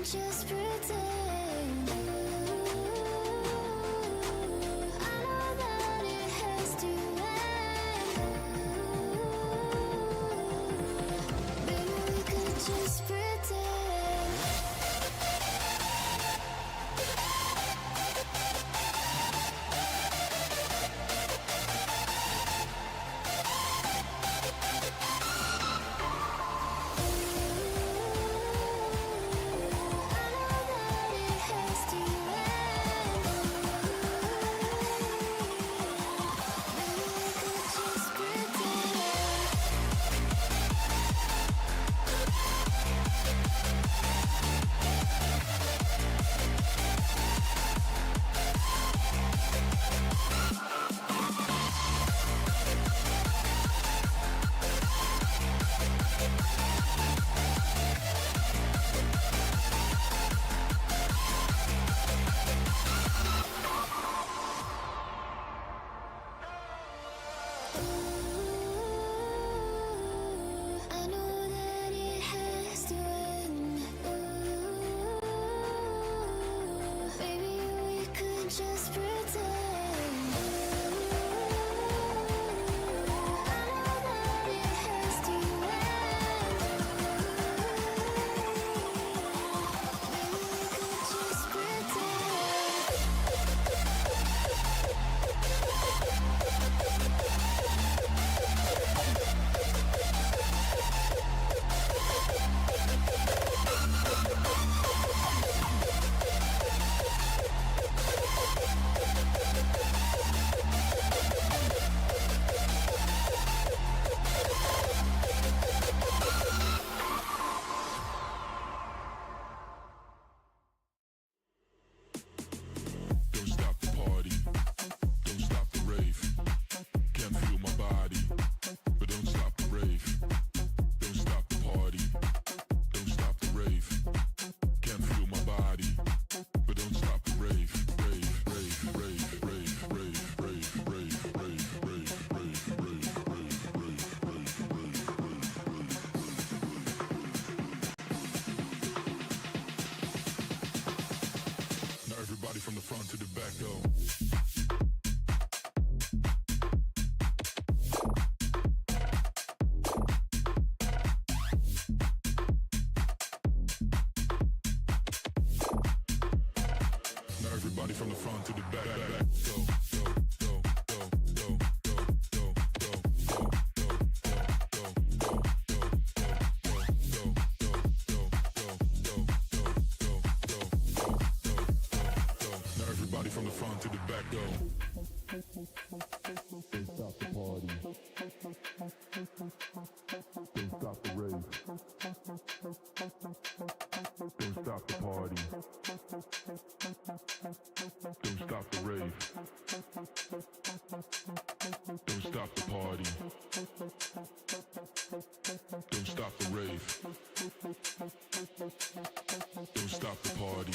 just pretend. I know that it has to end. Maybe we could just pretend. From the front to the back, go. Now everybody from the front to the back, go, go, go, go, go, go, go, go, go, go, now everybody from the front to the back, go. Don't stop the party. Don't stop the rave. Don't stop the party. Don't stop the rave. Don't stop the party. Don't stop the rave. Don't stop the party.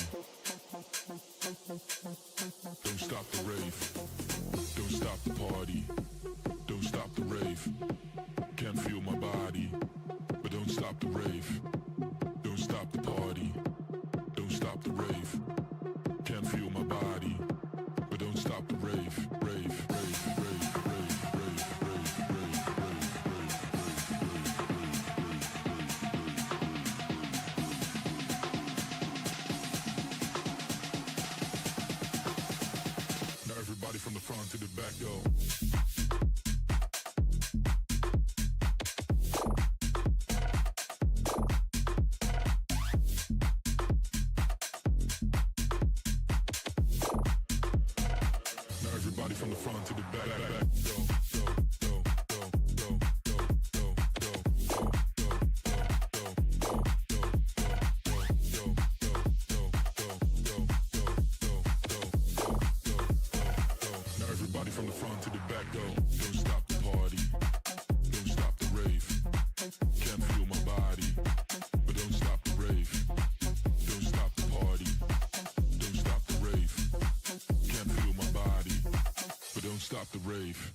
Don't stop the rave. Don't stop the party. Don't stop the rave. Can't feel my body, but don't stop the rave. Don't stop the party. Don't stop the rave. Can't feel my body, but don't stop the rave. Rave, rave, rave, rave, rave, rave, rave, rave, rave. Now everybody from the front to the back, go. From the front to the back, go, go, go, go, go, go, go, go, now everybody from the front to the back, go. Don't stop the party. Don't stop the rave. Can't feel my body, but don't stop the rave. Don't stop the party. Don't stop the rave. Can't feel my body, but don't stop the rave.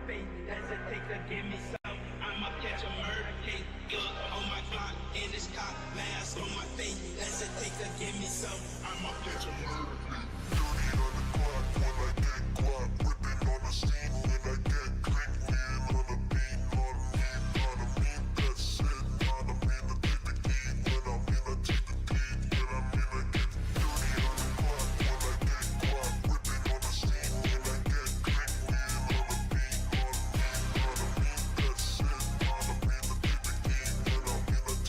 face, hesitate to give me some. I'ma catch a murder case. Look on my clock, in this cop, mask on my face, hesitate to give me some. I'ma catch a murder case. Dirty on the clock when I get guap, whipping on the scene when I get clean, lean on the beat, on me, that's it, on me, I take the key, when I mean I take the key, when I mean I get dirty on the clock when I get guap, whipping on the scene when I get clean, lean on the beat, on me, that's it, on me, I take the key, when I mean I take the key, when I mean I get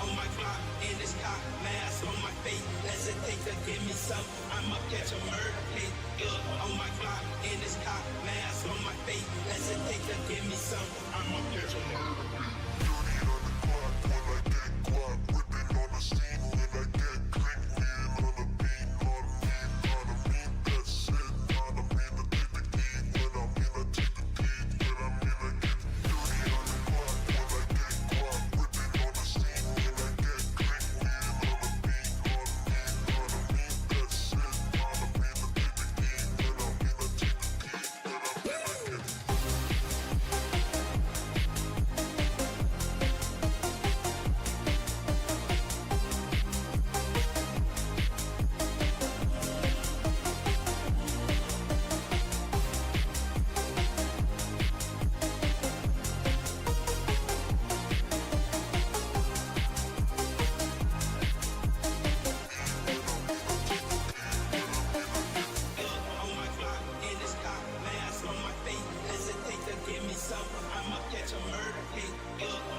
On my clock, in this cop, mask on my face, hesitate to give me some. I'ma catch a murder case. On my clock, in this cop, mask on my face, hesitate to give me some. I'ma catch a murder case. dirty on the clock when I get guap, whipping on the scene when I get clean, lean on the beat, on me, that's it, on me, I take the key, when I mean I take the key, when I mean I get dirty on the clock when I get guap, whipping on the scene when I get clean, lean on the beat, on me, that's it, on me, I take the key, when I mean I take the key, when I mean I get On my clock, in this cop, mask on my face, hesitate to give me some. I'ma catch a murder case.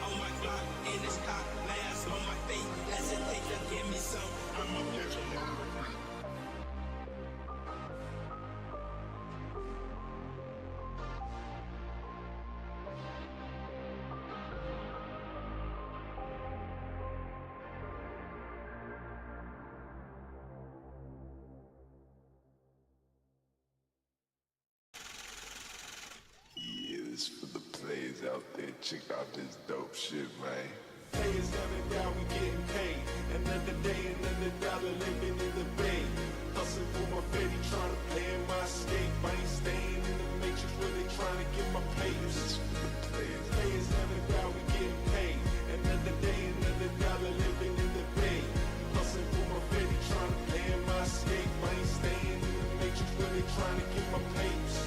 On my clock, in this cop, mask on my face, hesitate to give me some. I'ma catch a murder case. Yeah, this for the players out there. Check out this dope shit, man. Players never down, we getting paid. Another day, another dollar living in the bay. Hustling for my baby, trying to play in my escape. I ain't staying in the matrix where they trying to get my papers. This for the players. Players never down, we getting paid. Another day, another dollar living in the bay. Hustling for my baby, trying to play in my escape. I ain't staying in the matrix where they trying to get my papers.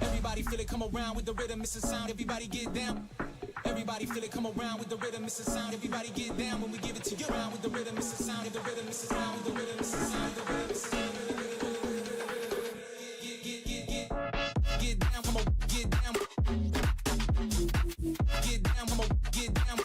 Everybody feel it, come around with the rhythm, it's a sound. Everybody get down. Everybody feel it, come around with the rhythm, it's a sound. Everybody get down when we give it to you. Around with the rhythm, it's a sound. The rhythm, it's a sound. With the rhythm, it's a sound. The rhythm, it's a sound. Get down, come on, get down. Get down, come on, get down.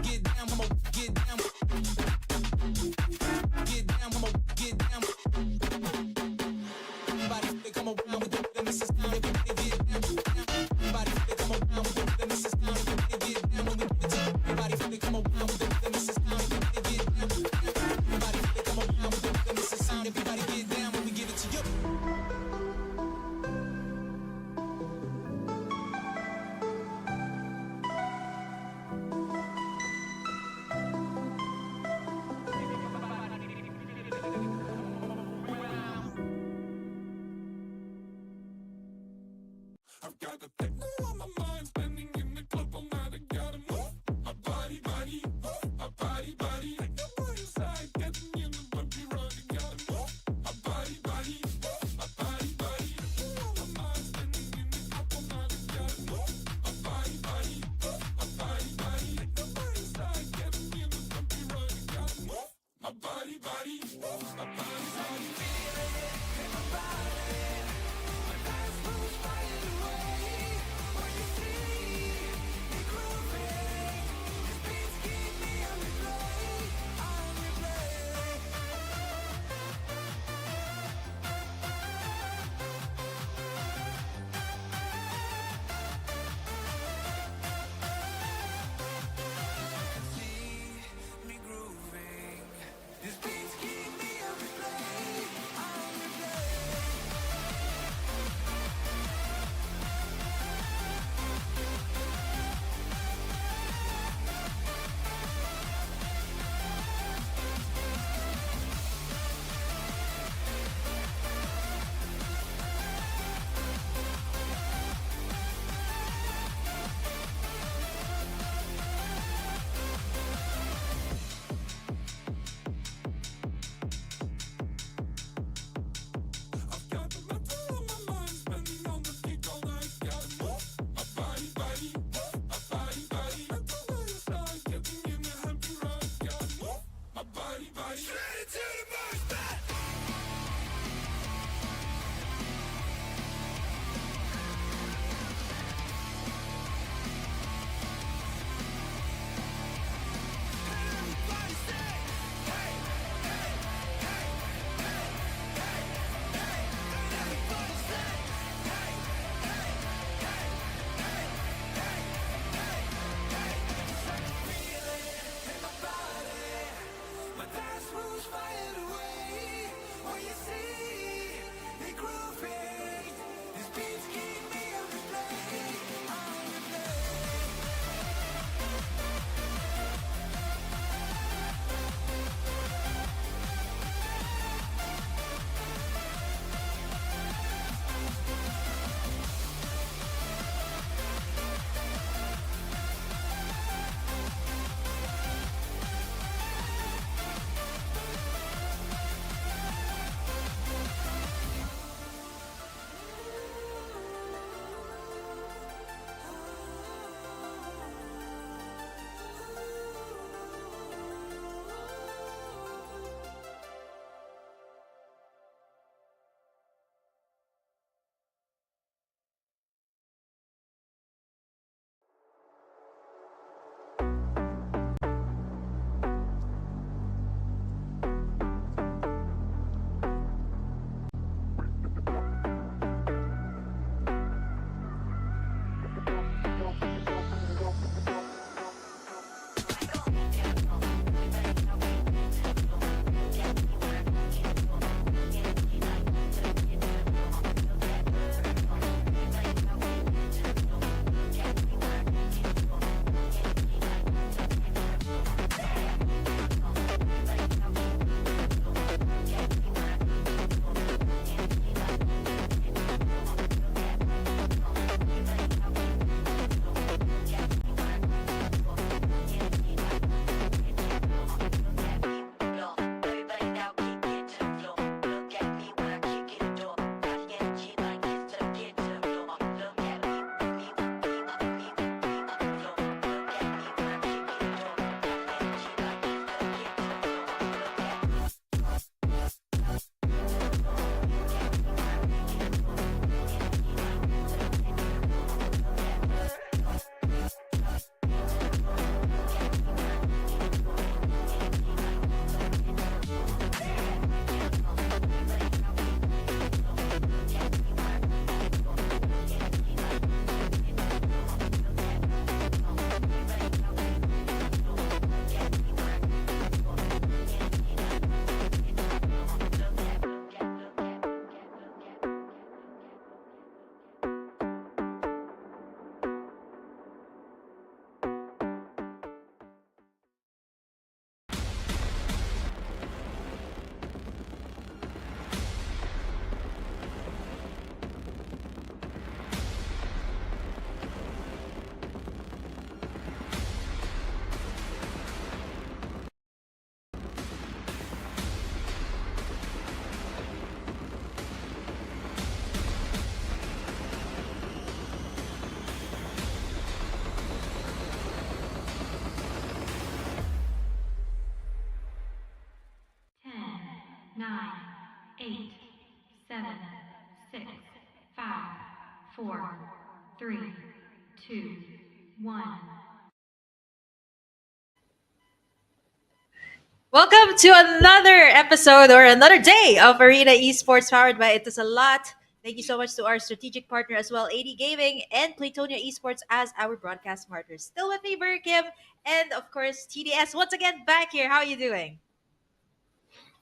Get down, come on, get down. I've got the techno on my mind, standing in the club all night. I gotta move my body, body, my body, body. Take the boy inside, getting in the bumpy road. I gotta move my body, body, my body, body. Techno on my mind, standing in the club all night. I gotta move my body, body, my body, body. Take the boy inside, getting in the bumpy road. I gotta move my body, body, my body, body. Feeling it in my body. My dance moves flying away. When you see Three, two, one. Welcome to another episode or another day of Arena Esports powered by Etisalat. Thank you so much to our strategic partner as well, AD Gaming and Playtonia Esports as our broadcast partners. Still with me, Kim, and of course TDS once again back here. How are you doing?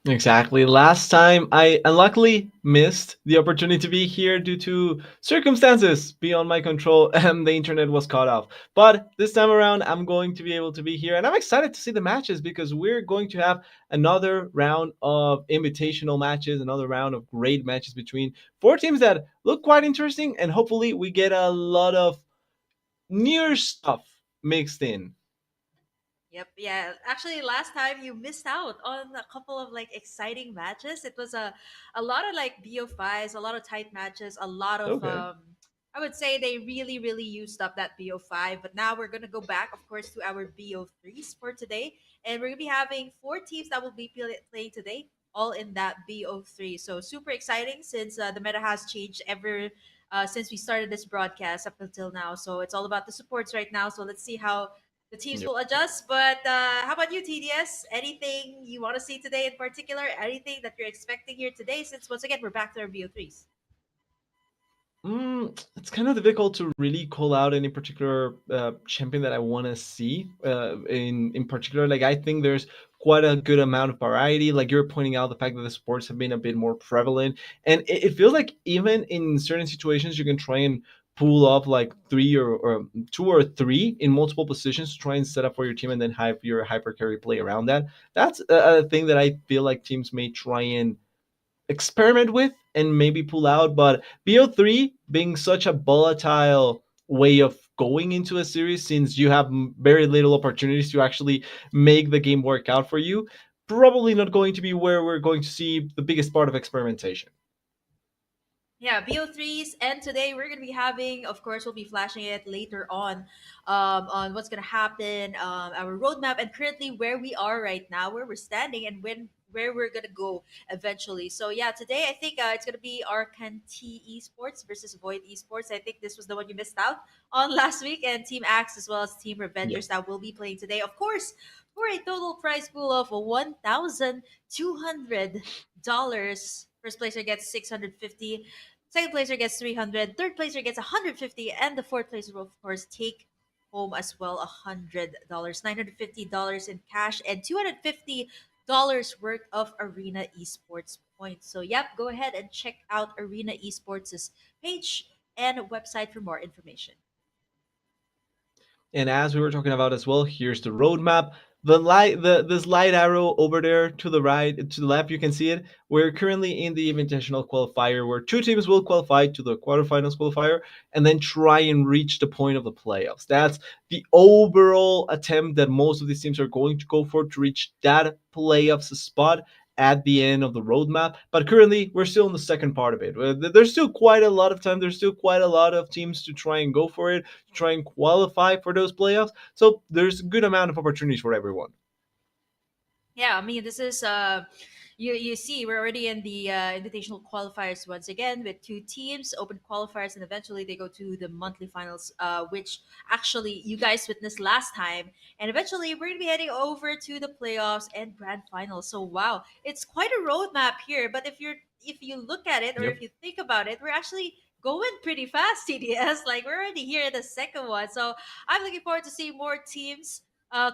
Exactly. Last time I unluckily missed the opportunity to be here due to circumstances beyond my control and the internet was cut off. But this time around, I'm going to be able to be here and I'm excited to see the matches because we're going to have another round of invitational matches, another round of great matches between four teams that look quite interesting and hopefully we get a lot of near stuff mixed in. Yep, yeah. Actually, last time you missed out on a couple of like exciting matches. It was a lot of like BO5s, a lot of tight matches, a lot of Okay. I would say they really used up that BO5, but now we're going to go back of course to our BO3s for today and we're going to be having four teams that will be playing today all in that BO3. So super exciting since the meta has changed ever since we started this broadcast up until now. So it's all about the supports right now. So let's see how the teams Yep. will adjust. But how about you, TDS? Anything you want to see today in particular? Anything that you're expecting here today? Since once again we're back to our VO3s. It's kind of difficult to really call out any particular champion that I want to see. In particular, like I think there's quite a good amount of variety. Like you're pointing out the fact that the sports have been a bit more prevalent, and it feels like even in certain situations you can try and pull up like three or two or three in multiple positions to try and set up for your team, and then have your hyper carry play around that. That's a thing that I feel like teams may try and experiment with and maybe pull out. But BO3 being such a volatile way of going into a series, since you have very little opportunities to actually make the game work out for you, probably not going to be where we're going to see the biggest part of experimentation. Yeah, BO3s, and today we're gonna be having, of course, we'll be flashing it later on what's gonna happen, our roadmap, and currently where we are right now, where we're standing, and where we're gonna go eventually. So yeah, today I think it's gonna be Arcantie Esports versus Void Esports. I think this was the one you missed out on last week, and Team Axe as well as Team Yeah. Revengers that will be playing today, of course, for a total prize pool of $1,200. First placer gets 650. Second placer gets 300, third placer gets 150, and the fourth placer will of course take home as well $100, $950 in cash, and $250 worth of Arena Esports points. So yep, go ahead and check out Arena Esports' page and website for more information. And as we were talking about as well, here's the roadmap. The slide arrow over there to the right, to the left, you can see it. We're currently in the invitational qualifier, where two teams will qualify to the quarterfinals qualifier and then try and reach the point of the playoffs. That's the overall attempt that most of these teams are going to go for, to reach that playoffs spot at the end of the roadmap. But currently, we're still in the second part of it. There's still quite a lot of time. There's still quite a lot of teams to try and go for it, to try and qualify for those playoffs. So there's a good amount of opportunities for everyone. Yeah, I mean, this is you see we're already in the invitational qualifiers once again with two teams, open qualifiers, and eventually they go to the monthly finals, which actually you guys witnessed last time, and eventually we're gonna be heading over to the playoffs and grand finals. So wow, it's quite a roadmap here. But if you look at it or Yep. if you think about it, we're actually going pretty fast, TDS. Like we're already here in the second one, so I'm looking forward to seeing more teams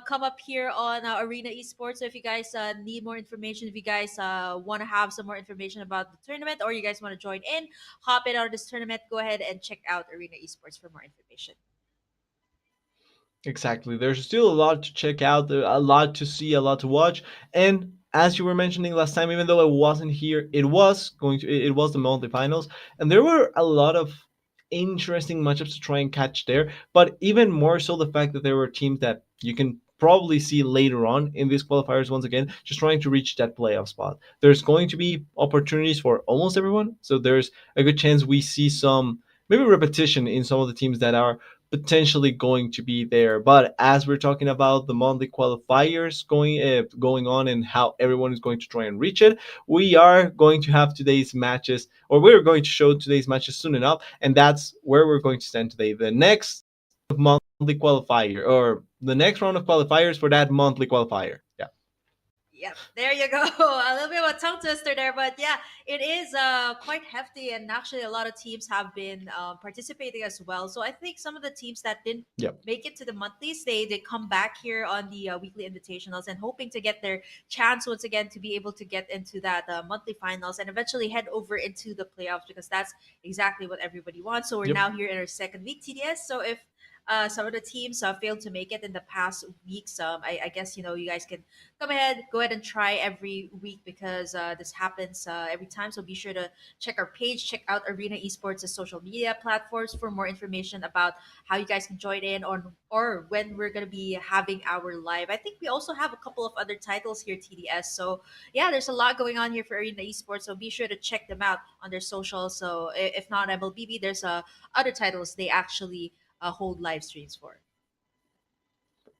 come up here on Arena Esports. So if you guys need more information, if you guys want to have some more information about the tournament, or you guys want to join in, hop in on this tournament, go ahead and check out Arena Esports for more information. Exactly. There's still a lot to check out, a lot to see, a lot to watch. And as you were mentioning last time, even though I wasn't here, it was the monthly finals, and there were a lot of interesting matchups to try and catch there. But even more so, the fact that there were teams that you can probably see later on in these qualifiers once again, just trying to reach that playoff spot. There's going to be opportunities for almost everyone, so there's a good chance we see some maybe repetition in some of the teams that are potentially going to be there. But as we're talking about the monthly qualifiers going on and how everyone is going to try and reach it, we are going to have today's matches, or we're going to show today's matches soon enough, and that's where we're going to stand today. The next monthly qualifier, or the next round of qualifiers for that monthly qualifier. Yeah. Yep, there you go. A little bit of a tongue twister there, but yeah, it is quite hefty, and actually, a lot of teams have been participating as well. So I think some of the teams that didn't Yep. make it to the monthlies, they come back here on the weekly invitationals and hoping to get their chance once again to be able to get into that monthly finals and eventually head over into the playoffs because that's exactly what everybody wants. So we're Yep. now here in our second week, TDS. So if some of the teams failed to make it in the past weeks. I guess you guys can go ahead and try every week because this happens every time. So be sure to check our page, check out Arena Esports' social media platforms for more information about how you guys can join in or when we're gonna be having our live. I think we also have a couple of other titles here, TDS. So yeah, there's a lot going on here for Arena Esports. So be sure to check them out on their socials. So if not MLBB, there's other titles they actually hold live streams for.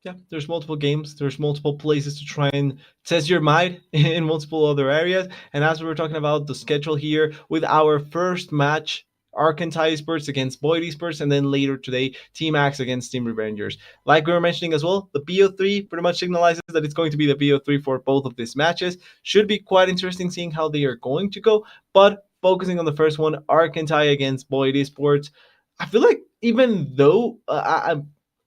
Yeah, there's multiple games, there's multiple places to try and test your mind in multiple other areas. And as we were talking about the schedule here, with our first match, Arcantie Esports against Boyd Esports, and then later today, Team Axe against Team Revengers. Like we were mentioning as well, the BO3 pretty much signalizes that it's going to be the BO3 for both of these matches. Should be quite interesting seeing how they are going to go. But focusing on the first one, Arcantie against Boyd Esports, I feel like even though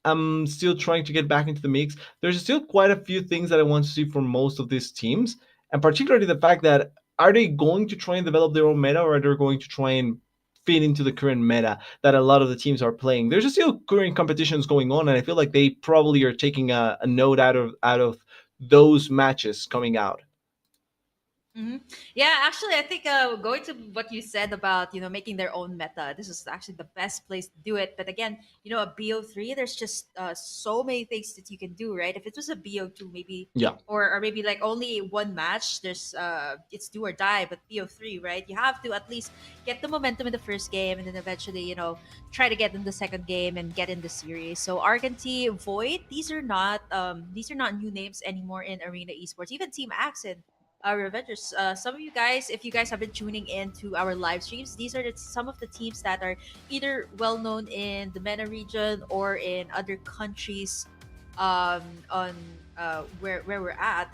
I'm still trying to get back into the mix, there's still quite a few things that I want to see from most of these teams, and particularly the fact that are they going to try and develop their own meta, or are they going to try and fit into the current meta that a lot of the teams are playing? There's still current competitions going on, and I feel like they probably are taking a note out of those matches coming out. hmm Yeah, actually, I think going to what you said about making their own meta, this is actually the best place to do it. But again, a BO3, there's just so many things that you can do, right? If it was a BO2, maybe Yeah. or maybe like only one match, there's it's do or die. But BO3, right? You have to at least get the momentum in the first game, and then eventually try to get in the second game and get in the series. So Arcantie, Void, these are not new names anymore in Arena Esports. Even Team Axon, Revengers. Some of you guys, if you guys have been tuning in to our live streams, these are some of the teams that are either well known in the MENA region or in other countries. On where we're at,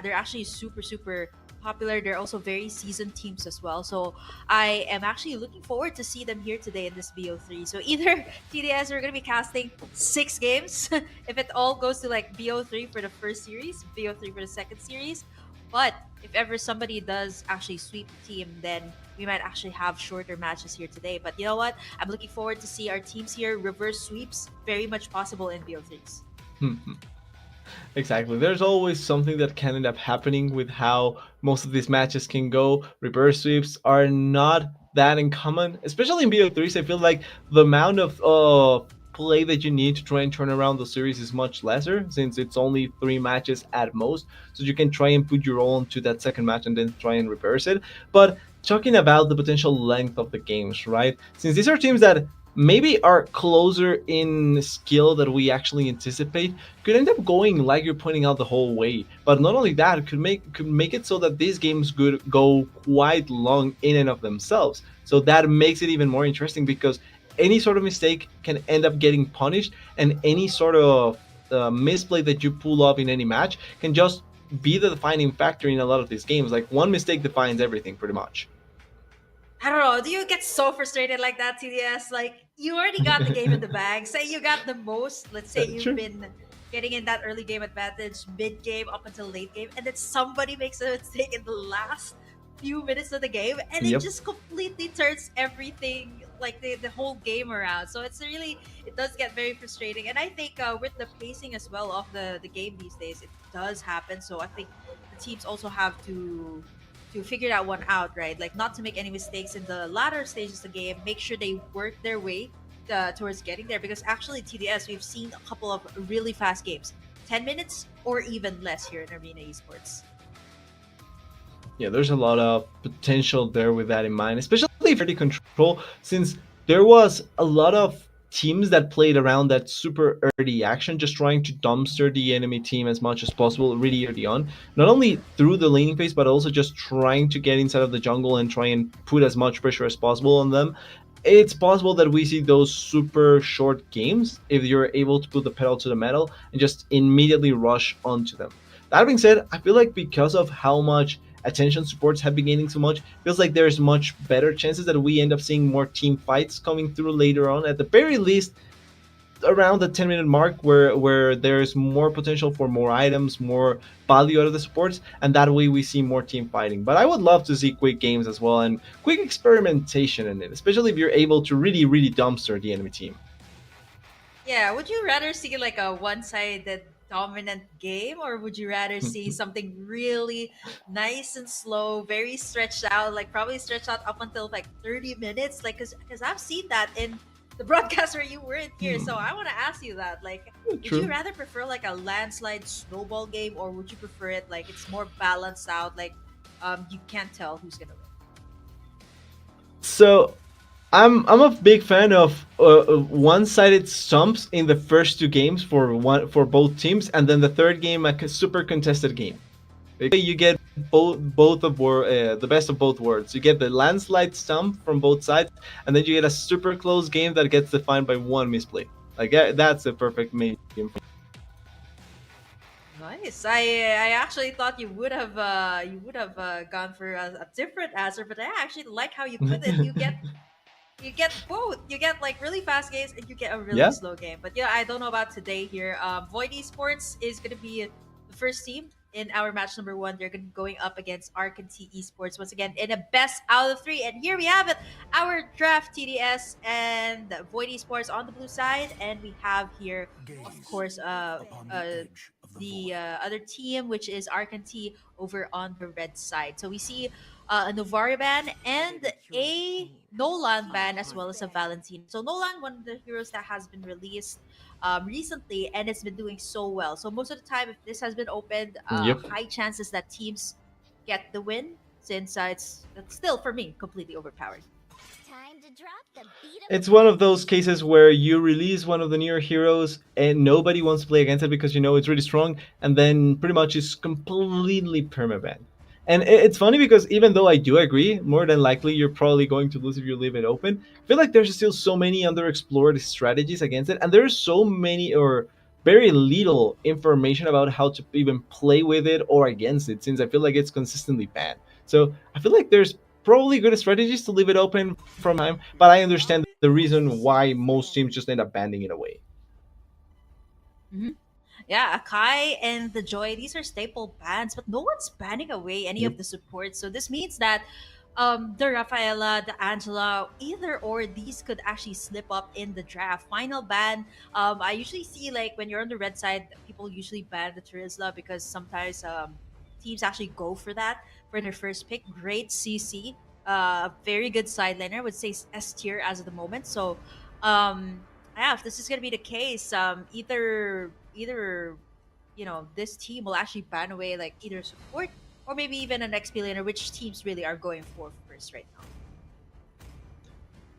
they're actually super super popular. They're also very seasoned teams as well. So I am actually looking forward to see them here today in this BO3. So either TDS, we're gonna be casting 6 games if it all goes to like BO3 for the first series, BO3 for the second series. But if ever somebody does actually sweep the team, then we might actually have shorter matches here today. But you know what? I'm looking forward to see our teams here reverse sweeps. Very much possible in BO3s. Exactly. There's always something that can end up happening with how most of these matches can go. Reverse sweeps are not that uncommon, especially in BO3s. I feel like the amount of play that you need to try and turn around the series is much lesser, since it's only 3 matches at most. So you can try and put your all into that second match and then try and reverse it. But talking about the potential length of the games, right? Since these are teams that maybe are closer in skill that we actually anticipate, could end up going like you're pointing out the whole way. But not only that, it could make it so that these games could go quite long in and of themselves. So that makes it even more interesting, because any sort of mistake can end up getting punished, and any sort of misplay that you pull off in any match can just be the defining factor in a lot of these games. Like, one mistake defines everything pretty much. I don't know. Do you get so frustrated like that, TDS? Like, you already got the game in the bag. Say you got the most. Let's say you've Sure. been getting in that early game advantage, mid game up until late game, and then somebody makes a mistake in the last few minutes of the game, and it Yep. just completely turns everything, like the whole game around. So it does get very frustrating. And I think with the pacing as well of the game these days, it does happen. So I think the teams also have to figure that one out, right? Like, not to make any mistakes in the latter stages of the game. Make sure they work their way towards getting there. Because actually, TDS, we've seen a couple of really fast games, 10 minutes or even less here in Arena Esports. Yeah, there's a lot of potential there with that in mind, especially for the control, since there was a lot of teams that played around that super early action, just trying to dumpster the enemy team as much as possible really early on. Not only through the laning phase, but also just trying to get inside of the jungle and try and put as much pressure as possible on them. It's possible that we see those super short games if you're able to put the pedal to the metal and just immediately rush onto them. That being said, I feel like because of how much attention supports have been gaining so much, feels like there's much better chances that we end up seeing more team fights coming through later on. At the very least, around the 10-minute mark, where there's more potential for more items, more value out of the supports, and that way we see more team fighting. But I would love to see quick games as well and quick experimentation in it, especially if you're able to really dumpster the enemy team. Yeah, would you rather see like a one-sided dominant game, or would you rather see something really nice and slow, very stretched out, like probably stretched out up until like 30 minutes? Like, because I've seen that in the broadcast where you weren't here. So I want to ask you that. Like, would you True. rather prefer like a landslide snowball game, or would you prefer it like it's more balanced out, like you can't tell who's gonna win? So I'm a big fan of one-sided stumps in the first two games for both teams, and then the third game a super contested game. Okay, you get the best of both worlds. You get the landslide stump from both sides, and then you get a super close game that gets defined by one misplay. Like that's a perfect medium. Nice. I actually thought you would have gone for a different answer, but I actually like how you put it. You get both. You get like really fast games and you get a really Yeah. slow game. But yeah, I don't know about today here. Void Esports is gonna be the first team in our match number one. They're gonna be going up against Arcantie Esports once again in a best out of three. And here we have it, our draft TDS and Void Esports on the blue side, and we have here, of course, the other team, which is Arcantie, over on the red side. So we see a Novaria ban and a Nolan ban, as well as a Valentine. So Nolan, one of the heroes that has been released recently, and it's been doing so well. So most of the time, if this has been opened, Yep. high chances that teams get the win, since it's still for me completely overpowered. Time to drop the beat It's one of those cases where you release one of the newer heroes and nobody wants to play against it because you know it's really strong, and then pretty much it's completely permabanned. And it's funny because even though I do agree, more than likely you're probably going to lose if you leave it open. I feel like there's still so many underexplored strategies against it, and there's so many or very little information about how to even play with it or against it, since I feel like it's consistently banned. So I feel like there's probably good strategies to leave it open from time, but I understand the reason why most teams just end up banning it away. Mhm. Yeah, Akai and the Joy, these are staple bans, but no one's banning away any Yep. of the supports. So this means that the Rafaela, the Angela, either or these could actually slip up in the draft. Final ban. I usually see like when you're on the red side, people usually ban the Terizla because sometimes teams actually go for that for their first pick. Great CC. Very good side laner. I would say S tier as of the moment. So yeah, if this is gonna be the case, either this team will actually ban away like either support or maybe even an XP laner, which teams really are going for first right now.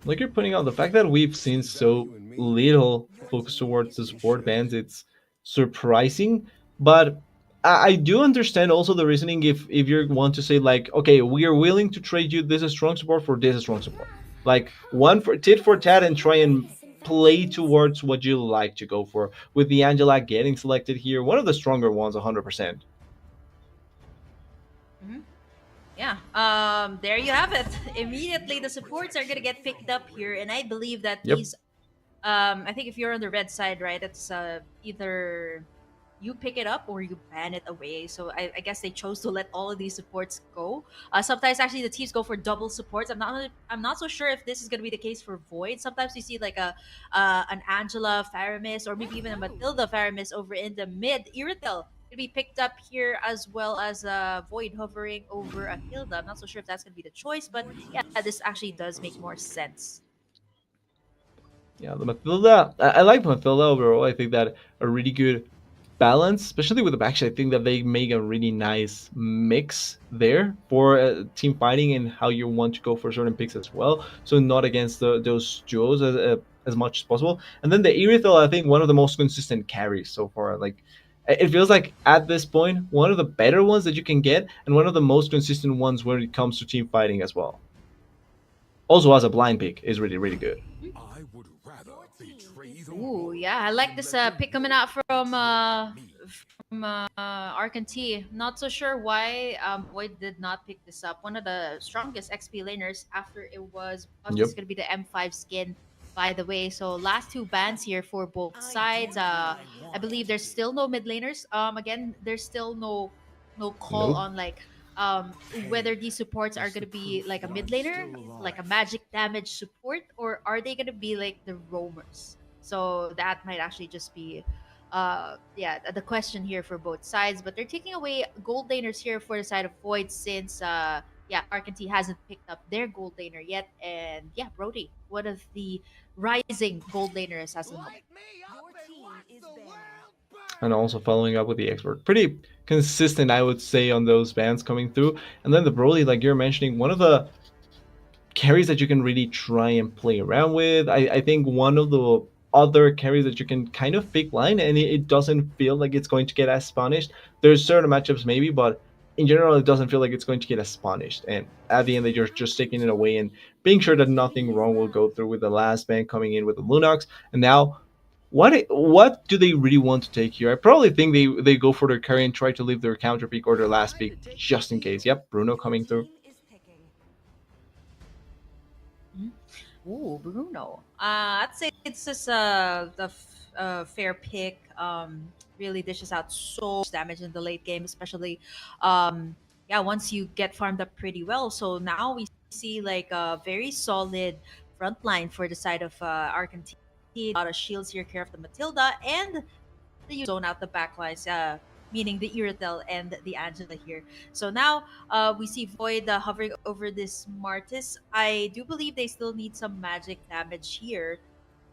Like you're pointing out, the fact that we've seen so little focus towards the support bands, it's surprising. But I do understand also the reasoning if you want to say like, okay, we are willing to trade you this strong support for this strong support, like one for tit for tat, and try and play towards what you like to go for. With the Angela getting selected here, one of the stronger ones, 100%. Hmm. Yeah, there you have it. Immediately, the supports are gonna get picked up here, and I believe that Yep. these, I think if you're on the red side, right, it's either you pick it up or you ban it away. So I guess they chose to let all of these supports go. Sometimes actually the teams go for double supports. I'm not so sure if this is gonna be the case for Void. Sometimes you see like a an Angela Faramis or maybe even a Matilda Faramis over in the mid. Iritel could be picked up here, as well as Void hovering over a Hilda. I'm not so sure if that's gonna be the choice, but yeah, this actually does make more sense. Yeah, the Matilda. I like Matilda overall. I think that a really good balance, especially with the backshot. I think that they make a really nice mix there for team fighting and how you want to go for certain picks as well. So not against those duos. as much as possible. And then the Irithel, I think one of the most consistent carries so far. Like it feels like at this point one of the better ones that you can get, and one of the most consistent ones when it comes to team fighting as well. Also, as a blind pick, is really really good. I would rather betray the Ooh, yeah, I like this pick coming out from Arcantie. Not so sure why Void did not pick this up. One of the strongest XP laners after it was buffed. This Yep. is gonna be the M5 skin, by the way. So last two bans here for both sides. I believe there's still no mid laners. Again, there's still no call Nope. on like um whether these supports are gonna be like a mid laner, like a magic damage support, or are they gonna be like the roamers? So that might actually just be yeah, the question here for both sides. But they're taking away gold laners here for the side of Void since yeah, Arcantie hasn't picked up their gold laner yet. And yeah, Brody, one of the rising gold laners as of the moment. And also following up with the expert, pretty consistent, I would say, on those bans coming through. And then the Broly, like you're mentioning, one of the carries that you can really try and play around with. I think one of the other carries that you can kind of pick line, and it doesn't feel like it's going to get as punished. There's certain matchups maybe, but in general it doesn't feel like it's going to get as punished. And at the end that you're just taking it away and being sure that nothing wrong will go through with the last ban coming in with the Lunox. And now what do they really want to take here? I probably think they go for their carry and try to leave their counter pick or their last pick just in case. Yep, Bruno coming through. Ooh, Bruno. I'd say it's just fair pick. Really dishes out so much damage in the late game, especially yeah, once you get farmed up pretty well. So now we see like a very solid front line for the side of Arcantie. A lot of shields here, care of the Matilda, and the zone out the backlines, meaning the Iritel and the Angela here. So now we see Void hovering over this Martis. I do believe they still need some magic damage here.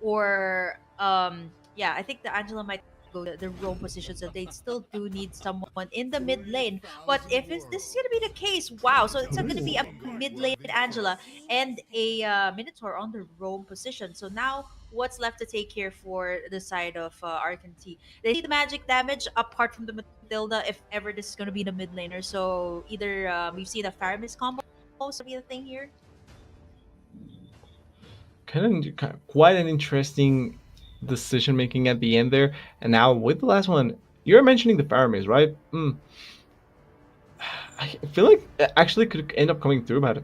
Or, yeah, I think the Angela might go to the roam position, so they still do need someone in the mid lane. But if this is going to be the case, wow, so it's going to be a mid lane Angela and a Minotaur on the roam position. So now what's left to take here for the side of Arcantie? They need the magic damage apart from the Matilda if ever this is going to be the mid laner. So either we've seen a Faramis combo, so be the thing here. Quite an interesting decision making at the end there. And now with the last one, you're mentioning the Faramis, right? I feel like it actually could end up coming through, but I'm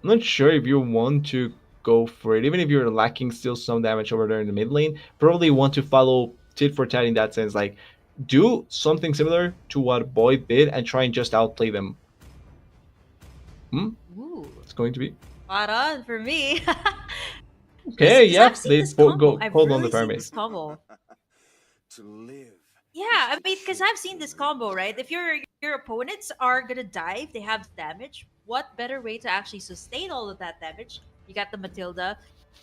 not sure if you want to go for it. Even if you're lacking still some damage over there in the mid lane, probably want to follow tit for tat in that sense. Like, do something similar to what Boyd did and try and just outplay them. Ooh, It's going to be spot on for me. okay. Because Yeah, I've seen they this combo. I've called on really the seen this Faramis. combo. To live. Yeah, I mean, because I've seen this combo, right? If your opponents are gonna dive, they have damage. What better way to actually sustain all of that damage? You got the Matilda,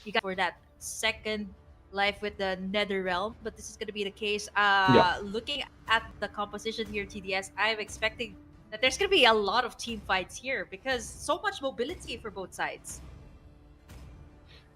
you got for that second life with the Nether Realm, but this is gonna be the case. Yeah. Looking at the composition here, TDS, I'm expecting that there's gonna be a lot of team fights here because so much mobility for both sides.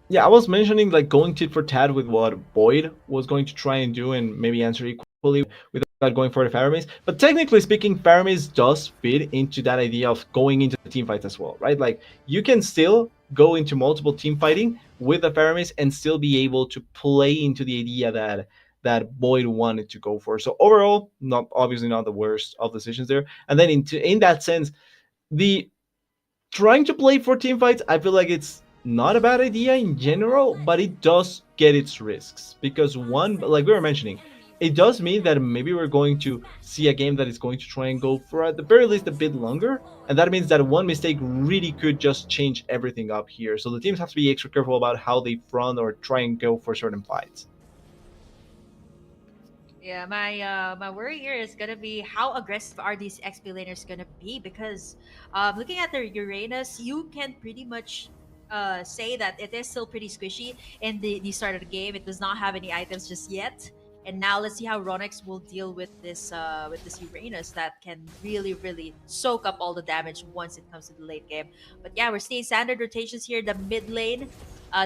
Yeah, I was mentioning like going tit for tat with what Boyd was going to try and do and maybe answer equally without going for the Faramis. But technically speaking, Faramis does fit into that idea of going into the team fights as well, right? Like you can still go into multiple team fighting with the Faramis and still be able to play into the idea that Boyd wanted to go for. So overall, not obviously not the worst of decisions there. And then in that sense, the trying to play for team fights, I feel like it's not a bad idea in general, but it does get its risks because one, like we were mentioning, it does mean that maybe we're going to see a game that is going to try and go for at the very least a bit longer, and that means that one mistake really could just change everything up here. So the teams have to be extra careful about how they front or try and go for certain fights. Yeah, my worry here is gonna be how aggressive are these XP laners gonna be because looking at their Uranus, you can pretty much say that it is still pretty squishy in the start of the game. It does not have any items just yet. And now let's see how Ronix will deal with this Uranus that can really soak up all the damage once it comes to the late game. But yeah, we're seeing standard rotations here. The mid lane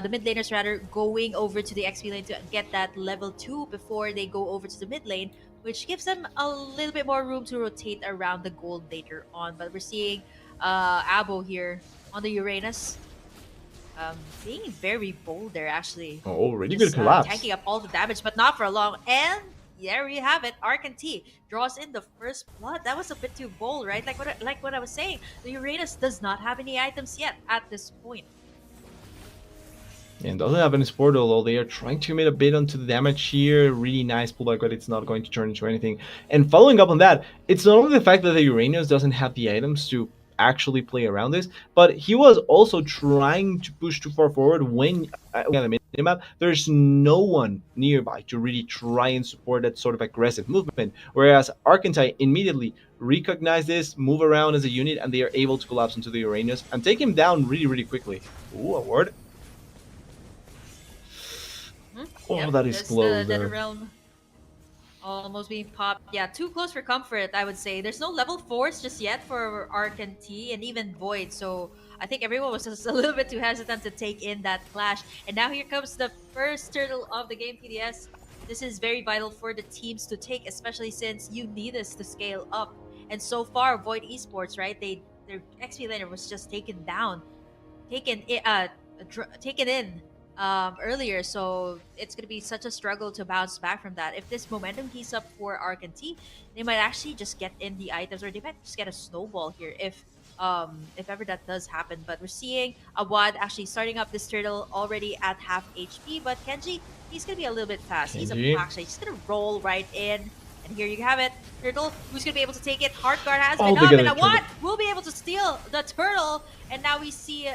the mid laners rather, going over to the XP lane to get that level 2 before they go over to the mid lane, which gives them a little bit more room to rotate around the gold later on. But we're seeing Abo here on the Uranus, being very bold there, actually. Oh, really good Just collapse. tanking up all the damage, but not for long. And there we have it. Arcantie draws in the first blood. That was a bit too bold, right? Like what I was saying. The Uranus does not have any items yet at this point. And doesn't have any support, although they are trying to make a bit onto the damage here. Really nice pullback, but it's not going to turn into anything. And following up on that, it's not only the fact that the Uranus doesn't have the items to actually play around this, but he was also trying to push too far forward when on the minimap there's no one nearby to really try and support that sort of aggressive movement, whereas Arcantie immediately recognize this, move around as a unit, and they are able to collapse into the Uranus and take him down really quickly. Ooh, a ward. Oh, that is There's close the there. realm almost being popped. Yeah, too close for comfort, I would say. There's no level 4s just yet for Arcantie and even Void, so I think everyone was just a little bit too hesitant to take in that clash. And now here comes the first turtle of the game, TDS. This is very vital for the teams to take, especially since you need this to scale up. And so far, Void Esports, right? Their XP laner was just taken down, taken in earlier, so it's going to be such a struggle to bounce back from that. If this momentum heats up for Arcantie, they might actually just get in the items, or they might just get a snowball here if ever that does happen. But we're seeing Awad actually starting up this turtle already at half HP, but Kenji, he's going to be a little bit fast. He's Kenji. actually just going to roll right in. And here you have it. Turtle, who's going to be able to take it? Heart Guard has Oh, been they up, got and a Awad turtle. will be able to steal the turtle. And now we see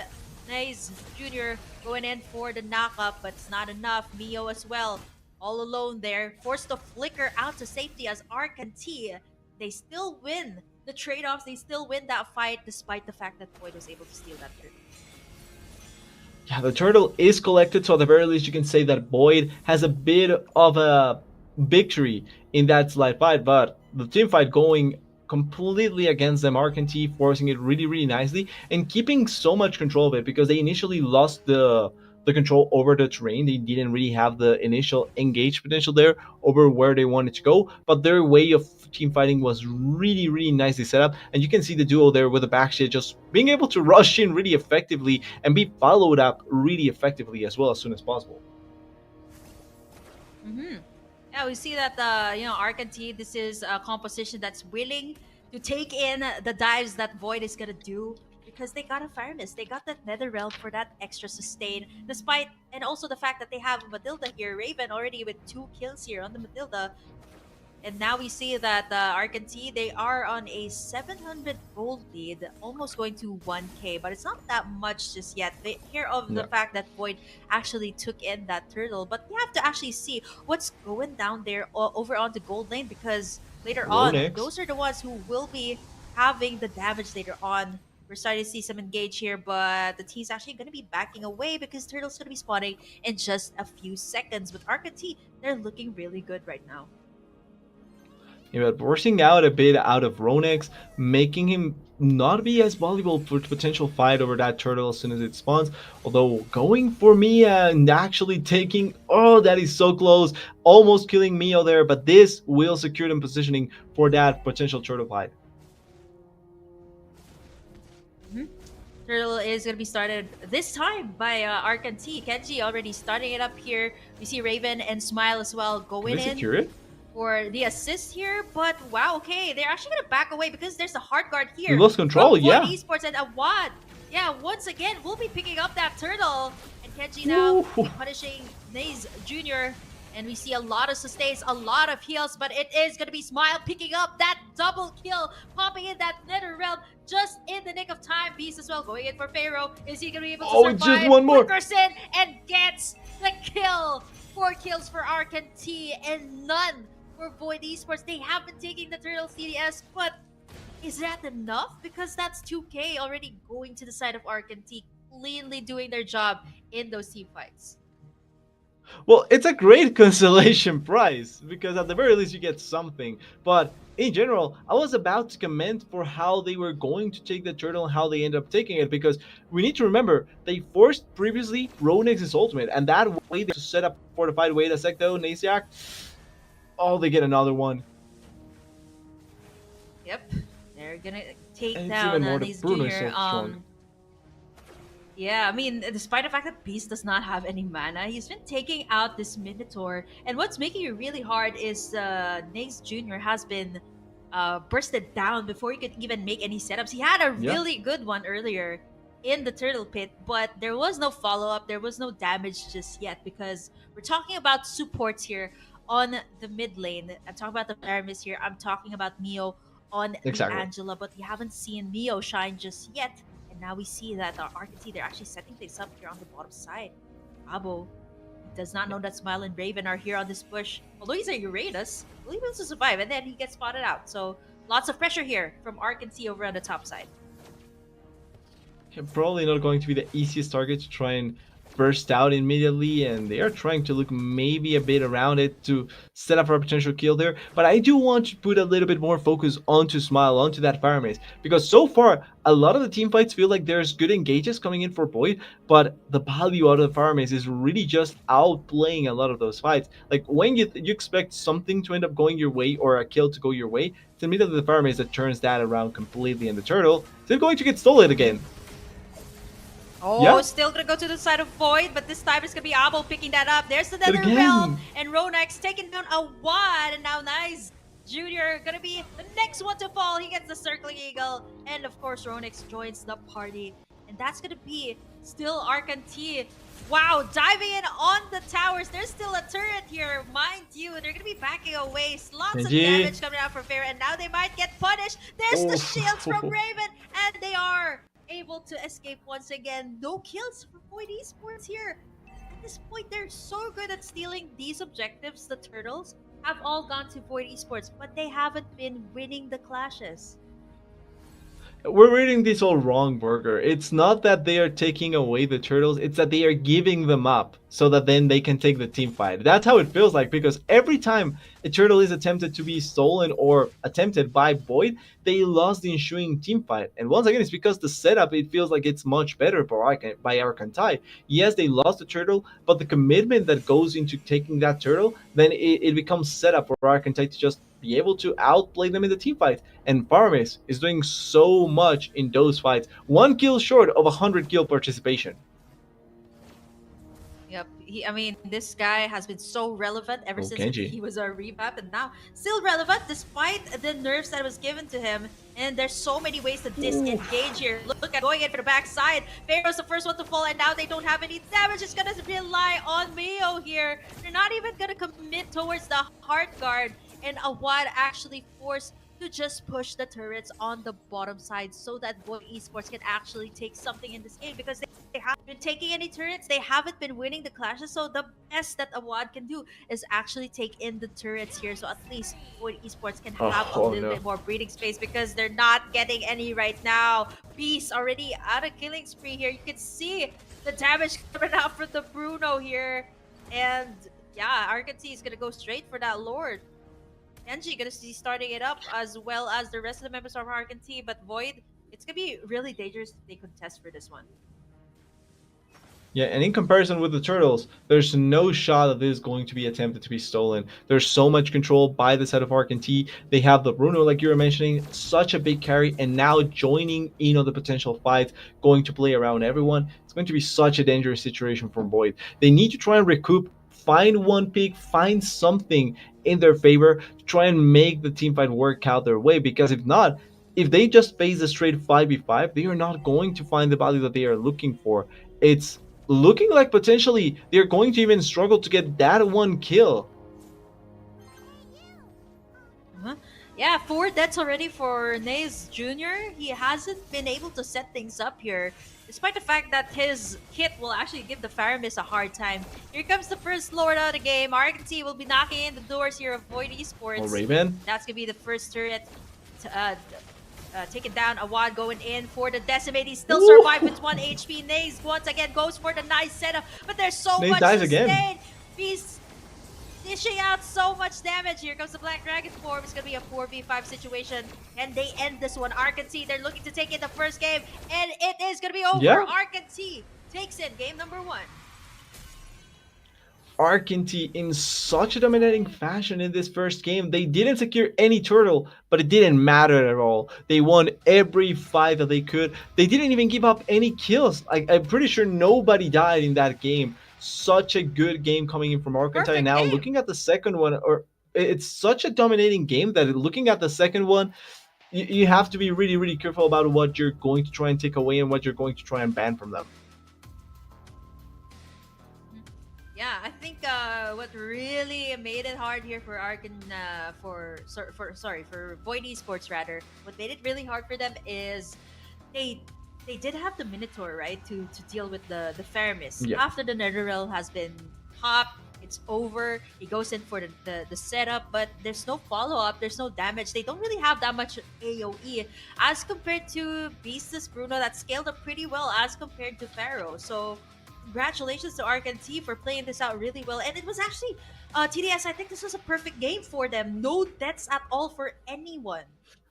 Naze Jr. going in for the knockup, but it's not enough. Mio as well, all alone there, forced to flicker out to safety as Arcantie. They still win the trade-offs. They still win that fight, despite the fact that Void was able to steal that turtle. Yeah, the turtle is collected, so at the very least you can say that Boyd has a bit of a victory in that slight fight, but the team fight going completely against them, Arcantie forcing it really nicely and keeping so much control of it, because they initially lost the control over the terrain. They didn't really have the initial engage potential there over where they wanted to go, but their way of team fighting was really nicely set up, and you can see the duo there with the backshit just being able to rush in really effectively and be followed up really effectively as well as soon as possible. Yeah, we see that Arcantie, this is a composition that's willing to take in the dives that Void is gonna do, because they got a Fire Mist. They got that Nether Realm for that extra sustain, despite, and also the fact that they have Matilda here. Raven already with 2 kills here on the Matilda. And now we see that Arcantie, they are on a 700 gold lead, almost going to 1k, but it's not that much just yet. They hear of the No. fact that Void actually took in that turtle, but we have to actually see what's going down there over on the gold lane, because later on, Ronix. those are the ones who will be having the damage later on. We're starting to see some engage here, but the T's actually going to be backing away because Turtle's going to be spawning in just a few seconds. With Arcantie, they're looking really good right now. Yeah, but forcing out a bit out of Ronix, making him not be as valuable for potential fight over that turtle as soon as it spawns. Although going for Mia and actually taking, oh, that is so close, almost killing Mio there, but this will secure them positioning for that potential turtle fight. Turtle is going to be started this time by Arcantie. Kenji already starting it up here. We see Raven and Smile as well going Can they in secure it? for the assist here, but wow, okay, they're actually gonna back away because there's a hard guard here. We lost control, from yeah. Void Esports and Awad. Yeah, once again, we'll be picking up that turtle. And Kenji now Ooh. punishing Naze Jr. And we see a lot of sustains, a lot of heals, but it is gonna be Smile picking up that double kill, popping in that Nether Realm just in the nick of time. Beast as well going in for Pharaoh. Is he gonna be able to survive? It's just one more. Flickers in and gets the kill. 4 kills for Arcantie and none for Void Esports. They have been taking the turtle CDS, but is that enough? Because that's 2k already going to the side of Arcantie, cleanly doing their job in those team fights. Well, it's a great consolation prize, because at the very least you get something, but in general, I was about to comment for how they were going to take the turtle and how they ended up taking it, because we need to remember they forced previously Ronex's ultimate, and that way they to set up fortified. Wait a sec though, Nasiak. Oh, they get another one. Yep. They're gonna take And it's down even more the Nace Bruno is Jr. so strong. Yeah, I mean, despite the fact that Beast does not have any mana, he's been taking out this Minotaur. And what's making it really hard is Nace Jr. has been bursted down before he could even make any setups. He had a Yeah. really good one earlier in the turtle pit, but there was no follow-up, there was no damage just yet, because we're talking about supports here on the mid lane. I'm talking about the Paramis here, I'm talking about Mio on Exactly. the Angela, but we haven't seen Mio shine just yet. And now we see that Arcantie, they're actually setting things up here on the bottom side. Abo does not know that Smile and Raven are here on this push. Although he's a Uranus, will he be able to survive? And then he gets spotted out. So lots of pressure here from Arcantie over on the top side. Probably not going to be the easiest target to try and burst out immediately, and they are trying to look maybe a bit around it to set up for a potential kill there. But I do want to put a little bit more focus onto Smile, onto that Fire Maze, because so far a lot of the team fights feel like there's good engages coming in for Void, but the value out of the Fire Maze is really just outplaying a lot of those fights. Like when you expect something to end up going your way or a kill to go your way, it's immediately the Fire Maze that turns that around completely, and the turtle is going to get stolen again. Oh, Yeah. still gonna go to the side of Void, but this time it's gonna be Abo picking that up. There's the But Nether again- Realm, and Ronex taking down a Wad, and now Nice Junior gonna be the next one to fall. He gets the Circling Eagle, and of course Ronex joins the party. And that's gonna be still Arcantie. Wow, diving in on the towers. There's still a turret here, mind you. They're gonna be backing away. Lots of GG. damage coming out from Fair, and now they might get punished. There's the Oof. shields from Raven, and they are able to escape once again. No kills for Void Esports here. At this point, they're so good at stealing these objectives. The Turtles have all gone to Void Esports, but they haven't been winning the clashes. We're reading this all wrong, Burger. It's not that they are taking away the turtles, it's that they are giving them up so that then they can take the team fight. That's how it feels like, because every time a turtle is attempted to be stolen or attempted by Void, they lost the ensuing team fight. And once again, it's because the setup, it feels like it's much better by Arcantie. Yes, they lost the turtle, but the commitment that goes into taking that turtle, then it becomes set up for Arcantie to just be able to outplay them in the team fight. And Paramis is doing so much in those fights. 1 kill short of 100 kill participation. Yep. I mean, this guy has been so relevant ever since Kenji. he was our revamp, and now still relevant despite the nerfs that was given to him. And there's so many ways to disengage here. Look at going in for the backside. Pharaoh's the first one to fall, and now they don't have any damage. It's gonna rely on Mio here. They're not even gonna commit towards the Heart Guard, and Awad actually forced to just push the turrets on the bottom side so that Void Esports can actually take something in this game, because they haven't been taking any turrets, they haven't been winning the clashes, so the best that Awad can do is actually take in the turrets here, so at least Void Esports can have a little bit more breathing space, because they're not getting any right now. Beast already out of killing spree here. You can see the damage coming out from the Bruno here, and yeah, Arcantie is gonna go straight for that Lord. Genji gonna see starting it up, as well as the rest of the members of Arcantie, but Void, it's gonna be really dangerous if they contest for this one. Yeah, and in comparison with the turtles, there's no shot that this is going to be attempted to be stolen. There's so much control by the side of Arcantie. They have the Bruno, like you were mentioning, such a big carry, and now joining in on the potential fight, going to play around everyone. It's going to be such a dangerous situation for Void. They need to try and recoup, find one pick, find something in their favor to try and make the team fight work out their way, because if not, if they just face a straight 5v5, they are not going to find the value that they are looking for. It's looking like potentially they're going to even struggle to get that 1 kill. Yeah, 4 deaths already for Naze Jr. He hasn't been able to set things up here, despite the fact that his kit will actually give the Faramis a hard time. Here comes the first Lord of the game. Arcantie will be knocking in the doors here of Void Esports. Oh, Raven. That's going to be the first turret taken down. Awad going in for the Decimate. He still survived with 1 HP. Naze once again goes for the nice setup, but there's so Naze much dies sustain. again. Beast dishing out so much damage. Here comes the Black Dragon form. It's gonna be a 4v5 situation. And they end this one. Arcantie, they're looking to take in the first game. And it is gonna be over. Yeah, Arcantie takes in game number 1. Arcantie in such a dominating fashion in this first game. They didn't secure any turtle, but it didn't matter at all. They won every fight that they could. They didn't even give up any kills. I'm pretty sure nobody died in that game. Such a good game coming in from Arcantie. And Perfect now game. looking at the second one, or it's such a dominating game that looking at the second one, you have to be really, really careful about what you're going to try and take away and what you're going to try and ban from them. Yeah, I think what really made it hard here for for Void Esports rather, what made it really hard for them is they they did have the Minotaur, right, to deal with the Faramis. Yeah. After the Netherrealm has been popped, it's over. He goes in for the setup, but there's no follow up. There's no damage. They don't really have that much AOE as compared to Beastus Bruno that scaled up pretty well as compared to Pharaoh. So congratulations to Arcantie for playing this out really well. And it was actually TDS. I think this was a perfect game for them. No deaths at all for anyone,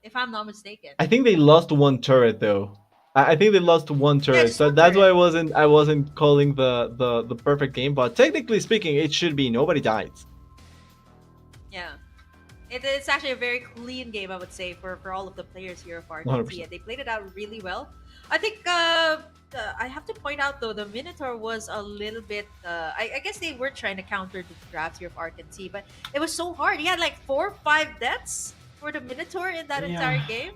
if I'm not mistaken. I think they lost one turret though. I think they lost one Yeah, turret, just so one that's why turret. I wasn't calling the perfect game. But technically speaking, it should be nobody dies. Yeah. It's actually a very clean game, I would say, for all of the players here of Arcantie. 100%. And they played it out really well. I think I have to point out, though, the Minotaur was a little bit... I guess they were trying to counter the draft here of Arcantie, but it was so hard. He had like 4 or 5 deaths for the Minotaur in that entire Yeah. game.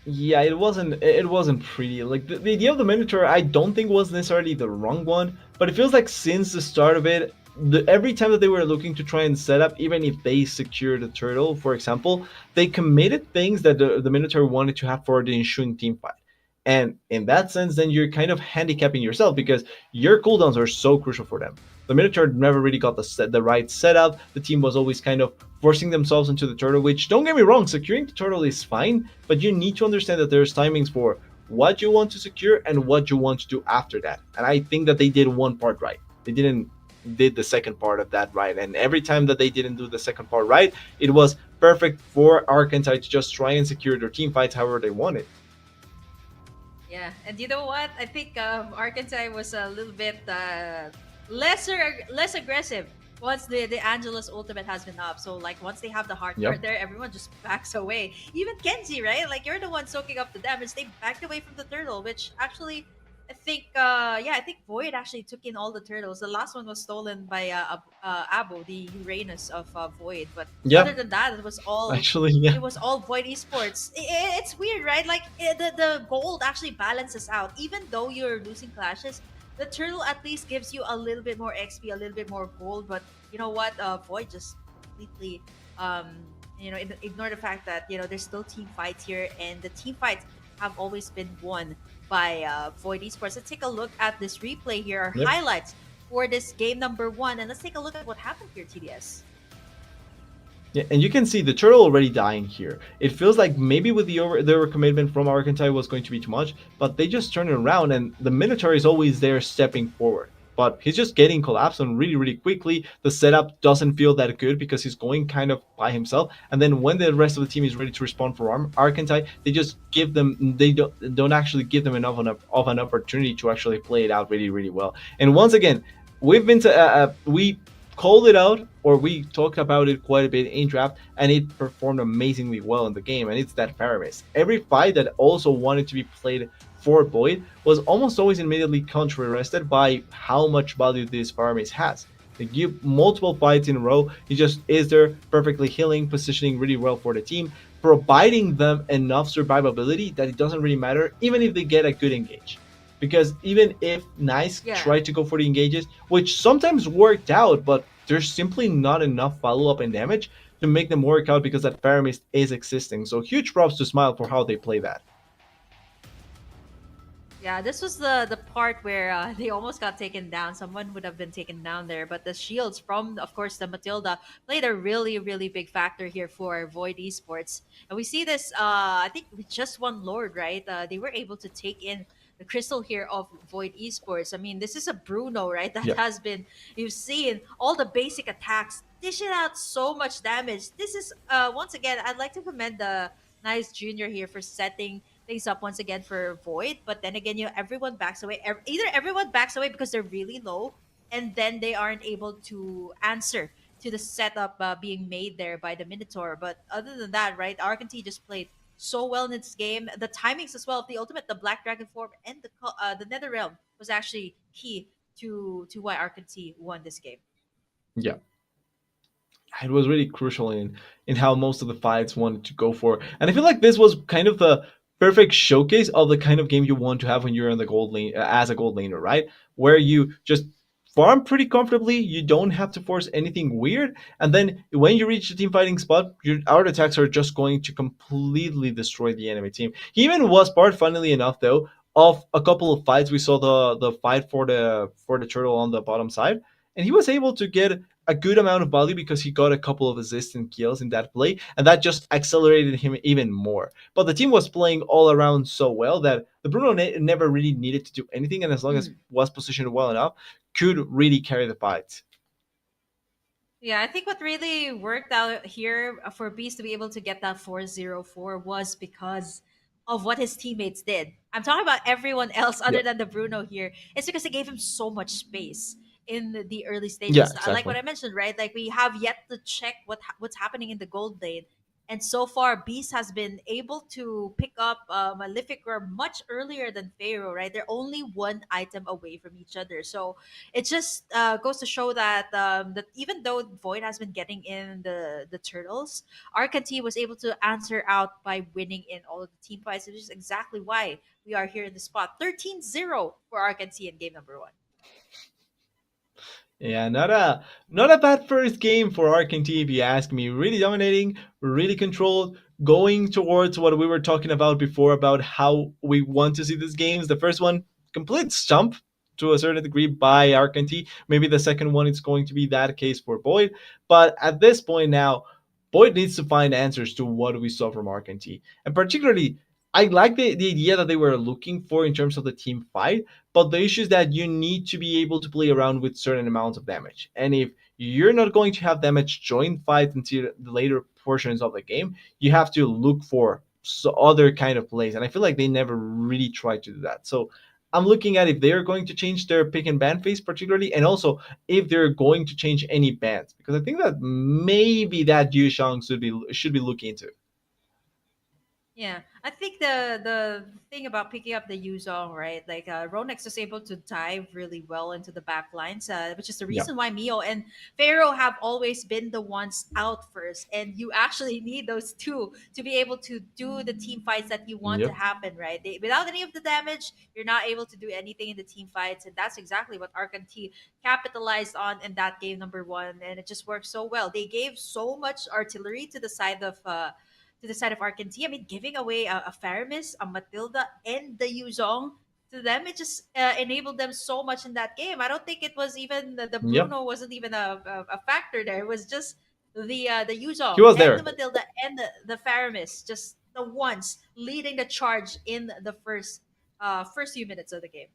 Yeah, it wasn't pretty. Like the idea of the Minotaur, I don't think was necessarily the wrong one, but it feels like since the start of it, every time that they were looking to try and set up, even if they secured a turtle, for example, they committed things that the Minotaur wanted to have for the ensuing team fight. And in that sense, then you're kind of handicapping yourself because your cooldowns are so crucial for them. The Minotaur never really got the right setup. The team was always kind of forcing themselves into the turtle, which don't get me wrong, securing the turtle is fine, but you need to understand that there's timings for what you want to secure and what you want to do after that. And I think that they did one part right. They didn't did the second part of that right. And every time that they didn't do the second part right, it was perfect for Arcantie to just try and secure their team fights however they wanted. Yeah, and you know what? I think Arkansas was a little bit less aggressive once the Angelus ultimate has been up. So like once they have the hard card Yep. there, everyone just backs away. Even Kenzie, right? Like you're the one soaking up the damage. They backed away from the turtle, which actually I think I think Void actually took in all the turtles. The last one was stolen by Abo, the Uranus of Void. But other Yeah, than that, actually, yeah. it was all Void Esports. It's weird, right? Like the gold actually balances out. Even though you're losing clashes, the turtle at least gives you a little bit more XP, a little bit more gold. But you know what? Void just completely, um, ignore the fact that there's still team fights here, and the team fights have always been won by Void Esports. Let's take a look at this replay here, our Yep. highlights for this game number 1, and let's take a look at what happened here, TDS. Yeah, and you can see the turtle already dying here. It feels like maybe with the overcommitment from Arcantie was going to be too much, but they just turn it around, and the Minotaur is always there stepping forward. But he's just getting collapsed on really, really quickly. The setup doesn't feel that good because he's going kind of by himself. And then when the rest of the team is ready to respond for Arcantie, they don't actually give them enough of an opportunity to actually play it out really, really well. And once again, we called it out, or we talked about it quite a bit in draft, and it performed amazingly well in the game. And it's that Faramis. Every fight that also wanted to be played for Void was almost always immediately counter-arrested by how much value this Faramis has. They give multiple fights in a row. He just is there, perfectly healing, positioning really well for the team, providing them enough survivability that it doesn't really matter, even if they get a good engage. Because even if Nice Yeah. tried to go for the engages, which sometimes worked out, but there's simply not enough follow-up and damage to make them work out because that Faramis is existing. So huge props to Smile for how they play that. Yeah, this was the part where they almost got taken down. Someone would have been taken down there, but the shields from, of course, the Matilda played a really, really big factor here for Void Esports. And we see this, I think with just one Lord, right? They were able to take in the crystal here of Void Esports. I mean, this is a Bruno, right? That Yeah. has been, you've seen all the basic attacks dishing out so much damage. This is once again, I'd like to commend the Nice Junior here for setting things up once again for Void. But then again, everyone backs away. Either everyone backs away because they're really low, and then they aren't able to answer to the setup being made there by the Minotaur. But other than that, right, Arcantie just played so well in this game. The timings as well of the ultimate, the Black Dragon form, and the Nether Realm was actually key to why Arcantie won this game. Yeah. It was really crucial in how most of the fights wanted to go for. And I feel like this was kind of the perfect showcase of the kind of game you want to have when you're in the gold lane as a gold laner, right? Where you just farm pretty comfortably, you don't have to force anything weird, and then when you reach the team fighting spot, your art attacks are just going to completely destroy the enemy team. He even was part, funnily enough, though, of a couple of fights. We saw the fight for the turtle on the bottom side, and he was able to get a good amount of value because he got a couple of assistant kills in that play, and that just accelerated him even more. But the team was playing all around so well that the Bruno never really needed to do anything, and as long as was positioned well enough, could really carry the fight. Yeah, I think what really worked out here for Beast to be able to get that 404 was because of what his teammates did. I'm talking about everyone else other Yeah, than the Bruno here. It's because they gave him so much space in the early yeah, stages. Like what exactly. I mentioned, right? Like we have yet to check what's happening in the gold lane. And so far, Beast has been able to pick up Maleficor much earlier than Pharaoh, right? They're only one item away from each other. So it just goes to show that that even though Void has been getting in the turtles, Arcantie was able to answer out by winning in all of the team fights, which is exactly why we are here in the spot. 13-0 for Arcantie in game number one. Yeah, not a bad first game for Arcantie, if you ask me. Really dominating, really controlled, going towards what we were talking about before about how we want to see these games. The first one, complete stump to a certain degree by Arcantie. Maybe the second one is going to be that case for Boyd. But at this point now, Boyd needs to find answers to what we saw from Arcantie. And particularly, I like the idea that they were looking for in terms of the team fight, but the issue is that you need to be able to play around with certain amounts of damage. And if you're not going to have damage join fight until the later portions of the game, you have to look for other kind of plays. And I feel like they never really tried to do that. So I'm looking at if they're going to change their pick and ban phase particularly, and also if they're going to change any bans, because I think that maybe that Yushang should be looking into. Yeah, I think the thing about picking up the Yuzong, right? Like Ronex was able to dive really well into the back lines, which is the Yeah. reason why Mio and Pharaoh have always been the ones out first. And you actually need those two to be able to do the team fights that you want to Yep. happen, right? Without any of the damage, you're not able to do anything in the team fights, and that's exactly what Arcantie capitalized on in that game number one, and it just worked so well. They gave so much artillery to the side of Argentina. I mean, giving away a Faramis, a Matilda, and the Yuzong to them, it just enabled them so much in that game. I don't think it was even the Yep. Bruno wasn't even a factor there. It was just the He Yuzong was and the there. Matilda and the Faramis, just the ones leading the charge in the first few minutes of the game.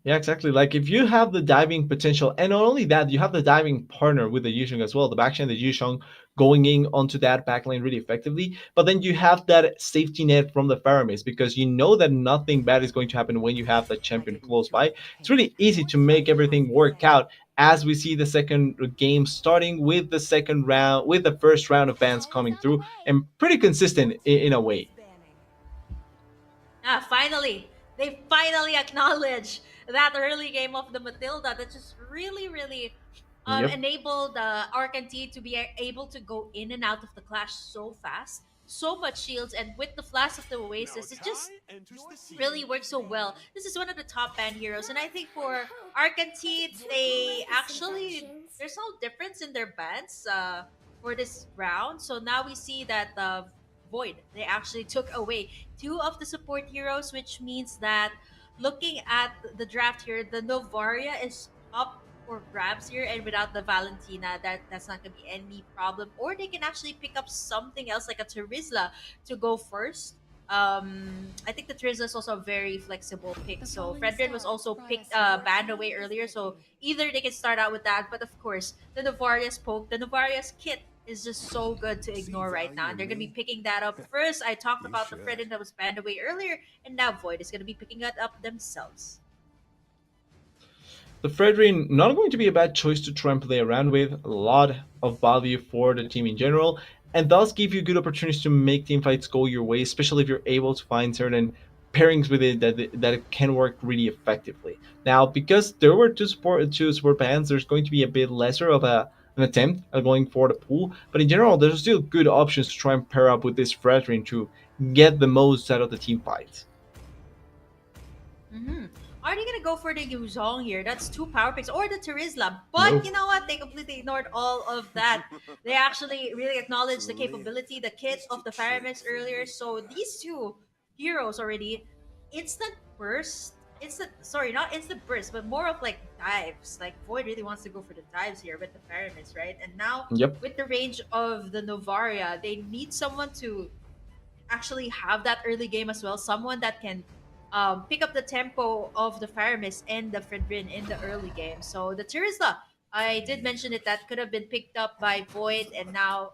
Yeah, exactly. Like if you have the diving potential, and not only that, you have the diving partner with the Yusheng as well, the backshine, the Yusheng going in onto that backline really effectively. But then you have that safety net from the Faramis because you know that nothing bad is going to happen when you have the champion close by. It's really easy to make everything work out as we see the second game starting with the second round, with the first round of bans coming through, and pretty consistent in a way. Ah, finally, they finally acknowledge that early game of the Matilda that just really Yep. enabled Arcantie to be able to go in and out of the clash so fast, so much shields, and with the Flash of the Oasis, it just really works so well. This is one of the top band heroes, and I think for Arcantie, they actually there's no difference in their bands for this round. So now we see that Void they actually took away two of the support heroes, which means that looking at the draft here, the Novaria is up for grabs here, and without the Valentina, that's not gonna be any problem. Or they can actually pick up something else like a Terizla to go first I think the Trizla is also a very flexible pick. So Fredrin was also picked banned away earlier. So either they can start out with that, but of course the Novarius poke, the Novarius kit is just so good to ignore right now. And they're gonna be picking that up first. I talked about the Fredrin that was banned away earlier, and now Void is gonna be picking it up themselves. The Fredrin not going to be a bad choice to try and play around with. A lot of value for the team in general, and thus give you good opportunities to make team fights go your way, especially if you're able to find certain pairings with it that it can work really effectively. Now, because there were two support bands, there's going to be a bit lesser of an attempt at going for the pool, but in general, there's still good options to try and pair up with this Fredrin to get the most out of the team fight. Mm-hmm. Are they gonna go for the Yuzhong here? That's two power picks, or the Terizla. But No. you know what? They completely ignored all of that. They actually really acknowledged the capability, the kit of the Faramis earlier. So these two heroes already instant burst. Instant, sorry, not instant burst, but more of like dives. Like Void really wants to go for the dives here with the Faramis, right? And now Yep. with the range of the Novaria, they need someone to actually have that early game as well. Someone that can pick up the tempo of the Faramis and the Fredrin in the early game. So the Tirisla, I did mention it, that could have been picked up by Void, and now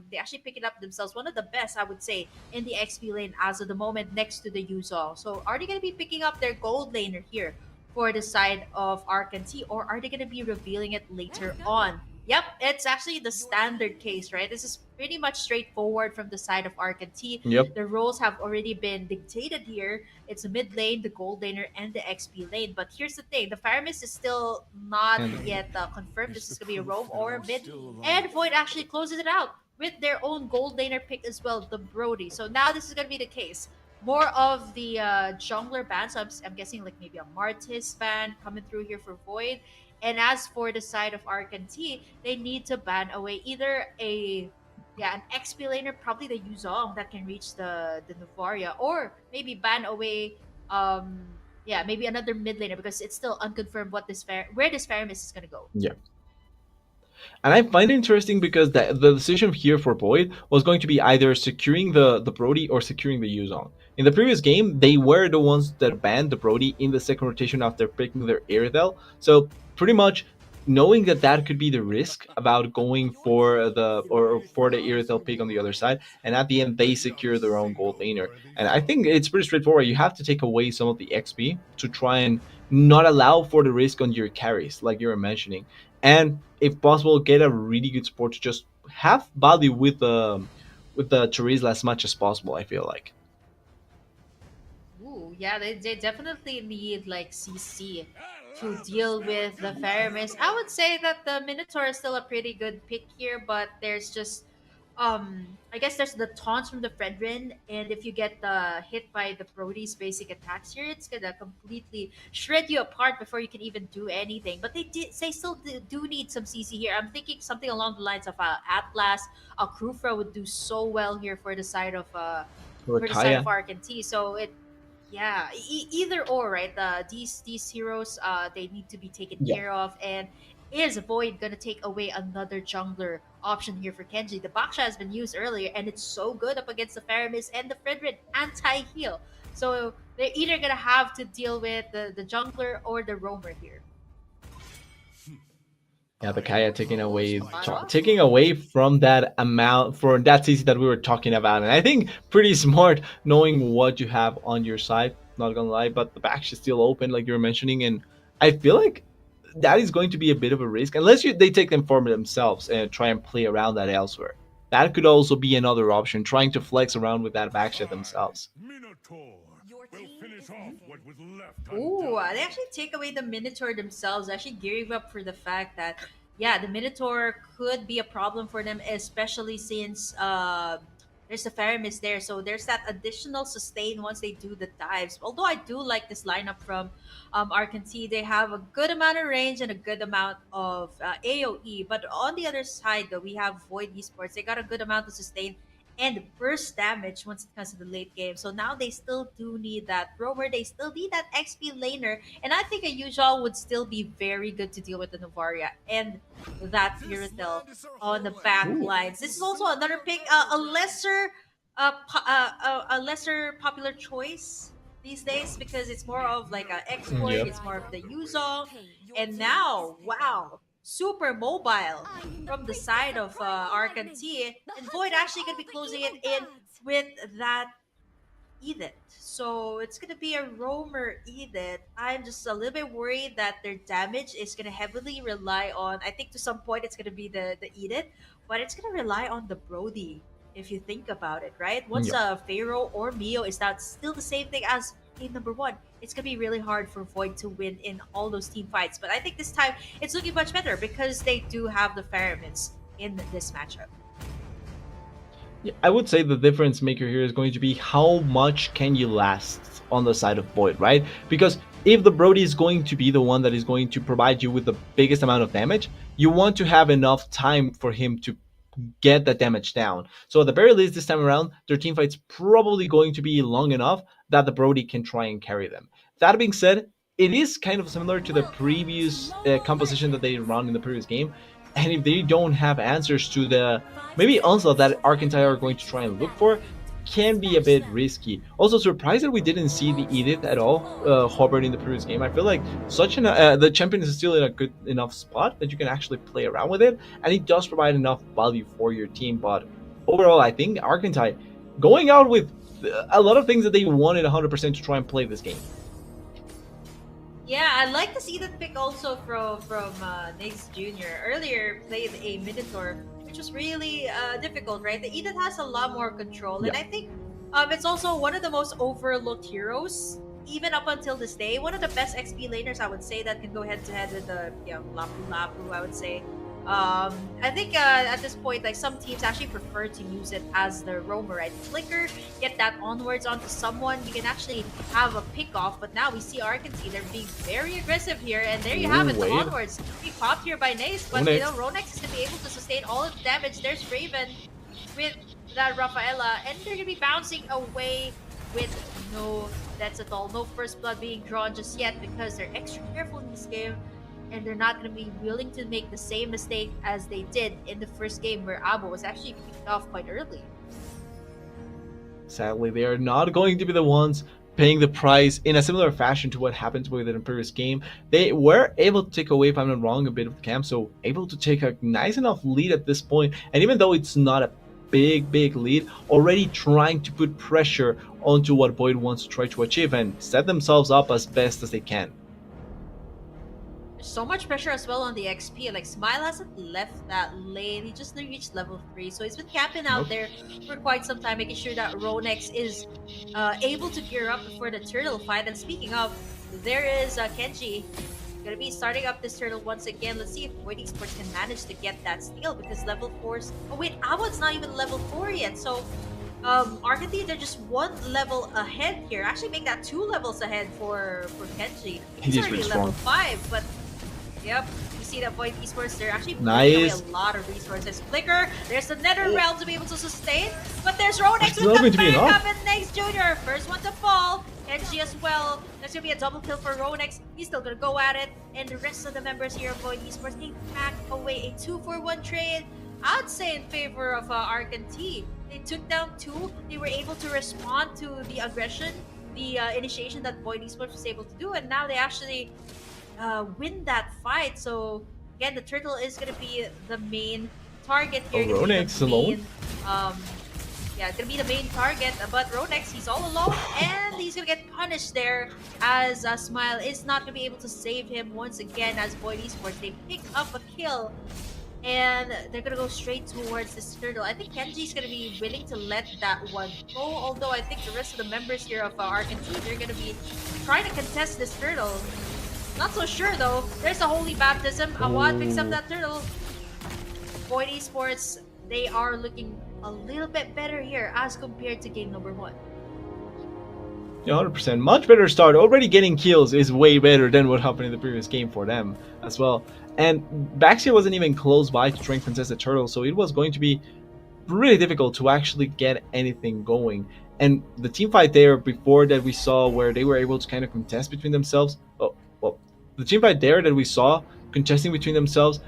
they actually pick it up themselves. One of the best, I would say, in the XP lane as of the moment, next to the Yuzong. So are they going to be picking up their gold laner here for the side of Arcantie, or are they going to be revealing it later on? Yep, it's actually the standard case, right? This is pretty much straightforward from the side of Arcantie. Yep. The roles have already been dictated here. It's the mid lane, the gold laner, and the XP lane. But here's the thing: the Faramis is still not And yet confirmed. This is gonna be a roam or a mid, and Void actually closes it out with their own gold laner pick as well, the Brody. So now this is gonna be the case. More of the jungler ban. So I'm guessing like maybe a Martis ban coming through here for Void. And as for the side of Arcantie, they need to ban away either an XP laner, probably the Yuzong that can reach the Novaria, or maybe ban away maybe another mid laner, because it's still unconfirmed where this Faramis is gonna go. yeah. And I find it interesting because the decision here for Boyd was going to be either securing the Brody or securing the Yuzong. In the previous game, they were the ones that banned the Brody in the second rotation after picking their Aerodel. So pretty much knowing that that could be the risk about going for the Aerodel pick on the other side, and at the end they secure their own gold laner. And I think it's pretty straightforward. You have to take away some of the XP to try and not allow for the risk on your carries, like you were mentioning, and if possible, get a really good support to just have value with the Teresa as much as possible. I feel like. Ooh, yeah, they definitely need like CC to deal with the Faramis. I would say that the Minotaur is still a pretty good pick here, but there's just I guess there's the taunts from the Fredrin, and if you get hit by the Brody's basic attacks here, it's gonna completely shred you apart before you can even do anything. But they still do need some CC here. I'm thinking something along the lines of Atlas, Krufra would do so well here for the side of Rakaya. Arcantie. So either or, right? These heroes, they need to be taken Yeah. care of. And is Void gonna take away another jungler option here for Kenji? The Baksha has been used earlier, and it's so good up against the Faramis and the Fredrin anti heal. So they're either gonna have to deal with the jungler or the roamer here. Yeah, the Kaya Spot on. taking away from that amount for that CC that we were talking about, and I think pretty smart knowing what you have on your side. Not gonna lie, but the back is still open, like you were mentioning, and I feel like that is going to be a bit of a risk unless they take them for themselves and try and play around that elsewhere. That could also be another option, trying to flex around with that backshot themselves. Minotaur will finish off what was left Ooh, undone. they actually take away the Minotaur themselves, actually gearing up for the fact that, yeah, the Minotaur could be a problem for them, especially since there's a Faramis there. So there's that additional sustain once they do the dives. Although I do like this lineup from Arcantie. They have a good amount of range and a good amount of AoE. But on the other side, though, we have Void Esports. They got a good amount of sustain and burst damage once it comes to the late game. So now they still do need that roamer. They still need that XP laner. And I think a usual would still be very good to deal with the Novaria and that Iritel on the back Ooh. lines. This is also another pick, a lesser a lesser popular choice these days because it's more of like a export, Yep. it's more of the usual, and now wow, super mobile from the side of Arcantie, and Void actually gonna be closing it in with that Edith. So it's gonna be a roamer Edith. I'm just a little bit worried that their damage is gonna heavily rely on. I think to some point it's gonna be the Edith, but it's gonna rely on the Brody. If you think about it, right? Once Yep. Pharaoh or Mio is not still the same thing as game number one, it's gonna be really hard for Void to win in all those team fights. But I think this time it's looking much better because they do have the Pheromones in this matchup. Yeah, I would say the difference maker here is going to be how much can you last on the side of Void, right? Because if the Brody is going to be the one that is going to provide you with the biggest amount of damage, you want to have enough time for him to get that damage down. So at the very least, this time around, their team fight's probably going to be long enough that the Brody can try and carry them. That being said, it is kind of similar to the previous composition that they run in the previous game. And if they don't have answers to the maybe onslaught that Arcantie are going to try and look for, can be a bit risky. Also, surprised that we didn't see the Edith at all hovering in the previous game. I feel like the champion is still in a good enough spot that you can actually play around with it, and it does provide enough value for your team. But overall, I think Arcantie going out with a lot of things that they wanted 100% to try and play this game. Yeah, I like to see that pick also from Nace Jr. Earlier played a Minotaur, which was really difficult, right? The Edith has a lot more control, and Yeah. I think it's also one of the most overlooked heroes, even up until this day. One of the best XP laners, I would say, that can go head to head with the Lapu Lapu. I would say. I think at this point, like some teams actually prefer to use it as their roamer, right? Flicker, get that onwards onto someone. You can actually have a pick off, but now we see Arcantie. They're being very aggressive here, and there you have it, the Wait. onwards. Being popped here by Nace, but Ronex. Ronex is gonna be able to sustain all of the damage. There's Raven with that Rafaela, and they're gonna be bouncing away with no deaths at all. No first blood being drawn just yet because they're extra careful in this game, and they're not going to be willing to make the same mistake as they did in the first game where Abo was actually picked off quite early. Sadly, they are not going to be the ones paying the price in a similar fashion to what happened with it in the previous game. They were able to take away, if I'm not wrong, a bit of the camp, so able to take a nice enough lead at this point. And even though it's not a big lead, already trying to put pressure onto what Void wants to try to achieve and set themselves up as best as they can. There's so much pressure as well on the XP. Like Smile hasn't left that lane. He just reached level 3. So he's been camping out there for quite some time, making sure that Ronex is able to gear up before the turtle fight. And speaking of, there is Kenji. Gonna be starting up this turtle once again. Let's see if Void Esports can manage to get that steal because level 4's... Oh wait, Awad's not even level 4 yet. So Arcantie, they're just one level ahead here. Actually make that 2 levels ahead for Kenji. He's He's already really level strong. 5, but yep, you see that Void Esports, they're actually putting Nice. away a lot of resources. Flicker, there's the Nether Realm to be able to sustain, but there's Ronex It's not with going the to be enough. backup and Nace Jr. First one to fall, Kenji as well. That's gonna be a double kill for Ronex. He's still gonna go at it, and the rest of the members here of Void Esports, they pack away a 2-for-1 trade. I'd say in favor of Arcantie. They took down 2. They were able to respond to the aggression, the initiation that Void Esports was able to do, and now they actually win that fight. So again, the turtle is gonna be the main target here. Oh, Gonna be Ronex the alone? main, yeah, gonna be the main target. But Ronex, he's all alone, and he's gonna get punished there as Smile is not gonna be able to save him once again. As Void Esports, they pick up a kill, and they're gonna go straight towards this turtle. I think Kenji's gonna be willing to let that one go, although I think the rest of the members here of Arcantie, they're gonna be trying to contest this turtle. Not so sure though. There's a holy baptism. Awad picks up that turtle. Void Esports, they are looking a little bit better here as compared to game number 1. Yeah, 100%. Much better start. Already getting kills is way better than what happened in the previous game for them as well. And Baxia wasn't even close by to try and contest the turtle, so it was going to be really difficult to actually get anything going. And the team fight there before that we saw where they were able to kind of contest between themselves. Oh, well, the team fight there that we saw contesting between themselves,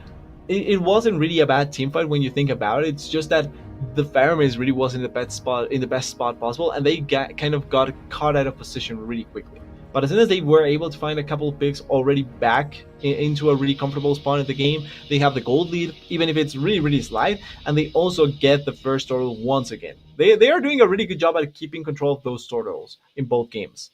it wasn't really a bad team fight when you think about it. It's just that the Pharomys really was in the best spot possible, and they kind of got caught out of position really quickly. But as soon as they were able to find a couple of picks already back into a really comfortable spot in the game, they have the gold lead, even if it's really, really slight, and they also get the first turtle once again. They are doing a really good job at keeping control of those turtles in both games.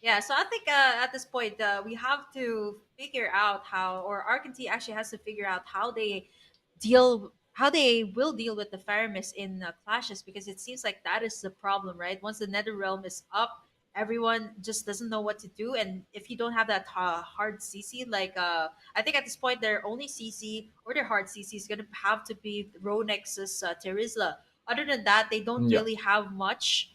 Yeah, so I think at this point we have to figure out how, or Arcantie actually has to figure out how they will deal with the Faramis in clashes, because it seems like that is the problem, right? Once the Nether Realm is up, everyone just doesn't know what to do, and if you don't have that hard CC, like I think at this point their only CC or their hard CC is gonna have to be Ronex's Terizla. Other than that, they don't Yeah. really have much.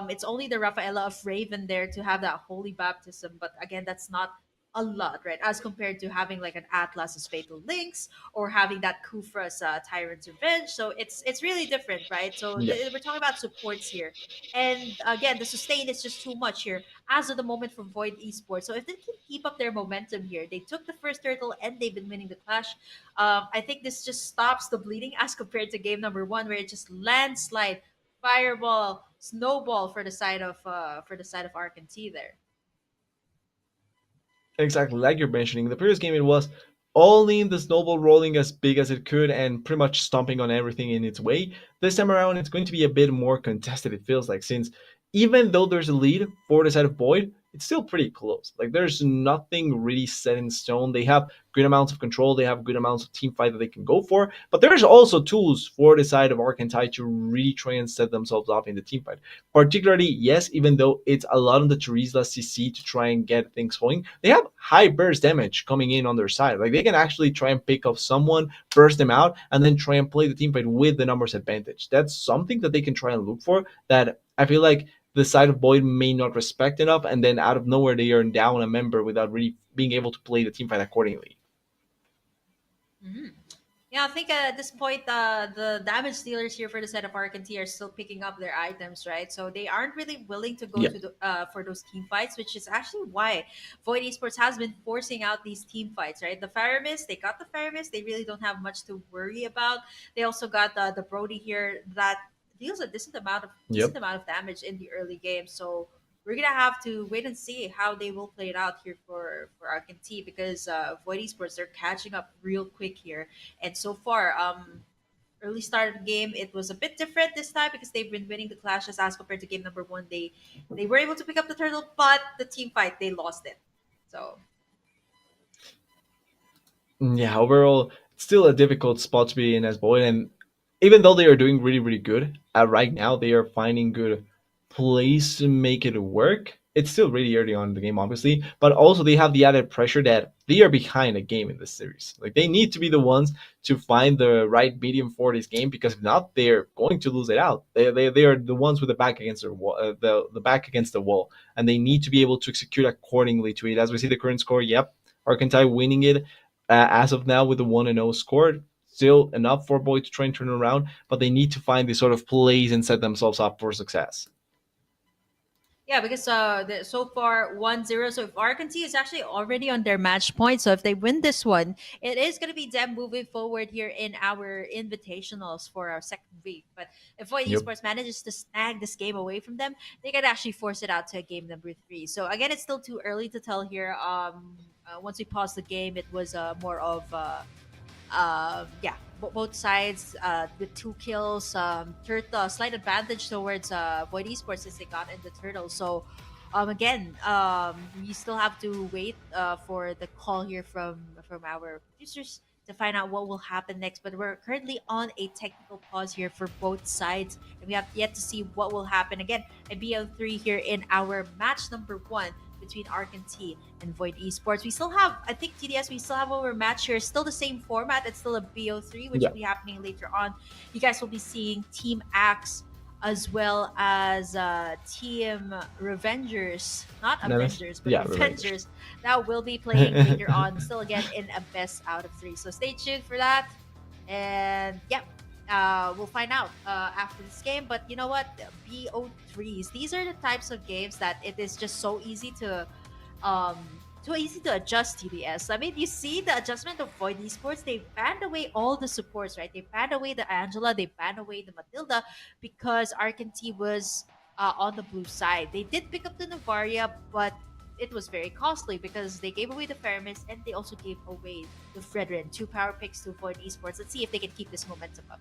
It's only the Rafaela of Raven there to have that holy baptism, but again, that's not a lot, right? As compared to having like an Atlas's Fatal Links or having that Kufra's Tyrant's Revenge. So it's really different, right? So Yeah. we're talking about supports here, and again, the sustain is just too much here as of the moment from Void Esports. So if they can keep up their momentum here, they took the first turtle and they've been winning the clash. I think this just stops the bleeding as compared to game number one, where it just landslide fireball, snowball for the side of Arcantie there. Exactly, like you're mentioning, the previous game it was only in the snowball rolling as big as it could and pretty much stomping on everything in its way. This time around, it's going to be a bit more contested, it feels like, since even though there's a lead for the side of Void, it's still pretty close. Like, there's nothing really set in stone. They have good amounts of control, they have good amounts of team fight that they can go for, but there's also tools for the side of Arcantie to really try and set themselves up in the team fight. Particularly, yes, even though it's a lot on the Terizla CC to try and get things going, they have high burst damage coming in on their side. Like, they can actually try and pick up someone, burst them out, and then try and play the team fight with the numbers advantage. That's something that they can try and look for that I feel like the side of Void may not respect enough, and then out of nowhere they are down a member without really being able to play the team fight accordingly. Mhm. Yeah, I think at this point, the damage dealers here for the set of Arcantie are still picking up their items, right? So they aren't really willing to go Yeah. to the for those team fights, which is actually why Void Esports has been forcing out these team fights, right? The Faramis, they got the Faramis, they really don't have much to worry about. They also got the Brody here that deals a Yep. decent amount of damage in the early game. So we're gonna have to wait and see how they will play it out here for Arcantie, because Void Esports, they're catching up real quick here, and so far, early start of the game, it was a bit different this time because they've been winning the clashes as compared to game number one. They were able to pick up the turtle, but the team fight they lost it. So Yeah, overall, it's still a difficult spot to be in as Void, and even though they are doing really, really good right now, they are finding good plays to make it work. It's still really early on in the game, obviously, but also they have the added pressure that they are behind a game in this series. Like, they need to be the ones to find the right medium for this game, because if not, they're going to lose it out. They are the ones with the back against the wall, the back against the wall, and they need to be able to execute accordingly to it. As we see the current score, yep, Arcantie winning it as of now with the 1-0 score. Still enough for Boyd to try and turn it around, but they need to find these sort of plays and set themselves up for success. yeah, because so far 1-0. So if Arcantie is actually already on their match point, so if they win this one, it is going to be them moving forward here in our invitationals for our second week. But if Void Yep. Esports manages to snag this game away from them, they can actually force it out to game number three. So again, it's still too early to tell here. Once we pause the game, it was more of yeah, both sides, the two kills, slight advantage towards Void Esports since they got in the turtle. So again, we still have to wait for the call here from our producers to find out what will happen next. But we're currently on a technical pause here for both sides, and we have yet to see what will happen. Again, a BO3 here in our match number one between Arcantie and Void Esports. We still have, I think, TDS, we still have our match here. Still the same format. It's still a BO3, which Yeah. will be happening later on. You guys will be seeing Team Axe as well as Team Revengers, not Nemesis? Avengers, but Yeah, Revengers, that will be playing later on. Still, again, in a best out of three. So stay tuned for that. And yep, we'll find out after this game. But you know what? BO3s, these are the types of games that it is just so easy um, too easy to adjust TDS. I mean, you see the adjustment of Void Esports. They banned away all the supports, right? They banned away the Angela, they banned away the Matilda because Arcantie was on the blue side. They did pick up the Novaria, but it was very costly because they gave away the Faramis and they also gave away the Fredrin. Two power picks to Void Esports. Let's see if they can keep this momentum up.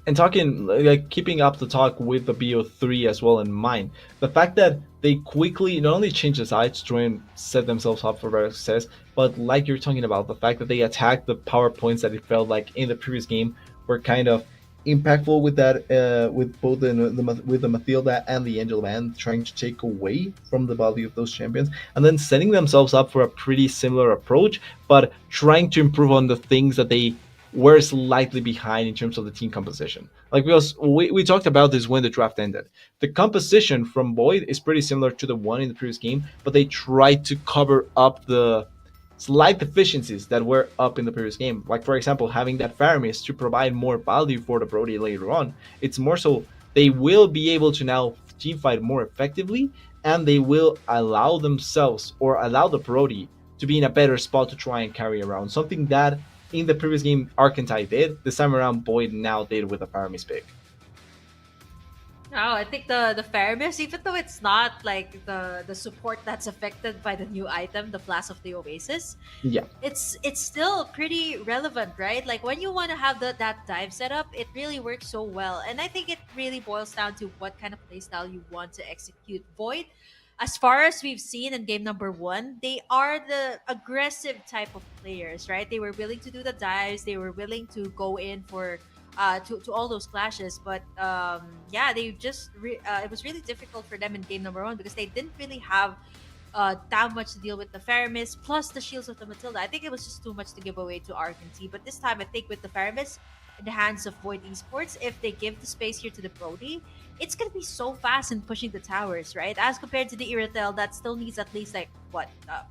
And talking, like, keeping up the talk with the BO3 as well in mind, the fact that they quickly not only changed the sides to try and set themselves up for better success, but like you're talking about, the fact that they attacked the power points that it felt like in the previous game were kind of impactful with that, with both with the Mathilda and the Angel Band, trying to take away from the value of those champions, and then setting themselves up for a pretty similar approach, but trying to improve on the things that they were slightly behind in terms of the team composition. Like, because we talked about this when the draft ended. The composition from Void is pretty similar to the one in the previous game, but they tried to cover up the slight deficiencies that were up in the previous game. Like, for example, having that Faramis to provide more value for the Brody later on. It's more so they will be able to now team fight more effectively, and they will allow themselves or allow the Brody to be in a better spot to try and carry around. Something that in the previous game Arcantie did, this time around Boyd now did with a Faramis pick. No, I think the Faramis, even though it's not like the support that's affected by the new item, the Blast of the Oasis, Yeah, it's still pretty relevant, right? Like when you want to have that dive setup, it really works so well. And I think it really boils down to what kind of playstyle you want to execute. Void, as far as we've seen in game number 1, they are the aggressive type of players, right? They were willing to do the dives, they were willing to go in for to all those clashes, but yeah, they just it was really difficult for them in game number 1 because they didn't really have that much to deal with the Faramis plus the shields of the Matilda. I think it was just too much to give away to Arcantie, but this time I think with the Faramis in the hands of Void Esports, if they give the space here to the Brody, it's gonna be so fast in pushing the towers, right? As compared to the Iratel that still needs at least like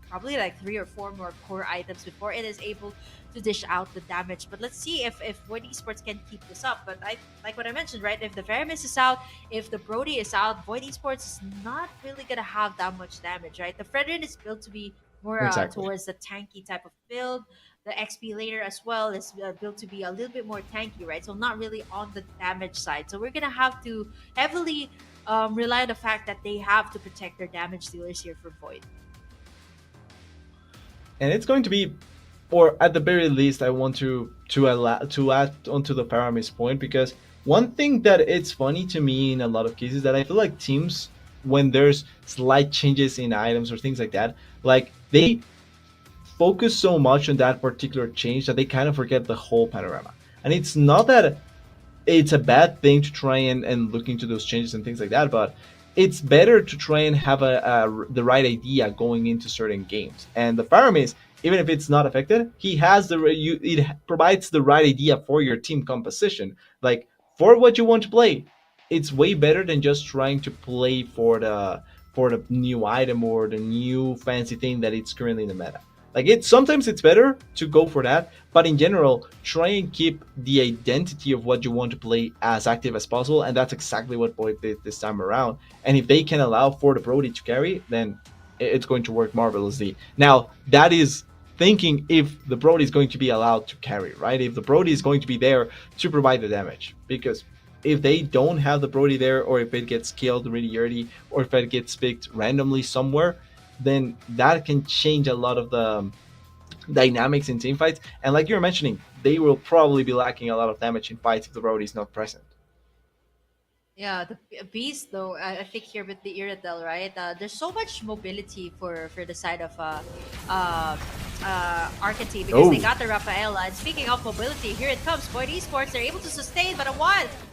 probably like 3 or 4 more core items before it is able to dish out the damage. But let's see if Void Esports can keep this up. But I like what I mentioned, right? If the Faramis is out, if the Brody is out, Void Esports is not really gonna have that much damage, right? The Fredrin is built to be more exactly. towards the tanky type of build. The XP later as well is built to be a little bit more tanky, right? So not really on the damage side. So we're gonna have to heavily rely on the fact that they have to protect their damage dealers here for Void. And it's going to be, or at the very least, I want to add onto the Faramis point, because one thing that it's funny to me in a lot of cases that I feel like teams, when there's slight changes in items or things like that, like they focus so much on that particular change that they kind of forget the whole panorama. And it's not that it's a bad thing to try and look into those changes and things like that, but it's better to try and have the right idea going into certain games. And the Faramis, even if it's not affected, he has it provides the right idea for your team composition. Like, for what you want to play, it's way better than just trying to play for the new item or the new fancy thing that it's currently in the meta. Like, sometimes it's better to go for that, but in general, try and keep the identity of what you want to play as active as possible, and that's exactly what Boyd did this time around. And if they can allow for the Brody to carry, then it's going to work marvelously. Now, that is thinking if the Brody is going to be allowed to carry, right? If the Brody is going to be there to provide the damage, because if they don't have the Brody there, or if it gets killed really early, or if it gets picked randomly somewhere, then that can change a lot of the dynamics in team fights. And like you were mentioning, they will probably be lacking a lot of damage in fights if the Brody is not present. Yeah, the Beast though, I think here with the Iratel, right? There's so much mobility for the side of Arcantie because they got the Rafaela. And speaking of mobility, here it comes. Void Esports, they're able to sustain, but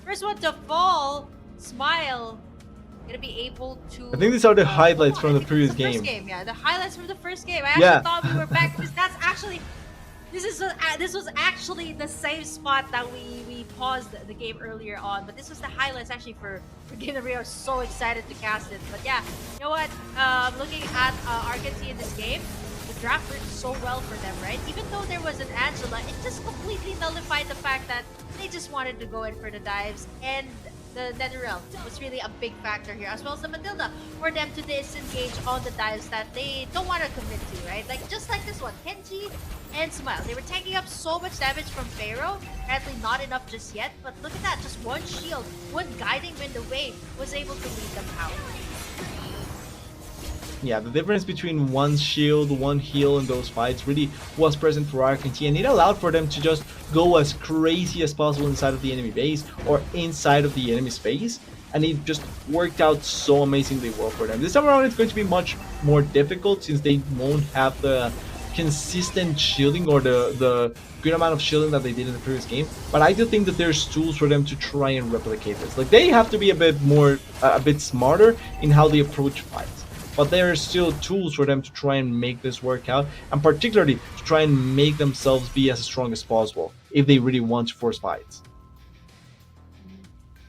first one to fall, Smile, gonna be able to. I think these are the highlights from the previous game. game. First game. Yeah, the highlights from the first game. I actually thought we were back because that's actually. This was actually the same spot that we paused the game earlier on, but this was the highlights actually for game number. I was so excited to cast it, but yeah, you know what? Looking at Arcantie in this game, the draft worked so well for them, right? Even though there was an Angela, it just completely nullified the fact that they just wanted to go in for the dives, and the NetherRealm was really a big factor here, as well as the Matilda, for them to disengage on the dives that they don't want to commit to, right? Like just like this one, Kenji and Smile. They were taking up so much damage from Pharaoh. Apparently not enough just yet, but look at that, just one shield, one guiding wind away was able to lead them out. Yeah, the difference between one shield, one heal in those fights really was present for Arcantie, and it allowed for them to just go as crazy as possible inside of the enemy base or inside of the enemy space, and it just worked out so amazingly well for them. This time around it's going to be much more difficult since they won't have the consistent shielding or the good amount of shielding that they did in the previous game, but I do think that there's tools for them to try and replicate this. Like, they have to be a bit smarter in how they approach fights, but there are still tools for them to try and make this work out, and particularly to try and make themselves be as strong as possible if they really want to force fights.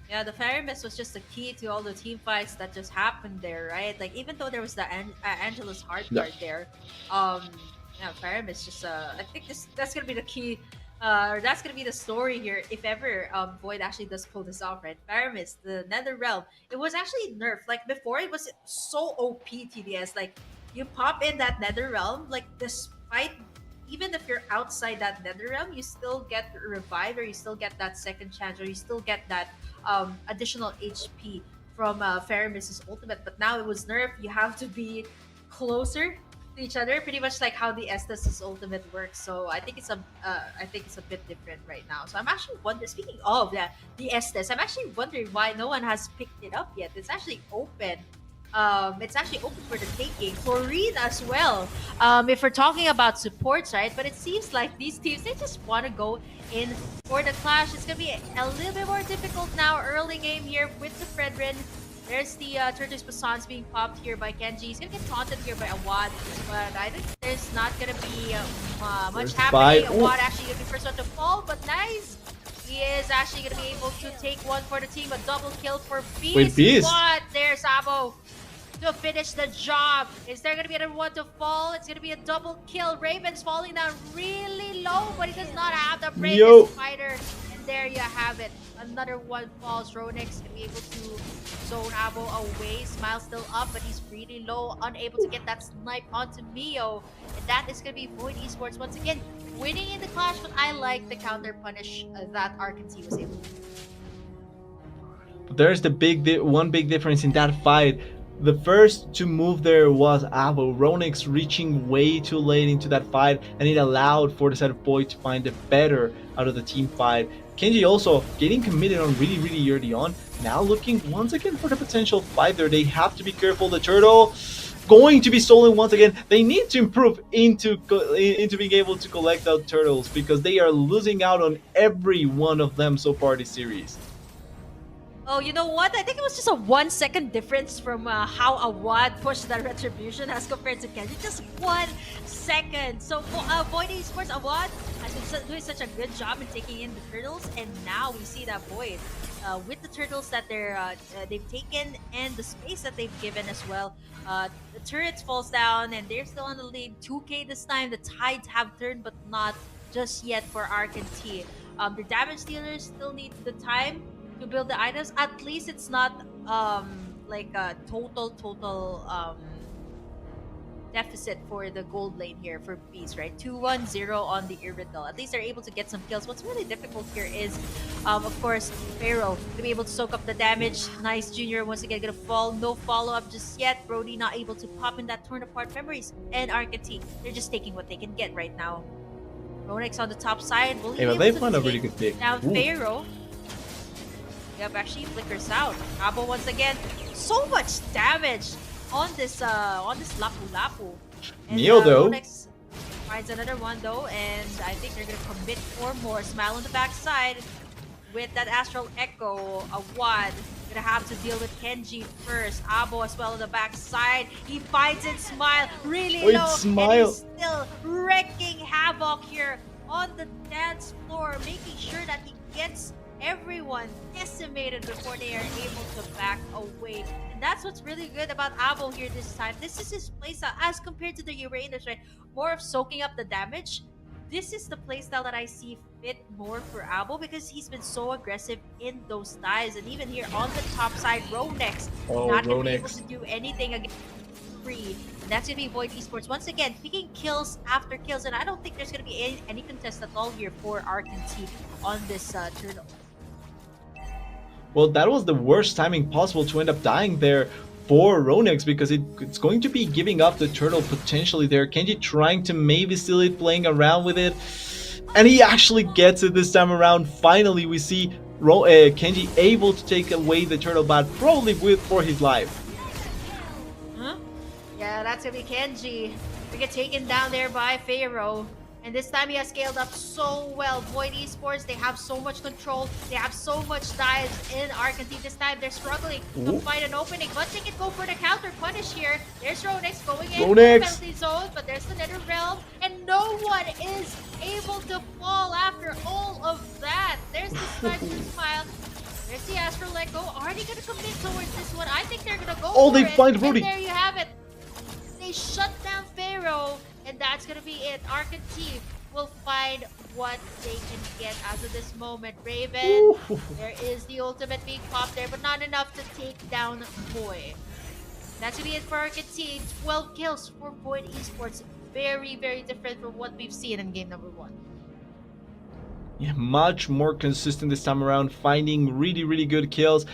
Yeah, the Fairy Mist was just the key to all the team fights that just happened there, right? Like, even though there was the Angela's heart guard there, yeah, Fairy Mist just I think that's gonna be the key, or that's gonna be the story here if ever Void actually does pull this off, right? Fairy Mist, the Nether Realm, it was actually nerfed. Like before, it was so OP TDS. Like you pop in that Nether Realm, like despite even if you're outside that Nether Realm, you still get revived, or you still get that second chance, or you still get that additional HP from Fairy Mist's ultimate. But now it was nerfed. You have to be closer to each other, pretty much like how the Estes' ultimate works. So I think it's a bit different right now. So I'm actually wondering, speaking of the Estes, I'm actually wondering why no one has picked it up yet. It's actually open. It's actually open for the taking. Corrine as well. If we're talking about supports, right? But it seems like these teams, they just want to go in for the clash. It's gonna be a little bit more difficult now. Early game here with the Fredrin. There's the Turtles Passans being popped here by Kenji. He's gonna get taunted here by Awad, but I think there's not gonna be much happening. Awad actually gonna be first one to fall, but nice. He is actually gonna be able to take one for the team. A double kill for Beast. Wait, Beast? What? There's Sabo to finish the job. Is there gonna be another one to fall? It's gonna be a double kill. Raven's falling down really low, but he does not have the bravest fighter. And there you have it. Another one falls. Ronix gonna be able to zone Abo away. Smile still up, but he's really low, unable to get that snipe onto Mio. And that is gonna be Void Esports once again winning in the clash. But I like the counter punish that Arcantie was able to do. There's the one big difference in that fight. The first to move there was Avo. Ronix reaching way too late into that fight, and it allowed for the side of Void to find the better out of the team fight. Kenji also getting committed on really early on. Now looking once again for the potential fight there. They have to be careful. The turtle going to be stolen once again. They need to improve into being able to collect out turtles, because they are losing out on every one of them so far this series. Oh, you know what? I think it was just a 1 second difference from how Awad pushed that retribution as compared to Kenji. Just 1 second. So Void Esports, Awad has been doing such a good job in taking in the turtles, and now we see that Void with the turtles that they've taken and the space that they've given as well. The turrets falls down, and they're still on the lead. 2K this time. The tides have turned, but not just yet for Arcantie. The damage dealers still need the time to build the items. At least it's not like a total deficit for the gold lane here for Beast, right? 2-1-0 on the Irrital. At least they're able to get some kills. What's really difficult here is of course Pharaoh to be able to soak up the damage. Nice Junior once again gonna fall. No follow-up just yet. Brody not able to pop in that torn apart memories. And Arcantie, they're just taking what they can get right now. Ronix on the top side. Will he be they able found to a really take good pick. down Pharaoh? Yep, actually flickers out. Abo once again. So much damage on this Lapu Lapu. And, Neo though. Ronix finds another one though, and I think they're gonna commit for more. Smile on the backside with that Astral Echo. Awad gonna have to deal with Kenji first. Abo as well on the backside. He finds it. Smile really low. Smile. And he's still wrecking havoc here on the dance floor, making sure that he gets everyone decimated before they are able to back away. And that's what's really good about Abo here this time. This is his playstyle as compared to the Uranus, right? More of soaking up the damage this is the playstyle that I see fit more for Abo because he's been so aggressive in those dives. And even here on the top side, Ronex Oh, not going to be able Ronex. to do anything against free. And that's going to be Void Esports once again picking kills after kills. And I don't think there's going to be any contest at all here for Arcantie on this turtle. Well, that was the worst timing possible to end up dying there for Ronex, because it's going to be giving up the turtle potentially there. Kenji trying to maybe steal it, playing around with it, and he actually gets it this time around. Finally, we see Kenji able to take away the turtle, but probably for his life. Huh? Yeah, that's going to be Kenji. We get taken down there by Pharaoh. And this time he has scaled up so well. Void Esports, they have so much control. They have so much dives in Arcantie. This time they're struggling to find an opening. But they can go for the counter punish here. There's Ronex going in the penalty zone. But there's the Nether Realm. And no one is able to fall after all of that. There's the Sniper Smile. There's the Astral Let Go. Are they going to commit towards this one? I think they're going to go for they it. find Rudy. And there you have it. They shut down Pharaoh. And that's going to be it. Arcantie will find what they can get as of this moment. Raven, there is the ultimate being popped there, but not enough to take down Void. That's going to be it for Arcantie. 12 kills for Void Esports. Very, very different from what we've seen in game number 1. Yeah, much more consistent this time around, finding really, really good kills.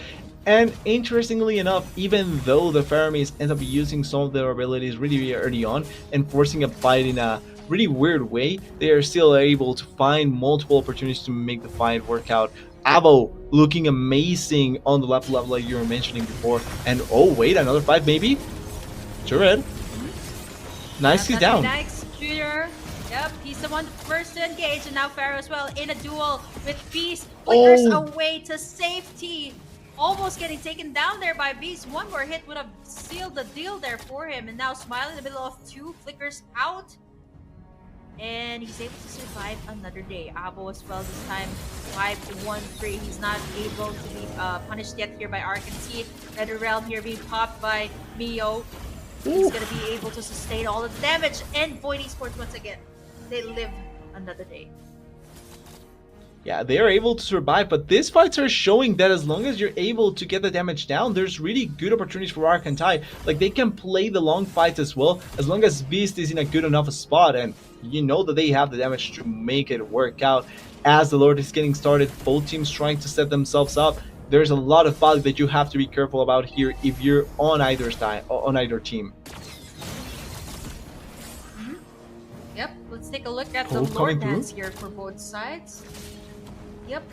And interestingly enough, even though the Faramis end up using some of their abilities really early on and forcing a fight in a really weird way, they are still able to find multiple opportunities to make the fight work out. Avo looking amazing on the left level like you were mentioning before. And oh wait, another fight maybe? Turret. Nice, he's down. Nice shooter. Yep, he's the one first to engage, and now Pharaoh as well in a duel with Beast. Flickers away to safety. Almost getting taken down there by Beast. One more hit would have sealed the deal there for him. And now Smile in the middle of 2 flickers out. And he's able to survive another day. Abo as well this time. 5-1-3. He's not able to be punished yet here by Arcantie. Nether Realm here being popped by Mio. He's going to be able to sustain all the damage. And Void Esports once again. They live another day. Yeah, they are able to survive, but these fights are showing that as long as you're able to get the damage down, there's really good opportunities for Arcantie. Like, they can play the long fights as well, as long as Beast is in a good enough spot, and you know that they have the damage to make it work out. As the Lord is getting started, both teams trying to set themselves up. There's a lot of value that you have to be careful about here if you're on either side, on either team. Yep, let's take a look at the Lord dance here for both sides. Yep.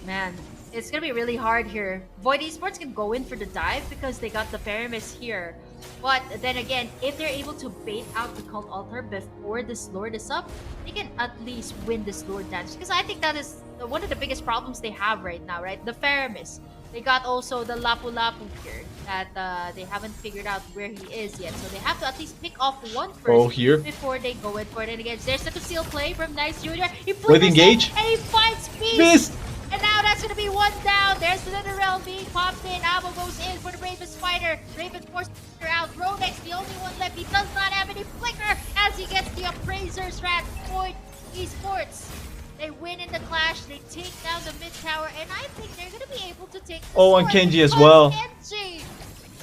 Man, it's gonna be really hard here. Void Esports can go in for the dive because they got the Paramis here. But then again, if they're able to bait out the Cult Altar before this Lord is up, they can at least win this Lord dance. Because I think that is one of the biggest problems they have right now, right? The Paramis. They got also the Lapu Lapu here that they haven't figured out where he is yet. So they have to at least pick off one first before they go in for it. And again, there's the concealed play from Nice Jr. He plays engage and he fights Beast. And now that's going to be one down. There's the Nether Realm being popped in. Abo goes in for the Raven Spider. Raven forces her out. Ronex, the only one left. He does not have any flicker as he gets the Appraiser's Rat. Void Esports. They win in the clash. They take down the mid tower, and I think they're going to be able to take the and Kenji as well. Kenji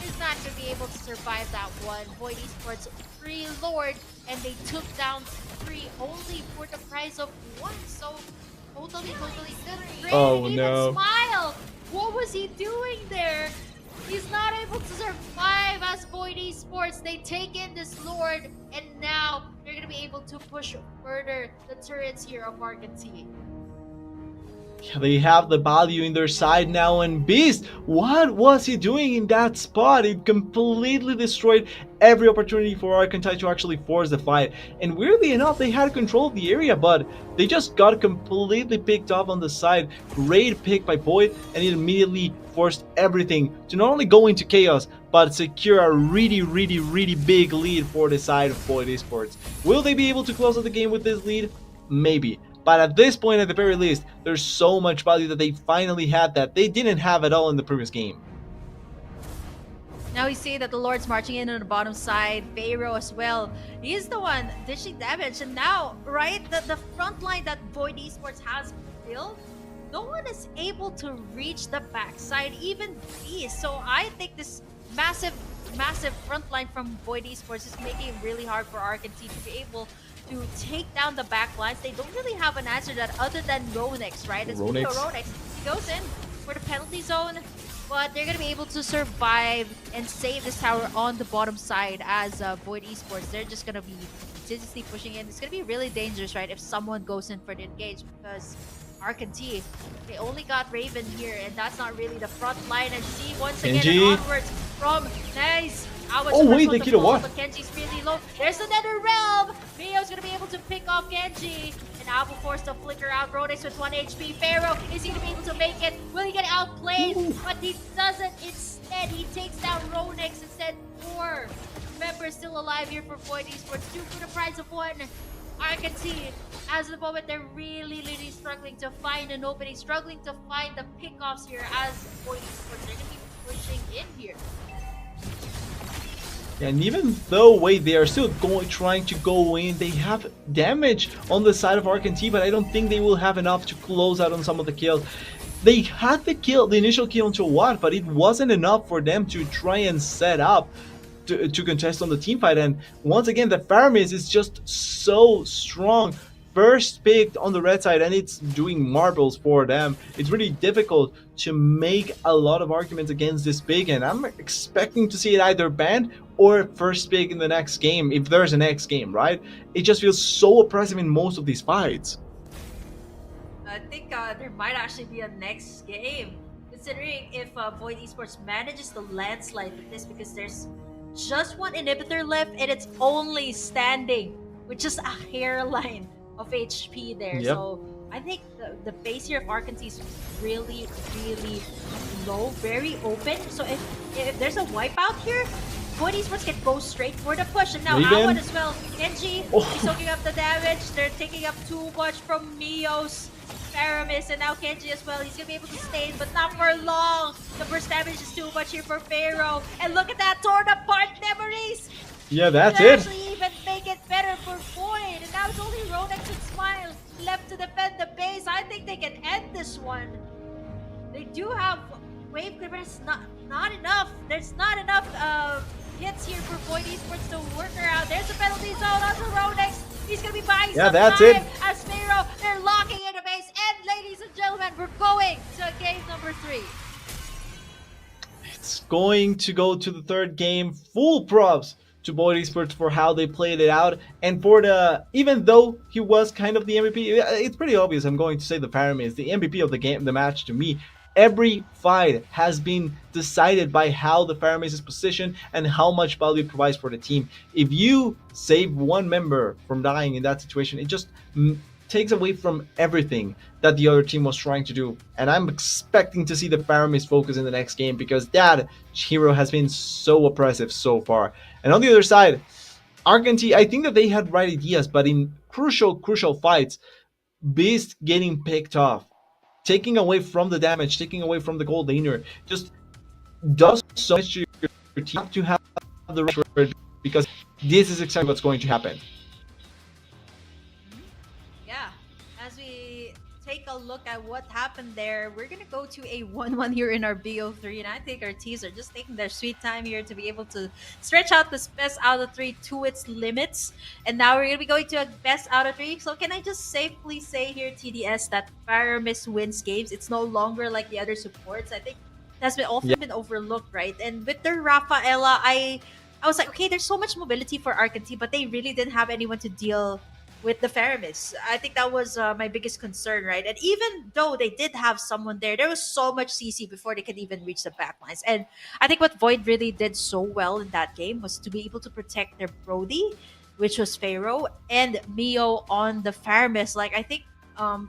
is not going to be able to survive that one. Void Esports, 3 Lord, and they took down 3 only for the price of 1. So totally good. No. Smile. What was he doing there? He's not able to survive as Void Esports. They take in this Lord, and now they're going to be able to push further the turrets here of Arcantie. They have the value in their side now, and Beast, what was he doing in that spot? It completely destroyed every opportunity for Arcantie to actually force the fight. And weirdly enough, they had control of the area, but they just got completely picked up on the side. Great pick by Void, and it immediately forced everything to not only go into chaos, but secure a really big lead for the side of Void Esports. Will they be able to close out the game with this lead? Maybe. But at this point, at the very least, there's so much value that they finally had that they didn't have at all in the previous game. Now we see that the Lord's marching in on the bottom side. Pharaoh as well. He's the one dishing damage. And now, right, the front line that Void Esports has built, no one is able to reach the backside, even Beast. So I think this massive, massive front line from Void Esports is making it really hard for Arcantie to be able to take down the back lines. They don't really have an answer that other than Ronex, right? It's Ronex. Ronex. He goes in for the penalty zone, but they're gonna be able to survive and save this tower on the bottom side as Void Esports. They're just gonna be continuously pushing in. It's gonna be really dangerous, right, if someone goes in for the engage, because Arcantie, they only got Raven here, and that's not really the front line. And see once again Kenji. and onwards from Nice. Oh, wait, they killed what? But Kenji's really low. There's another realm. Mio's gonna be able to pick off Kenji. And Abu forced to flicker out Rodex with 1 HP. Pharaoh, is he gonna be able to make it? Will he get outplayed? Ooh. But he doesn't. Instead, he takes down Ronex. Instead, 4 members still alive here for Void Esports. 2 for the price of 1. Arcantie, as of the moment, they're really, really struggling to find an opening, struggling to find the pickoffs here as Void Esports. They're gonna be pushing in here. And even though, wait, they are still trying to go in, they have damage on the side of Arcantie, but I don't think they will have enough to close out on some of the kills. They had the initial kill into Watt, but it wasn't enough for them to try and set up to contest on the team fight. And once again, the Faramis is just so strong. First picked on the red side, and it's doing marbles for them. It's really difficult to make a lot of arguments against this pick, and I'm expecting to see it either banned or first pick in the next game, if there's a next game, right? It just feels so oppressive in most of these fights. I think there might actually be a next game, considering if Void Esports manages to landslide with this, because there's just one inhibitor left and it's only standing with just a hairline of HP there. Yep. So I think the base here of Arcantie is really, really low, very open. So if there's a wipeout here, Void Esports can go straight for the push. And now Raven. Awan as well. Genji, he's soaking up the damage. They're taking up too much from Mio's Paramis, and now Kenji as well. He's gonna be able to stay, but not for long. The burst damage is too much here for Pharaoh. And look at that, torn apart memories. Yeah, that's They it. actually even make it better for Void. And now it's only Ronex and Smile left to defend the base. I think they can end this one. They do have wave clear, but it's not enough. There's not enough hits here for Void Esports to work around. There's a penalty zone onto Ronex. He's gonna be buying some that's time it. as Pharaoh. They're locking in the base. And ladies and gentlemen, we're going to game number 3. It's going to go to the third game. Full props to Void Esports for how they played it out, and for the, even though he was kind of the MVP, it's pretty obvious I'm going to say the Paramis is the MVP of the game, the match to me. Every fight has been decided by how the Paramis is positioned and how much value it provides for the team. If you save one member from dying in that situation, it just takes away from everything that the other team was trying to do. And I'm expecting to see the Paramis focus in the next game, because that hero has been so oppressive so far. And on the other side, Arcantie, I think that they had right ideas, but in crucial fights, Beast getting picked off, taking away from the damage, taking away from the gold laner, just does so much to your team to have the right, because this is exactly what's going to happen. Yeah, as we take a look at what happened there, we're gonna go to a 1-1 here in our BO3, and I think our teams are just taking their sweet time here to be able to stretch out this best out of 3 to its limits. And now we're gonna be going to a best out of 3. So can I just safely say here, TDS, that Paramis wins games? It's no longer like the other supports. I think that's been overlooked, right? And with their Rafaela, I was like, okay, there's so much mobility for Arcantie, but they really didn't have anyone to deal with the Faramis. I think that was my biggest concern, right? And even though they did have someone there was so much CC before they could even reach the backlines. And I think what Void really did so well in that game was to be able to protect their Brody, which was Pharaoh, and Mio on the Faramis. Like, I think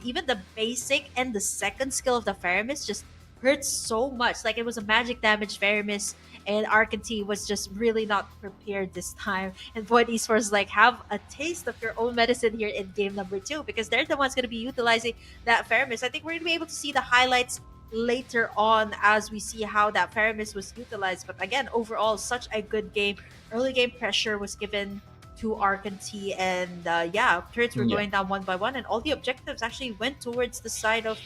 even the basic and the second skill of the Faramis just hurts so much. Like, it was a magic damage Faramis, and Arcantie was just really not prepared this time. And Void Esports like, have a taste of your own medicine here in game number 2, because they're the ones going to be utilizing that Faramis. I think we're going to be able to see the highlights later on as we see how that Faramis was utilized. But again, overall, such a good game. Early game pressure was given to Arcantie, and yeah, turrets were Yeah, going down one by one, and all the objectives actually went towards the side of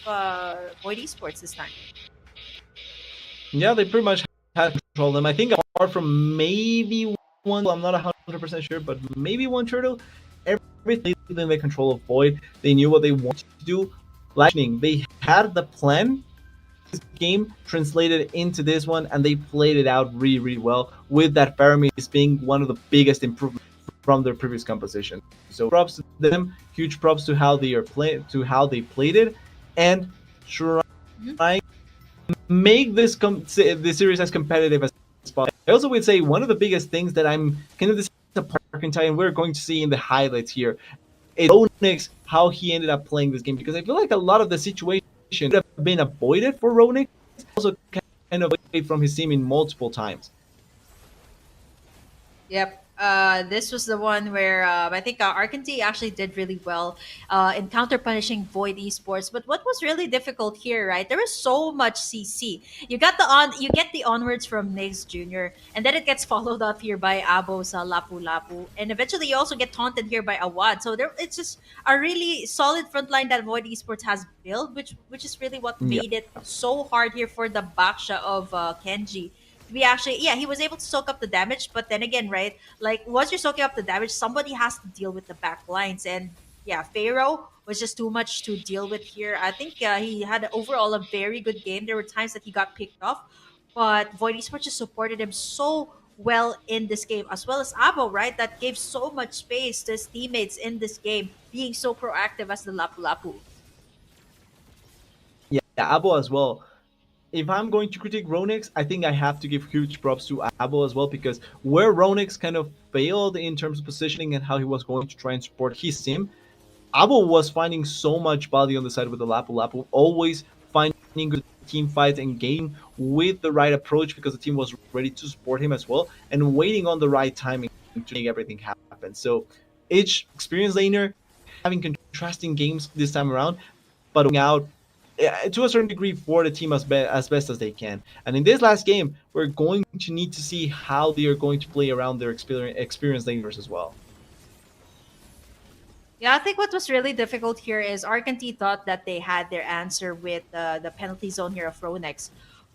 Void Esports this time. yeah, they pretty much had control of them. I think apart from maybe one, I'm not 100% sure, but maybe one turtle, everything in the control of Void. They knew what they wanted to do. Lightning, they had the plan. This game translated into this one, and they played it out really, really well. With that, Faramis being one of the biggest improvements from their previous composition. So props to them. Huge props to how they are to how they played it, and Mhm. trying make this series as competitive as possible. I also would say one of the biggest things that I'm kind of disappointed, and we're going to see in the highlights here, is Ronix, how he ended up playing this game, because I feel like a lot of the situation could have been avoided for Ronix, also kind of away from his team in multiple times. Yep. This was the one where I think Arcantie actually did really well in counter punishing Void Esports. But what was really difficult here, right? There was so much CC. You get the onwards from Nigs Jr. and then it gets followed up here by Abo's Lapu Lapu, and eventually you also get taunted here by Awad. So it's just a really solid front line that Void Esports has built, which is really what Yeah, made it so hard here for the Baksha of Kenji. We actually, yeah, he was able to soak up the damage, but then again, right, like once you're soaking up the damage, somebody has to deal with the back lines. And yeah, Pharaoh was just too much to deal with here. I think he had overall a very good game. There were times that he got picked off, but Void Esports just supported him so well in this game, as well as Abo, right, that gave so much space to his teammates in this game, being so proactive as the Lapu Lapu. yeah, Abo as well. If I'm going to critique Ronix, I think I have to give huge props to Abo as well, because where Ronix kind of failed in terms of positioning and how he was going to try and support his team, Abo was finding so much value on the side with the Lapu Lapu, always finding good team fights and game with the right approach, because the team was ready to support him as well, and waiting on the right timing to make everything happen. So each experienced laner having contrasting games this time around, but going out to a certain degree for the team as best as they can. And in this last game, we're going to need to see how they are going to play around their experienced laners as well. Yeah, I think what was really difficult here is Arcantie thought that they had their answer with the penalty zone here of Ronex.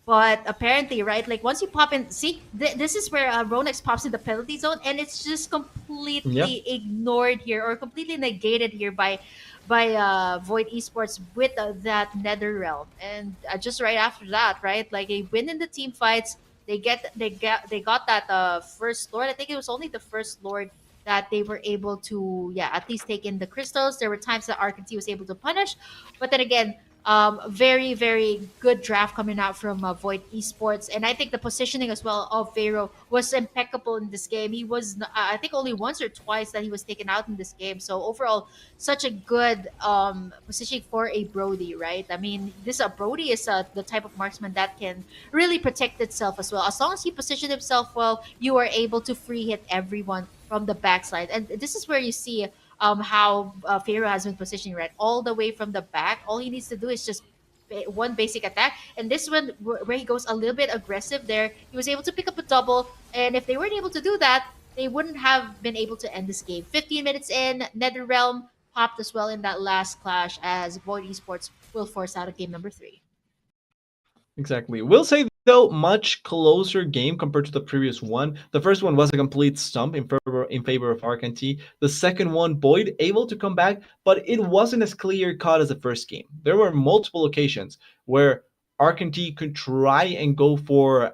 But apparently, right, like once you pop in, see, this is where Ronex pops in the penalty zone, and it's just Yeah, completely ignored here or completely negated here by Void Esports with that Nether Realm. And just right after that, right, like a win in the team fights, they got that first Lord. I think it was only the first Lord that they were able to, yeah, at least take in the crystals. There were times that Arkansas was able to punish, but then again, very very good draft coming out from Void Esports, and I think the positioning as well of Pharaoh was impeccable in this game. He was, I think, only once or twice that he was taken out in this game. So overall, such a good positioning for a Brody, right? I mean, this Brody is the type of marksman that can really protect itself as well. As long as he positioned himself well, you are able to free hit everyone from the backside. And this is where you see how Pharaoh has been positioning, right? All the way from the back. All he needs to do is just one basic attack. And this one, where he goes a little bit aggressive there, he was able to pick up a double. And if they weren't able to do that, they wouldn't have been able to end this game. 15 minutes in, NetherRealm popped as well in that last clash as Void Esports will force out a game number 3. exactly. We'll say though, much closer game compared to the previous one. The first one was a complete stump in favor of Arcantie. The second one, Boyd able to come back, but it wasn't as clear cut as the first game. There were multiple occasions where Arcantie could try and go for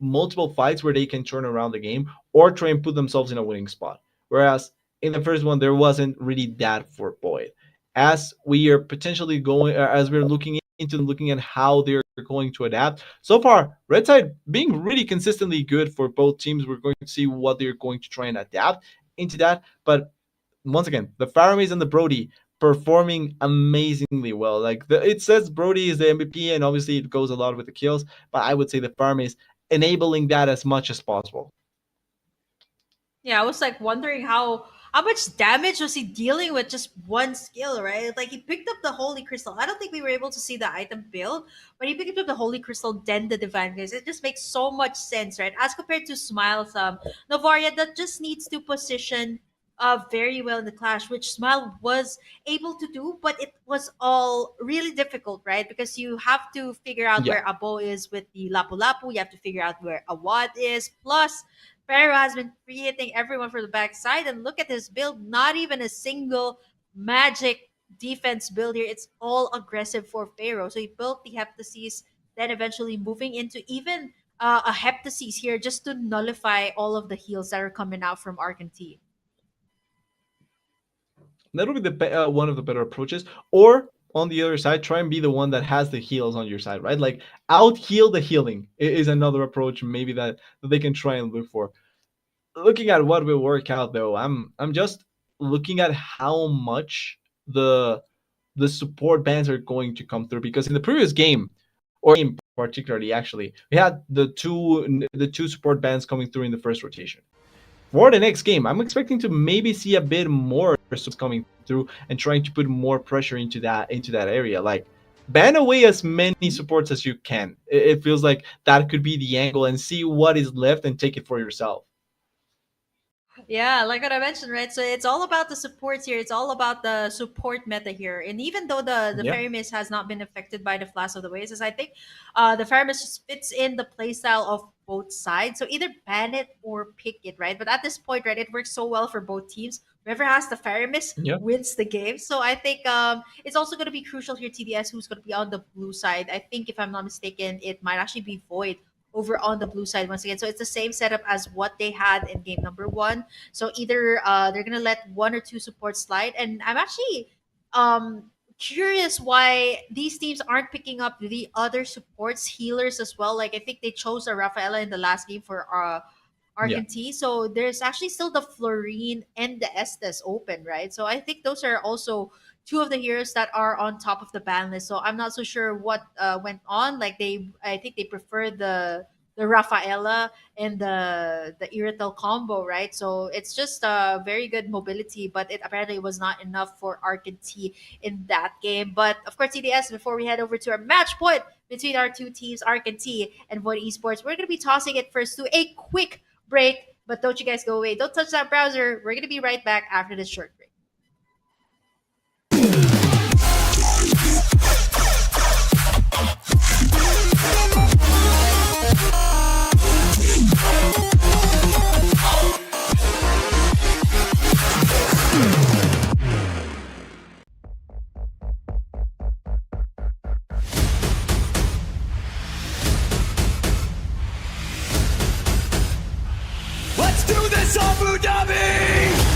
multiple fights where they can turn around the game or try and put themselves in a winning spot. Whereas in the first one, there wasn't really that for Boyd. As we are potentially going, as we're looking at how they're going to adapt. So far, Red Side being really consistently good for both teams. We're going to see what they're going to try and adapt into that. But once again, the Faramis and the Brody performing amazingly well. Like it says Brody is the MVP, and obviously it goes a lot with the kills. But I would say the Faramis enabling that as much as possible. Yeah, I was like wondering how much damage was he dealing with just one skill, right? Like he picked up the Holy Crystal. I don't think we were able to see the item build, but he picked up the Holy Crystal, then the Divine Gaze. It just makes so much sense, right? As compared to Smile's Novaria that just needs to position very well in the clash, which Smile was able to do, but it was all really difficult, right? Because you have to figure out Yeah. where Abo is with the Lapu Lapu, you have to figure out where Awad is, plus Pharaoh has been creating everyone for the backside, and look at his build, not even a single magic defense build here. It's all aggressive for Pharaoh. So he built the Heptases, then eventually moving into even a Heptases here just to nullify all of the heals that are coming out from Arcantie. That'll be one of the better approaches. Or on the other side, try and be the one that has the heals on your side, right? Like out heal the healing is another approach maybe that they can try and look for. Looking at what will work out though, I'm just looking at how much the support bans are going to come through, because in the previous game, or game particularly actually, we had the two support bans coming through in the first rotation. For the next game, I'm expecting to maybe see a bit more supports coming through and trying to put more pressure into that area. Like ban away as many supports as you can. It feels like that could be the angle, and see what is left and take it for yourself. Yeah, like what I mentioned, right? So it's all about the supports here. It's all about the support meta here. And even though the Yeah. Fairy Mist has not been affected by the Flash of the Oasis, I think the Fairy Mist just fits in the playstyle of both sides. So either ban it or pick it, right? But at this point, right, it works so well for both teams. Whoever has the Fairy Mist Yeah. wins the game. So I think it's also going to be crucial here, TDS, who's going to be on the blue side. I think, if I'm not mistaken, it might actually be Void over on the blue side once again. So it's the same setup as what they had in game number one. So either they're gonna let one or two supports slide, and I'm actually curious why these teams aren't picking up the other supports healers as well. Like I think they chose a Rafaela in the last game for Yeah. Arcantie. So there's actually still the Florine and the Estes open, right? So I think those are also two of the heroes that are on top of the ban list. So I'm not so sure what went on. Like I think they prefer the Rafaela and the Irital combo, right? So it's just very good mobility, but it apparently was not enough for Arcantie in that game. But of course, TDS, before we head over to our match point between our two teams, Arcantie and Void Esports, we're going to be tossing it first to a quick break. But don't you guys go away. Don't touch that browser. We're going to be right back after this short break. Let's do this, Abu Dhabi!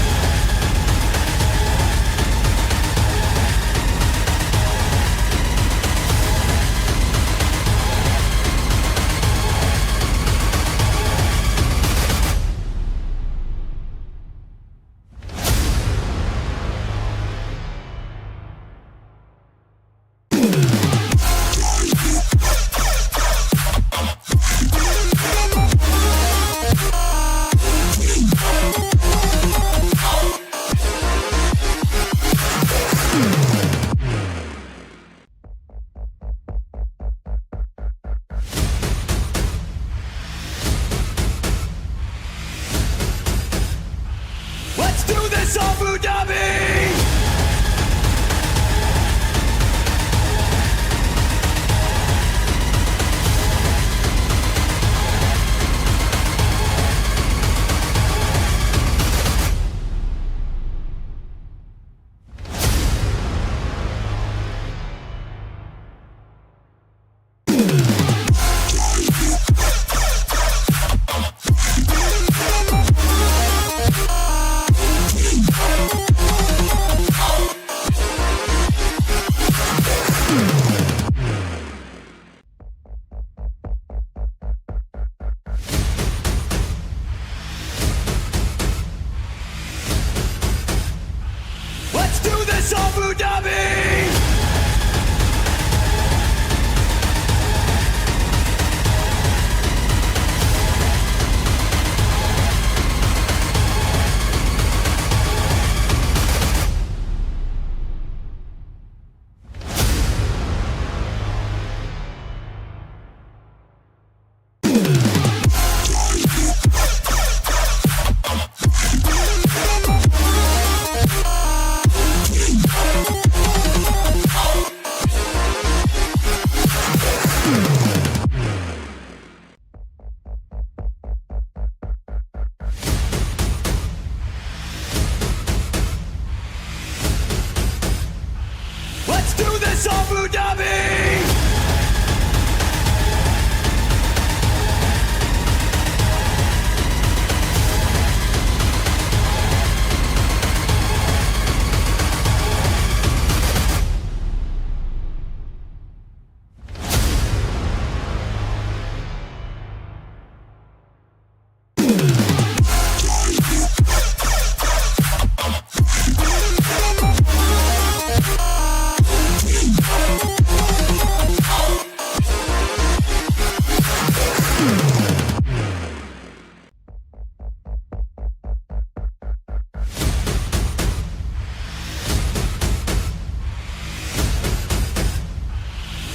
do this Abu Dhabi!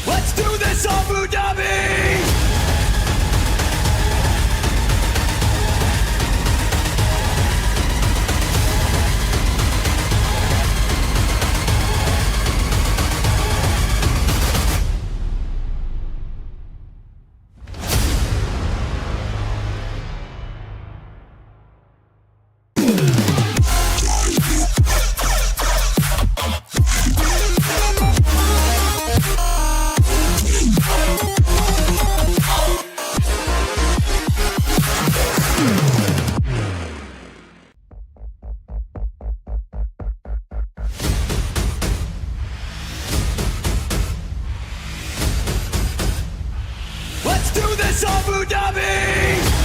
Let's do this Abu Dhabi! Let's do this Abu Dhabi!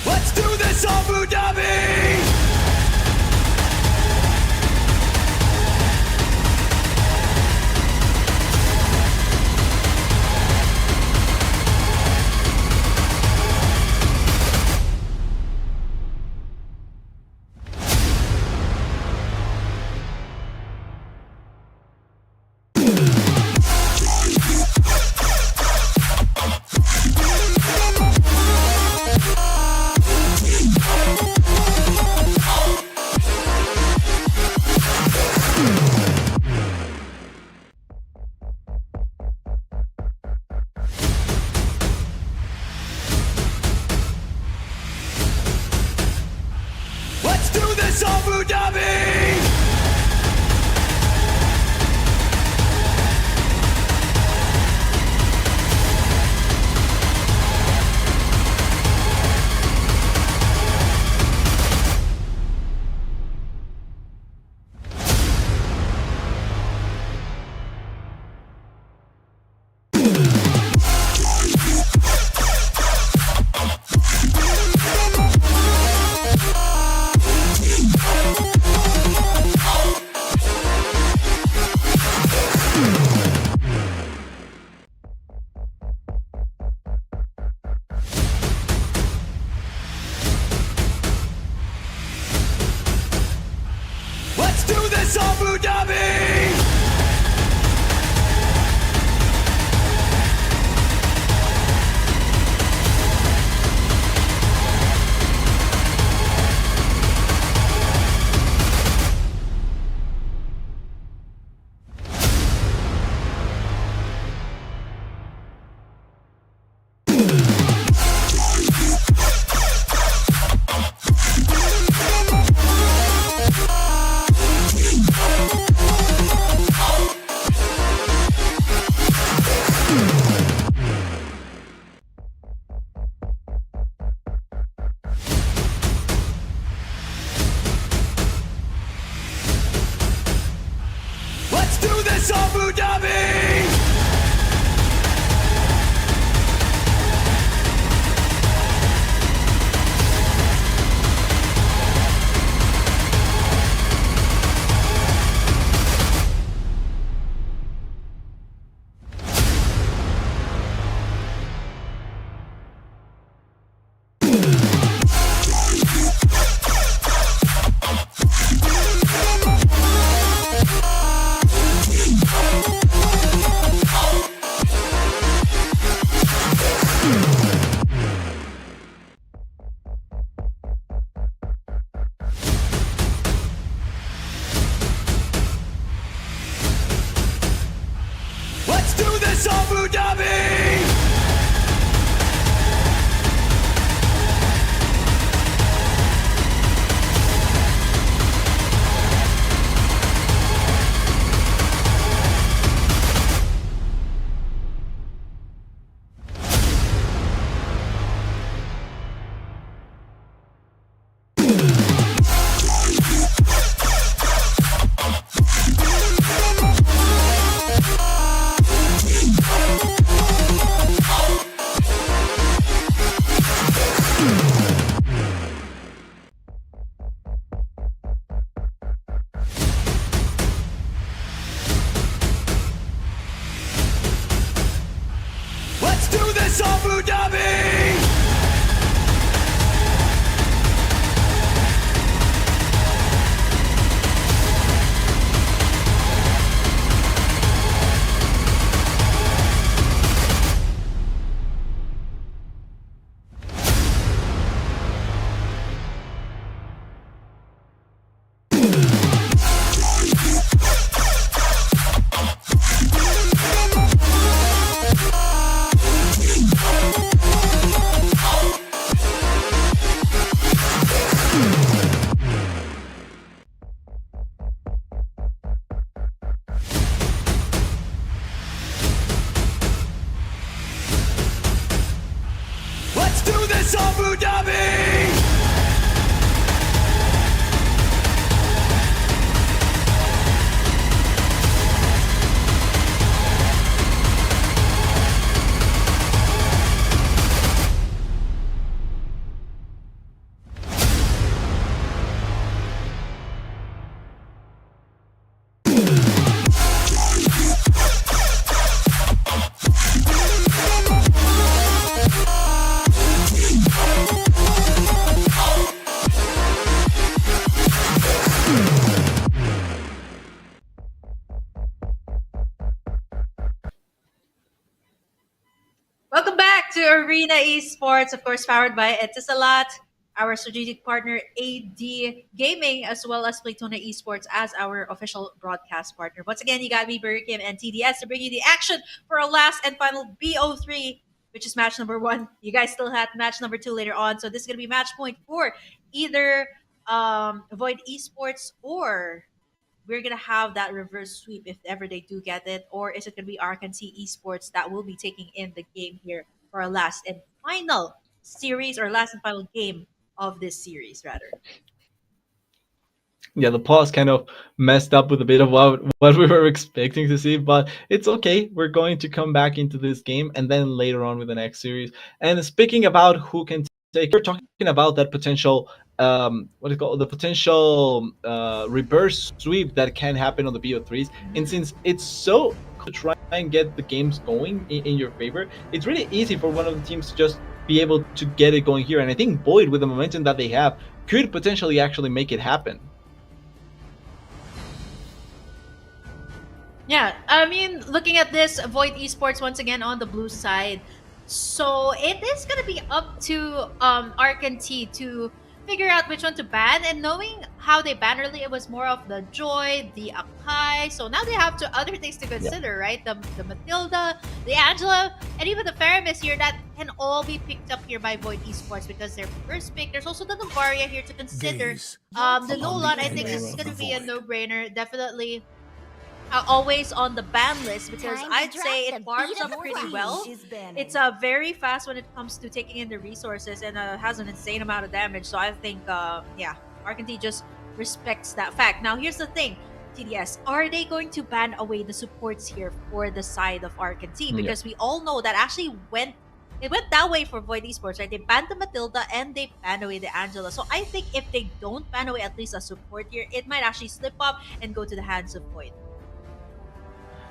Let's do this Abu Dhabi! Let's do this Abu Dhabi! Let's do this, Abu Dhabi! Let's do this, Abu Dhabi! Let's do this, Abu Dhabi! Welcome back to Arena Esports, of course, powered by Etisalat, our strategic partner AD Gaming, as well as Playtona Esports as our official broadcast partner. Once again, you got me, Burger Kim, and TDS to bring you the action for our last and final BO3, which is match number 1. You guys still have match number 2 later on, so this is going to be match point for either Void Esports, or we're gonna have that reverse sweep if ever they do get it, or is it gonna be Arcantie Esports that will be taking in the game here for our last and final series, or last and final game of this series, rather? Yeah, the pause kind of messed up with a bit of what we were expecting to see, but it's okay. We're going to come back into this game and then later on with the next series. And speaking about who can take, we're talking about that potential what is it called, the potential reverse sweep that can happen on the BO3s. And since it's so to try and get the games going in your favor, it's really easy for one of the teams to just be able to get it going here. And I think Void, with the momentum that they have, could potentially actually make it happen. Yeah, I mean, looking at this, Void Esports once again on the blue side. So it is going to be up to Arcantie to figure out which one to ban. And knowing how they banned early, it was more of the Joy, the Akai. So now they have other things to consider, right? The Matilda, the Angela, and even the Faramis here that can all be picked up here by Void Esports because they're first pick. There's also the Navaria here to consider. The Nolan, I think, is going to be a no-brainer. Definitely always on the ban list, because I'd say it farms up pretty well. It's very fast when it comes to taking in the resources, and has an insane amount of damage. So I think, yeah, Arcantie just respects that fact. Now, here's the thing, TDS, are they going to ban away the supports here for the side of Arcantie? Because we all know that actually it went that way for Void Esports, right? They banned the Matilda and they banned away the Angela. So I think if they don't ban away at least a support here, it might actually slip up and go to the hands of Void.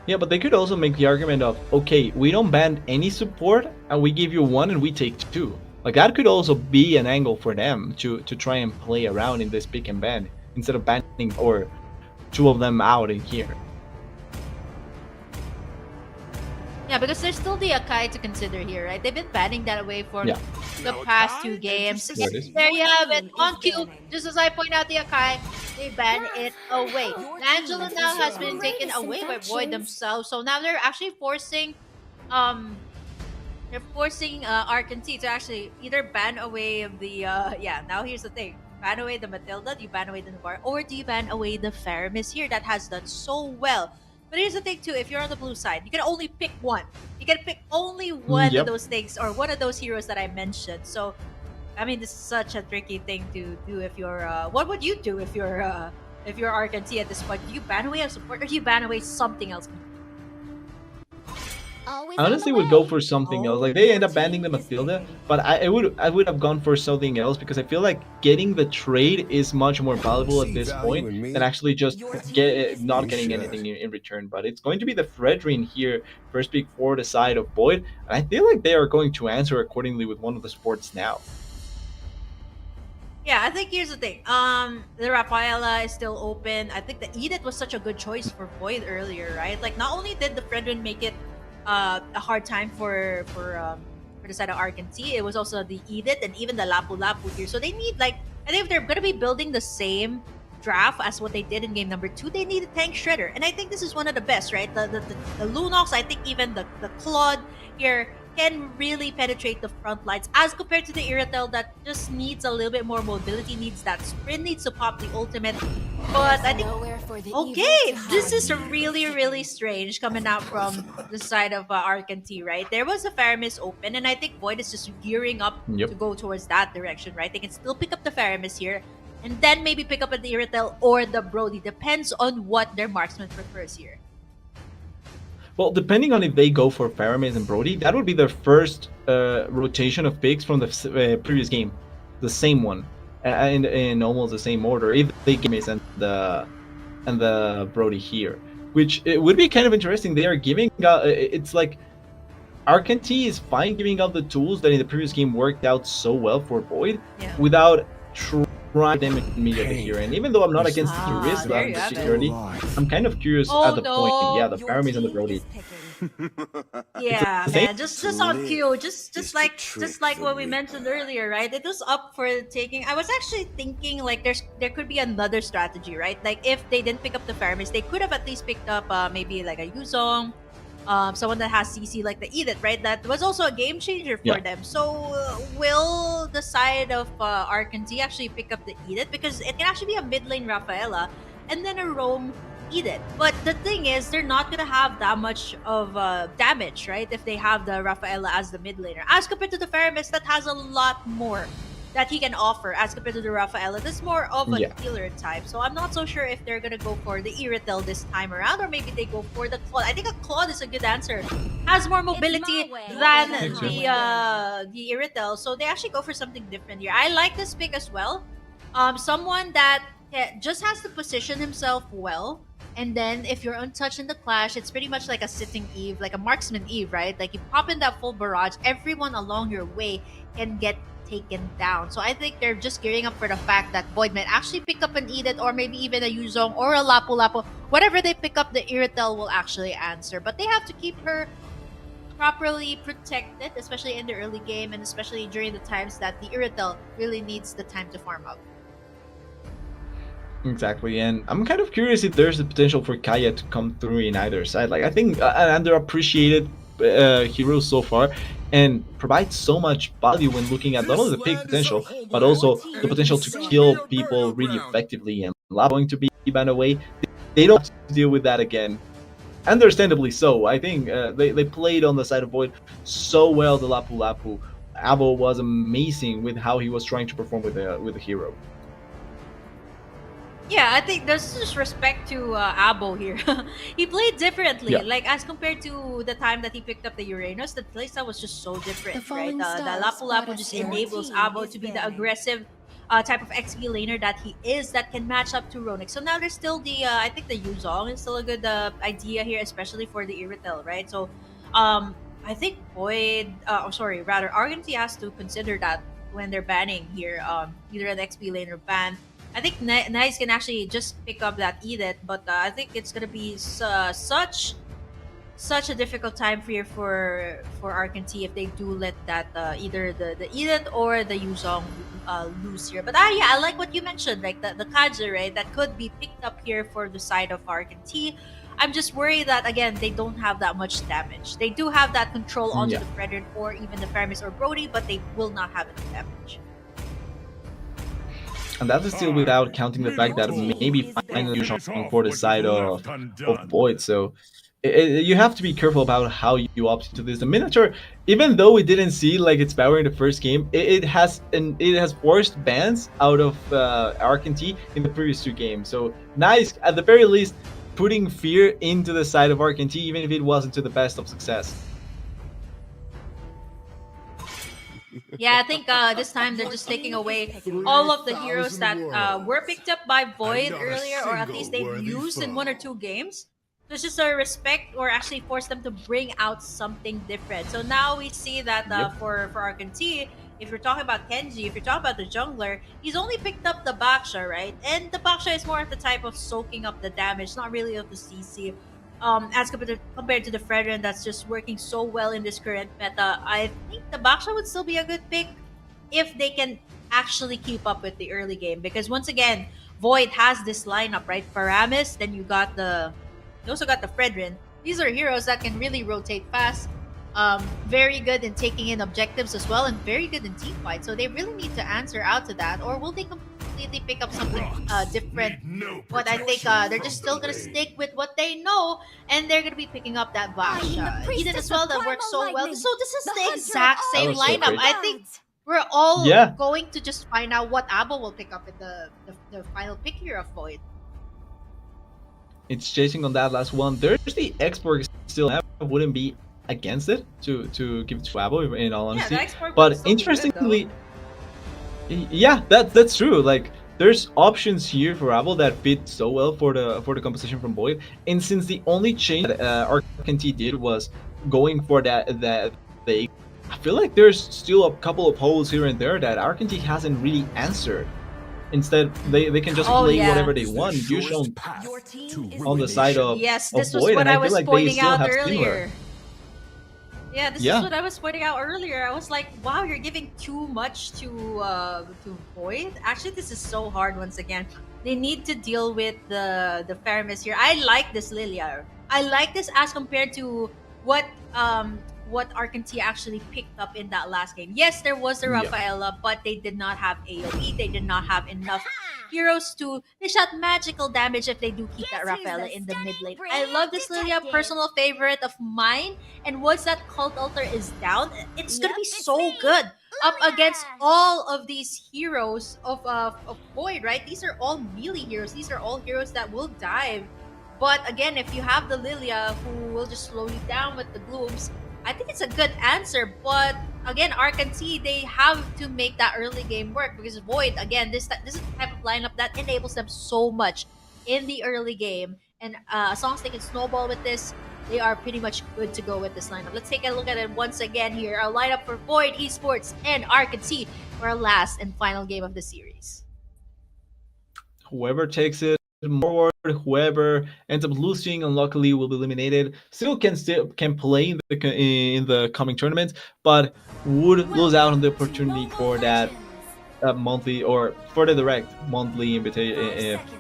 Yeah, but they could also make the argument of, okay, we don't ban any support and we give you one and we take two. Like, that could also be an angle for them to try and play around in this pick and ban instead of banning or two of them out in here. Yeah, Yeah, because there's still the Akai to consider here, right? They've been banning that away for Yeah. the past 2 games. There it is. There you have it. On cue, just as I point out the Akai, they ban it away. Angela now has been taken away by Void themselves, so now um they're forcing Arcantie to actually either ban away the yeah, now here's the thing. Ban away the Matilda, do you ban away the Navarre, or do you ban away the Faramis here that has done so well? But here's the thing too, if you're on the blue side, you can only pick one. You can pick only one of Yep. those things or one of those heroes that I mentioned. So I mean, this is such a tricky thing to do if you're what would you do if you're Arcantie at this point? Do you ban away a support or do you ban away something else? Always I on honestly the would go way. for something else. Like they end up banning the Matilda, but I would have gone for something else because I feel like getting the trade is much more valuable at this point than actually just not getting anything in return. But it's going to be the Fredrin here, first pick for the side of Void, and I feel like they are going to answer accordingly with one of the sports now. Yeah, I think here's the thing. The Rafaela is still open. I think the Edith was such a good choice for Void earlier, right? Like, not only did the Fredrin make it a hard time for the side of Arcantie, it was also the Edith and even the Lapu Lapu here. So they need like, I think if they're gonna be building the same draft as what they did in game number 2, they need a tank shredder, and I think this is one of the best, right? The Lunox, I think even the Claude here can really penetrate the front lines as compared to the Iratel that just needs a little bit more mobility, needs that sprint, needs to pop the ultimate. But I think Nowhere for the okay, evil to this hide. is really, really strange coming out from the side of Arcantie, right? There was a Faramis open, and I think Void is just gearing up Yep. to go towards that direction, right? They can still pick up the Faramis here, and then maybe pick up the Iratel or the Brody. Depends on what their marksman prefers here. Well, depending on if they go for Faramis and Brody, that would be their first rotation of picks from the previous game, the same one, in almost the same order. If they give Faramis and the Brody here, which it would be kind of interesting. They are giving it's like Arcantie is fine giving out the tools that in the previous game worked out so well for Void Yeah. without trying them immediately here. And even though I'm not against the risk there about you the have it. security, I'm kind of curious Oh, at the no. point. Yeah, the Your Faramis and the team Brody. is picking. Yeah, same- man. Just on cue, just like what we mentioned earlier, right? It was up for taking. I was actually thinking like there could be another strategy, right? Like if they didn't pick up the Faramis, they could have at least picked up maybe like a Yuzong, someone that has CC like the Edith, right? That was also a game changer for Yeah. them. So will the side of Arcantie actually pick up the Edith, because it can actually be a mid lane Rafaela and then a roam Edith. But the thing is, they're not gonna have that much of damage, right? If they have the Rafaela as the mid laner, as compared to the Faramis that has a lot more that he can offer as compared to the Rafaela. That's more of a Yeah. healer type. So I'm not so sure if they're gonna go for the Iratel this time around, or maybe they go for the Claude. I think a Claude is a good answer. Has more mobility my way. than Exactly. the Iratel. So they actually go for something different here. I like this pick as well. Someone that just has to position himself well. And then if you're untouched in the clash, it's pretty much like a sitting Eve, like a marksman Eve, right? Like you pop in that full barrage, everyone along your way can get taken down. So I think they're just gearing up for the fact that Void might actually pick up an Edith or maybe even a Yuzong or a Lapu Lapu. Whatever they pick up, the Iratel will actually answer. But they have to keep her properly protected, especially in the early game and especially during the times that the Iratel really needs the time to farm up. Exactly, and I'm kind of curious if there's the potential for Kaya to come through in either side. Like I think an underappreciated hero so far, and provides so much value when looking at not only the peak potential, but also the potential to kill people really effectively. And Lab going to be banned away, they don't have to deal with that again. Understandably so. I think they played on the side of Void so well. The Lapu Lapu, Abo was amazing with how he was trying to perform with the hero. Yeah, I think there's just respect to Abo here. He played differently, Yeah. like as compared to the time that he picked up the Uranus. The playstyle was just so different, The right? falling The stars Lapu Lapu brought just us here. enables Your team Abo is to be the banning. aggressive type of XP laner that he is, that can match up to Ronick. So now there's still the I think the Yuzong is still a good idea here, especially for the Iratel, right? So I think Void, rather Arcantie has to consider that when they're banning here, either an XP laner ban. I think Nice can actually just pick up that Edith, but I think it's gonna be such such a difficult time for Arcantie if they do let that either the Edith or the Yuzong lose here. But yeah, I like what you mentioned, like the Kaja, right? That could be picked up here for the side of Arcantie. I'm just worried that again they don't have that much damage. They do have that control onto Yeah. the Predator or even the Faramis or Brody, but they will not have enough damage. And that is still without counting the fact that maybe finally you're showing for the side of Void. So you have to be careful about how you opt into this. The Minotaur, even though we didn't see like its power in the first game, it has forced bans out of Arcantie in the previous two games. So nice, at the very least, putting fear into the side of Arcantie, even if it wasn't to the best of success. Yeah, I think this time they're just taking away all of the heroes that were picked up by Void earlier, or at least they've used in one or two games. So it's just a respect, or actually force them to bring out something different. So now we see that for Arcantie, if you're talking about Kenji, if you're talking about the jungler, he's only picked up the Baksha, right? And the Baksha is more of the type of soaking up the damage, not really of the CC. As compared to the Fredrin that's just working so well in this current meta, I think the Baksha would still be a good pick if they can actually keep up with the early game. Because once again, Void has this lineup, right? Paramis, then you also got the Fredrin. These are heroes that can really rotate fast. Very good in taking in objectives as well, and very good in team fights. So they really need to answer out to that, or will they completely pick up something different? But I think they're just still gonna stick with what they know, and they're gonna be picking up that Baksha. Eden as well, that works so well. So this is the exact same was so lineup. great. I think we're all Yeah. going to just find out what Abo will pick up in the final pick here of Void. It's chasing on that last one. There's the export still. I wouldn't be against it to give it to Abo, in all honesty. the export would But still be good, interestingly, yeah, that's true. Like there's options here for Abo that fit so well for the composition from Void. And since the only change that Arcantie did was going for that they, I feel like there's still a couple of holes here and there that Arcantie hasn't really answered. Instead, they can just play whatever they want. You shown on the side of Yes, of this was Void, what and I I was feel like they pointing still out have earlier. similar. Yeah, this Yeah. is what I was pointing out earlier. I was like, wow, you're giving too much to Void. Actually, this is so hard once again. They need to deal with the Faramis here. I like this Lilia. I like this as compared to what Arcantie actually picked up in that last game. Yes, there was the Yeah. Rafaela, but they did not have AoE. They did not have enough heroes to dish out magical damage if they do keep that Rafaela in the mid lane. I love this Lilia, personal favorite of mine. And once that cult altar is down, it's gonna be so good up against all of these heroes of Void, right? These are all melee heroes. These are all heroes that will dive. But again, if you have the Lilia who will just slow you down with the glooms, I think it's a good answer. But again, Arcantie, they have to make that early game work because Void, again, this is the type of lineup that enables them so much in the early game. And as long as they can snowball with this, they are pretty much good to go with this lineup. Let's take a look at it once again here. Our lineup for Void Esports and Arcantie for our last and final game of the series. Whoever takes it forward, whoever ends up losing, unluckily will be eliminated. Still can play in the coming tournament, but would lose out on the opportunity for that monthly, or for the direct monthly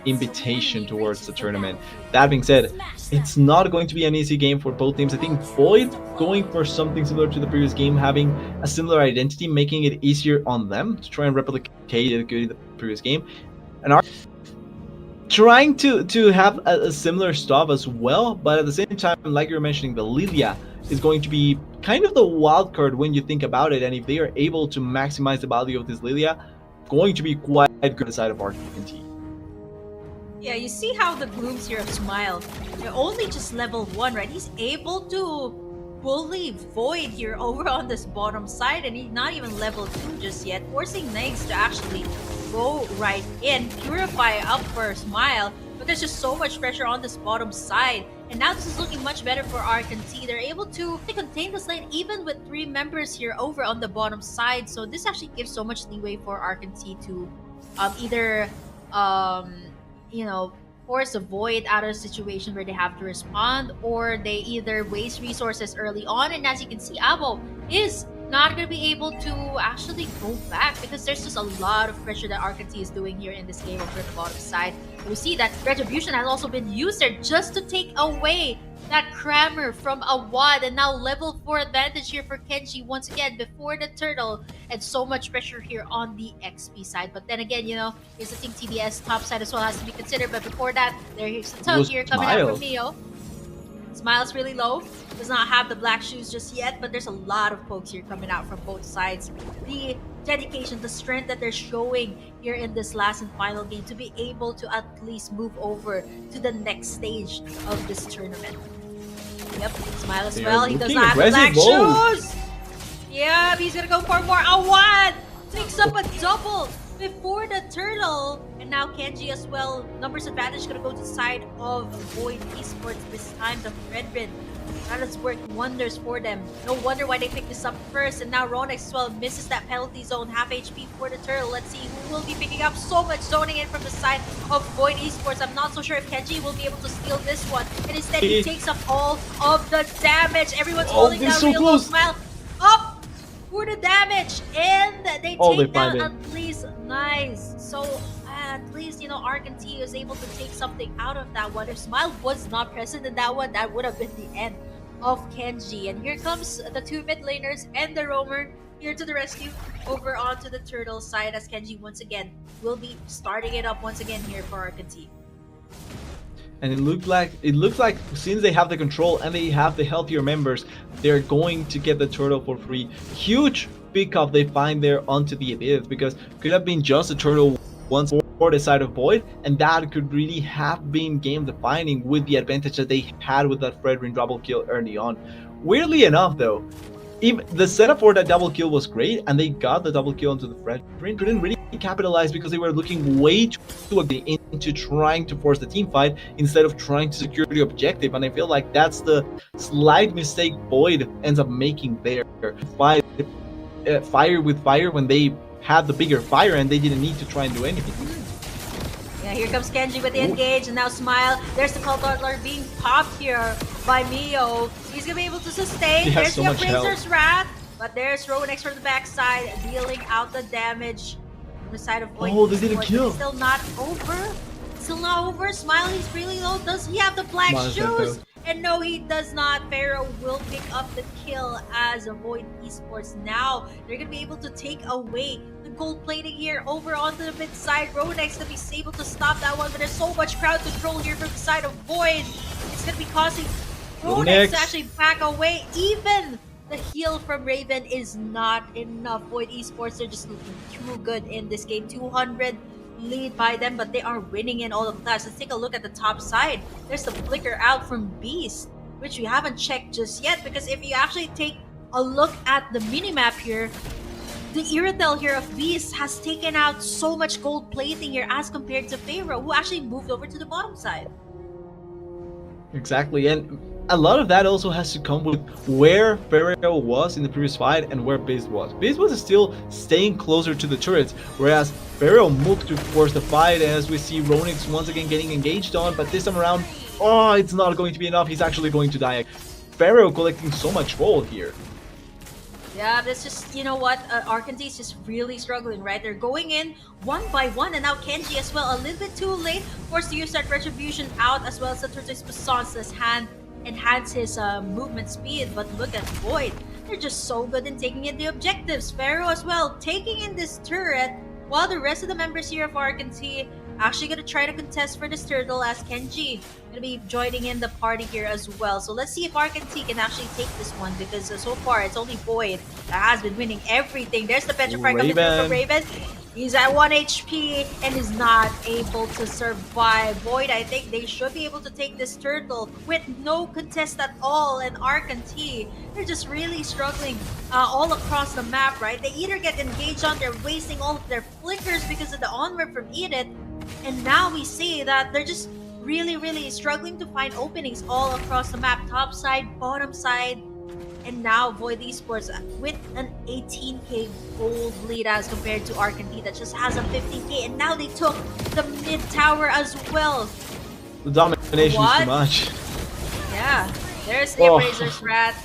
invitation towards the tournament. That being said, it's not going to be an easy game for both teams. I think Void going for something similar to the previous game, having a similar identity, making it easier on them to try and replicate it in the previous game, and trying to have a similar stuff as well. But at the same time, like you're mentioning, the Lilia is going to be kind of the wild card when you think about it. And if they are able to maximize the value of this Lilia, going to be quite good on the side of Arcantie. Yeah, you see how the Glooms here smile. They're only just level 1, right? He's able to bully Void here over on this bottom side, and he's not even level 2 just yet, forcing Nags to actually go right in, purify up for a smile. But there's just so much pressure on this bottom side. And now this is looking much better for Arcantie. They're able to contain this lane even with 3 members here over on the bottom side. So this actually gives so much leeway for Arcantie to either force a Void out of a situation where they have to respond, or they either waste resources early on. And as you can see, Avo is not going to be able to actually go back because there's just a lot of pressure that Arcantie is doing here in this game over the bottom side. We see that Retribution has also been used there just to take away that Crammer from Awad, and now level 4 advantage here for Kenji once again before the turtle, and so much pressure here on the XP side. But then again, here's the thing, TBS top side as well has to be considered. But before that, here's the tug here coming out from Mio. Smile's really low, does not have the black shoes just yet, but there's a lot of pokes here coming out from both sides. The dedication, the strength that they're showing here in this last and final game to be able to at least move over to the next stage of this tournament. Yep, Smile as well. He does not have the black shoes. Yep, he's gonna go for more. Awad picks up a double before the turtle, and now Kenji as well. Numbers advantage gonna go to the side of Void Esports this time. The Fredrin, that has worked wonders for them. No wonder why they picked this up first. And now Ronex as well misses that penalty zone, half HP for the turtle. Let's see who will be picking up so much zoning in from the side of Void Esports. I'm not so sure if Kenji will be able to steal this one, and instead he takes up all of the damage. Everyone's holding down so real low. Smile up for the damage, and they take down at least. Nice. So at least Arcantie is able to take something out of that one. If Smile was not present in that one, that would have been the end of Kenji. And here comes the two mid laners and the roamer here to the rescue over onto the turtle side, as Kenji once again will be starting it up once again here for Arcantie. And it looks like since they have the control and they have the healthier members, they're going to get the turtle for free. Huge pickup they find there onto the Abyss, because could have been just a turtle once for the side of Void, and that could really have been game defining with the advantage that they had with that Fredrin double kill early on. Weirdly enough though, even the setup for that double kill was great, and they got the double kill onto the Fredrin, couldn't really capitalize because they were looking way too into trying to force the team fight instead of trying to secure the objective. And I feel like that's the slight mistake Void ends up making there. Fire with fire when they had the bigger fire and they didn't need to try and do anything. Yeah, here comes Kenji with the engage, and now Smile. There's the Cult Toddler being popped here by Mio. He's gonna be able to sustain. There's the Appraiser's Wrath, but there's Ronex from the backside dealing out the damage on the side of Void. Oh, they didn't kill. It's still not over. Still not over. Smile, he's really low. Does he have the black shoes? And no, he does not. Pharaoh will pick up the kill as Void Esports. Now they're going to be able to take away the gold plating here over onto the mid side. Ronex going to be able to stop that one, but there's so much crowd control here from the side of Void. It's going to be causing Ronex to actually back away. Even the heal from Raven is not enough. Void Esports are just looking too good in this game. 200 lead by them, but they are winning in all of that. Let's take a look at the top side. There's the flicker out from Beast, which we haven't checked just yet, because if you actually take a look at the minimap here, the Iritel here of Beast has taken out so much gold plating here as compared to Pharaoh, who actually moved over to the bottom side. Exactly, and a lot of that also has to come with where Pharaoh was in the previous fight and where Beast was. Beast was still staying closer to the turrets, whereas Pharaoh moved to force the fight, as we see Ronex once again getting engaged on, but this time around, it's not going to be enough. He's actually going to die. Pharaoh collecting so much gold here. Yeah, that's just, Arcantie is just really struggling, right? They're going in one by one, and now Kenji as well, a little bit too late, forced to use that Retribution out, as well as the Tortoise Poisson's hand enhance his movement speed. But look at Void. They're just so good in taking in the objectives. Pharaoh as well, taking in this turret, while the rest of the members here of Arcantie actually gonna try to contest for this turtle, as Kenji gonna be joining in the party here as well. So let's see if Arcantie can actually take this one, because so far it's only Void that has been winning everything. There's the Petrify coming through from Raven. He's at 1 HP and is not able to survive. Void, I think they should be able to take this turtle with no contest at all. And Arcantie, they're just really struggling all across the map, right? They either get engaged on, they're wasting all of their flickers because of the onward from Edith. And now we see that they're just really struggling to find openings all across the map. Top side, bottom side. And now Void Esports with an 18k gold lead as compared to Arcantie that just has a 15k. And now they took the mid tower as well. The domination is What? too much. Yeah, there's the Oh. Appraiser's Rat.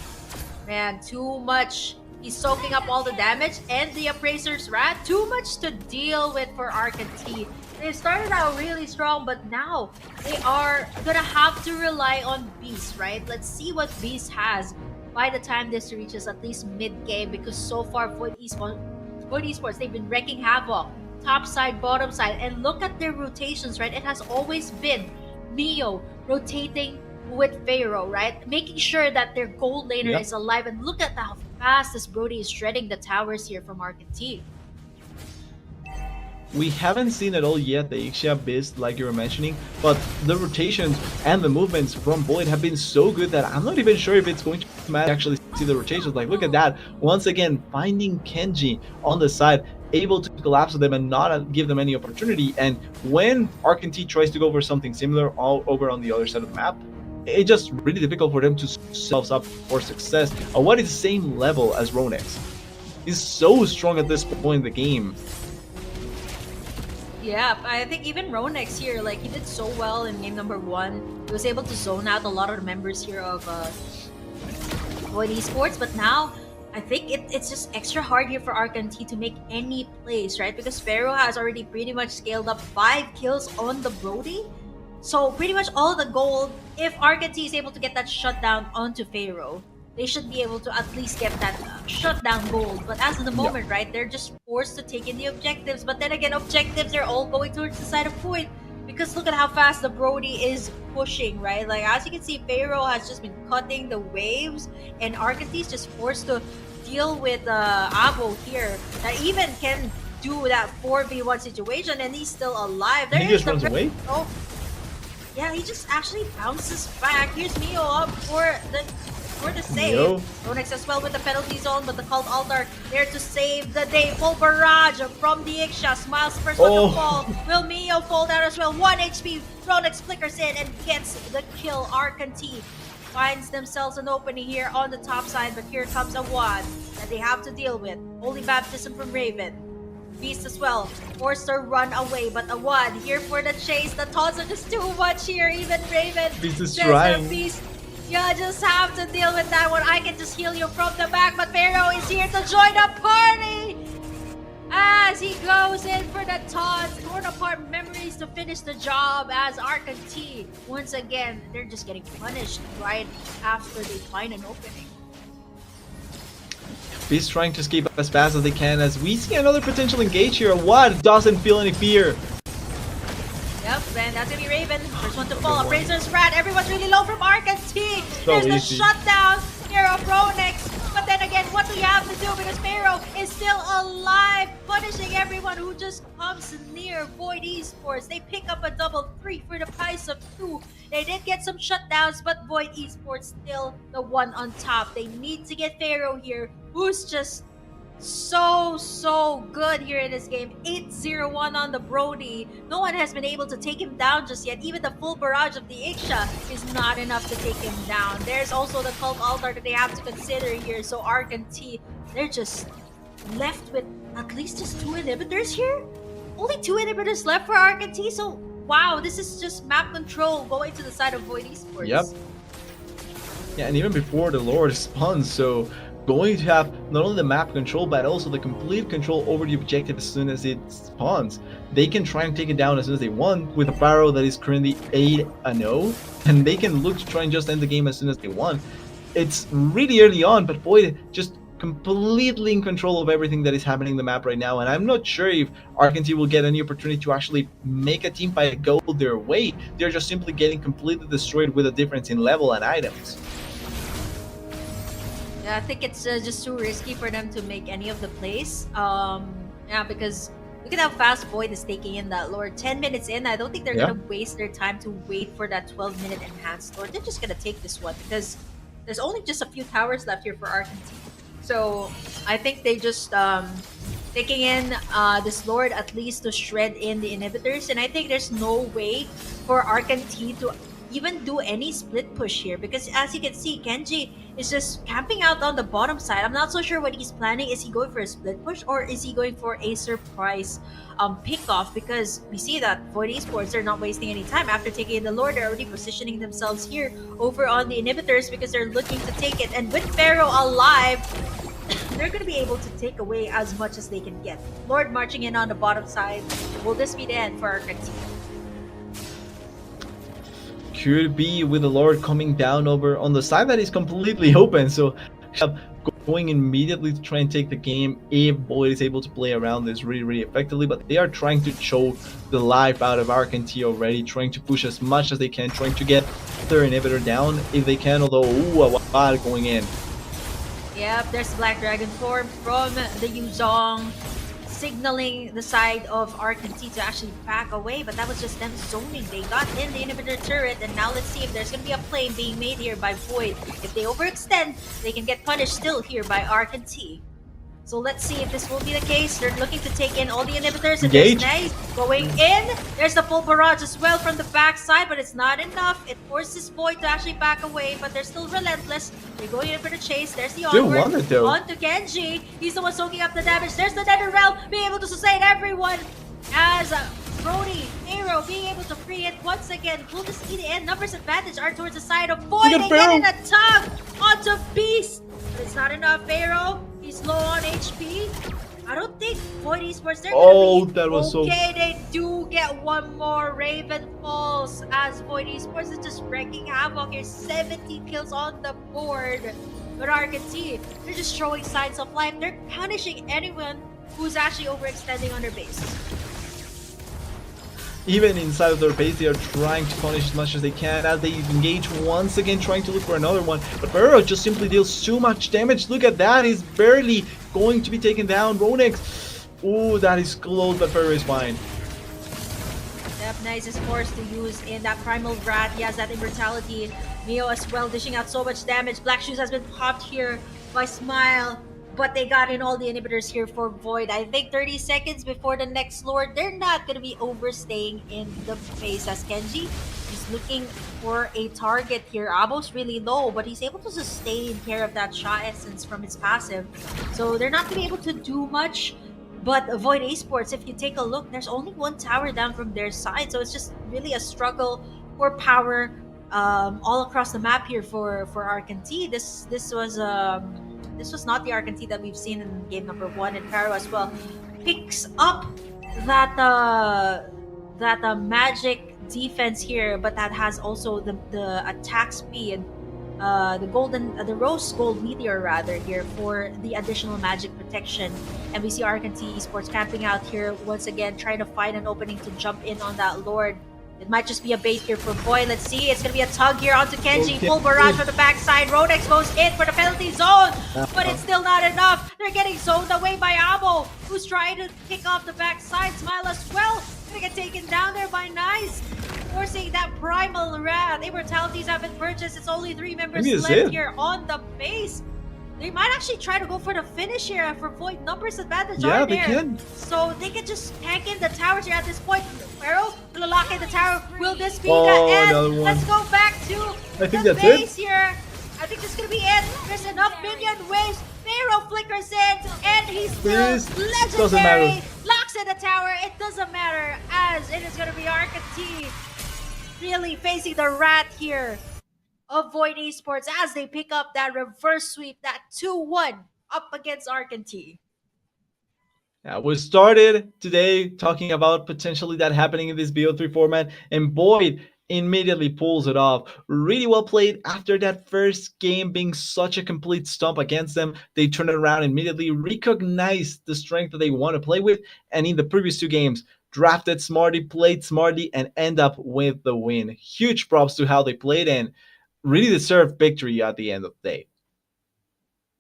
Man, too much. He's soaking up all the damage, and the Appraiser's Rat, too much to deal with for Arcantie. They started out really strong, but now they are gonna have to rely on Beast, right? Let's see what Beast has by the time this reaches at least mid-game, because so far Void Esports, they've been wrecking havoc, top side, bottom side, and look at their rotations, right? It has always been Neo rotating with Pharaoh, right? Making sure that their gold laner Yep. is alive, and look at how fast this Brody is shredding the towers here from Arcantie. We haven't seen it all yet, the Ixia Beast, like you were mentioning, but the rotations and the movements from Void have been so good that I'm not even sure if it's going to matter to actually see the rotations. Like, look at that. Once again, finding Kenji on the side, able to collapse with them and not give them any opportunity. And when Arcantie tries to go for something similar all over on the other side of the map, it's just really difficult for them to set themselves up for success. What is the same level as Ronex? He's so strong at this point in the game. Yeah, I think even Ronex here, like, he did so well in game number 1. He was able to zone out a lot of the members here of Void Esports, but now I think it's just extra hard here for Arcantie to make any plays, right? Because Pharaoh has already pretty much scaled up 5 kills on the Brody. So pretty much all the gold, if Arcantie is able to get that shutdown onto Pharaoh, they should be able to at least get that shutdown gold. But as in the moment, right, they're just forced to take in the objectives. But then again, objectives are all going towards the side of Void, because look at how fast the Brody is pushing, right? Like, as you can see, Pharaoh has just been cutting the waves, and Arcantie's just forced to deal with Avo here, that even can do that 4v1 situation, and he's still alive. He just runs away? Oh, yeah, he just actually bounces back. Here's Mio up for the save. Mio. Ronex as well with the penalty zone, but the Cult Altar there to save the day. Full barrage from the Ixia. Smiles first one to fall. Will Mio fall down as well? 1 HP. Ronex flickers in and gets the kill. Arcantie finds themselves an opening here on the top side, but here comes a wad that they have to deal with. Holy Baptism from Raven. Beast as well, forced to run away, but Awad here for the chase. The taunts are just too much here. Even Raven Beast is says trying. that Beast, you just have to deal with that one. I can just heal you from the back, but Pharaoh is here to join the party as he goes in for the taunts. Torn apart memories to finish the job, as Arcantie, once again, they're just getting punished right after they find an opening. Beast trying to escape as fast as they can, as we see another potential engage here. What doesn't feel any fear? Yep, and that's gonna be Raven. First one to fall. Appraiser's Rat. Everyone's really low from Arcantie. So There's the easy. shutdown here of Ronex. But then again, what do you have to do? Because Pharaoh is still alive, punishing everyone who just comes near Void Esports. They pick up a double 3 for the price of 2. They did get some shutdowns, but Void Esports still the one on top. They need to get Pharaoh here, who's just so good here in this game. 8-0-1 on the Brody. No one has been able to take him down just yet. Even the full barrage of the Ixia is not enough to take him down. There's also the Cult Altar that they have to consider here. So Arcantie, they're just left with at least just 2 inhibitors here. Only 2 inhibitors left for Arcantie. So wow, this is just map control going to the side of Void Esports. Yep. Yeah, and even before the Lord spawns, so going to have not only the map control, but also the complete control over the objective as soon as it spawns. They can try and take it down as soon as they want with a Pharaoh that is currently 8-0, and they can look to try and just end the game as soon as they want. It's really early on, but Void just completely in control of everything that is happening in the map right now, and I'm not sure if Arcantie will get any opportunity to actually make a team fight go their way. They're just simply getting completely destroyed with a difference in level and items. Yeah, I think it's just too risky for them to make any of the plays. Yeah, because look at how fast Void is taking in that Lord. 10 minutes in, I don't think they're gonna waste their time to wait for that 12-minute enhanced Lord. They're just gonna take this one because there's only just a few towers left here for Arcantie. So I think they just taking in this Lord at least to shred in the inhibitors, and I think there's no way for Arcantie to even do any split push here because as you can see, Kenji is just camping out on the bottom side. I'm not so sure what he's planning. Is he going for a split push or is he going for a surprise pick off? Because we see that Void Esports are not wasting any time after taking in the Lord. They're already positioning themselves here over on the inhibitors because they're looking to take it. And with Pharaoh alive, they're going to be able to take away as much as they can get. Lord marching in on the bottom side. Will this be the end for Arcantie? Could be with the Lord coming down over on the side that is completely open. So going immediately to try and take the game if Void is able to play around this really effectively. But they are trying to choke the life out of Arcantie already, trying to push as much as they can, trying to get their inhibitor down if they can. Although, ooh, a lot going in. Yep, there's Black Dragon form from the Yuzong, signaling the side of Arcantie to actually back away, but that was just them zoning. They got in the inhibitor turret, and now let's see if there's going to be a play being made here by Void. If they overextend, they can get punished still here by Arcantie. So let's see if this will be the case. They're looking to take in all the inhibitors, and there's Nice going in. There's the full barrage as well from the backside, but it's not enough. It forces Void to actually back away, but they're still relentless. They're going in for the chase. There's the onward onto Genji. He's the one soaking up the damage. There's the Nether Realm being able to sustain everyone as Brody, Arrow being able to free it once again. Will this be the end? Numbers advantage are towards the side of Void. They get in a tug onto Beast, but it's not enough. Arrow, he's low on HP. I don't think Void Esports, they're gonna be that was okay. They do get one more. Raven falls as Void Esports is just wreaking havoc here. 70 kills on the board. But Arcantie, they're just showing signs of life. They're punishing anyone who's actually overextending on their base. Even inside of their base, they are trying to punish as much as they can as they engage once again, trying to look for another one. But Pharaoh just simply deals too much damage. Look at that, he's barely going to be taken down. Ronex, ooh, that is close, but Pharaoh is fine. Yep, Nice is forced to use in that Primal Rat. He has that immortality. Mio as well, dishing out so much damage. Black Shoes has been popped here by Smile, but they got in all the inhibitors here for Void. I think 30 seconds before the next Lord, they're not going to be overstaying in the base as Kenji. He's looking for a target here. Abo's really low, but he's able to sustain care of that Sha Essence from his passive. So they're not going to be able to do much. But Void Esports, if you take a look, there's only one tower down from their side. So it's just really a struggle for power all across the map here for Arcantie. This was not the Arcantie that we've seen in game number 1, and Pharaoh as well picks up that magic defense here, but that has also the attack speed, the rose gold meteor rather here for the additional magic protection. And we see Arcantie Esports camping out here once again, trying to find an opening to jump in on that Lord. It might just be a bait here for Void. Let's see. It's going to be a tug here onto Kenji. Okay. Full barrage from the backside. Rodex goes in for the penalty zone. But it's still not enough. They're getting zoned away by Abo, who's trying to pick off the backside. Smile as well. Gonna get taken down there by Nice. Forcing that Primal Wrath. Immortalities have been purchased. It's only 3 members left here on the base. They might actually try to go for the finish here for Void. Numbers advantage are there. They can. So they can just tank in the towers here at this point. Pharaoh gonna lock in the tower. Will this be Oh, the another end? one. Let's go back to I think the that's base here. I think this is gonna be it. There's enough minion waves. Pharaoh flickers in, and he's still This doesn't legendary. matter. Locks in the tower. It doesn't matter, as it is gonna be Arcantie really facing the rat here of Void Esports as they pick up that reverse sweep, that 2-1 up against Arcantie. We started today talking about potentially that happening in this BO3 format, and Void immediately pulls it off. Really well played after that first game being such a complete stomp against them. They turned it around immediately, recognized the strength that they want to play with, and in the previous 2 games, drafted smartly, played smartly, and end up with the win. Huge props to how they played and really deserved victory at the end of the day.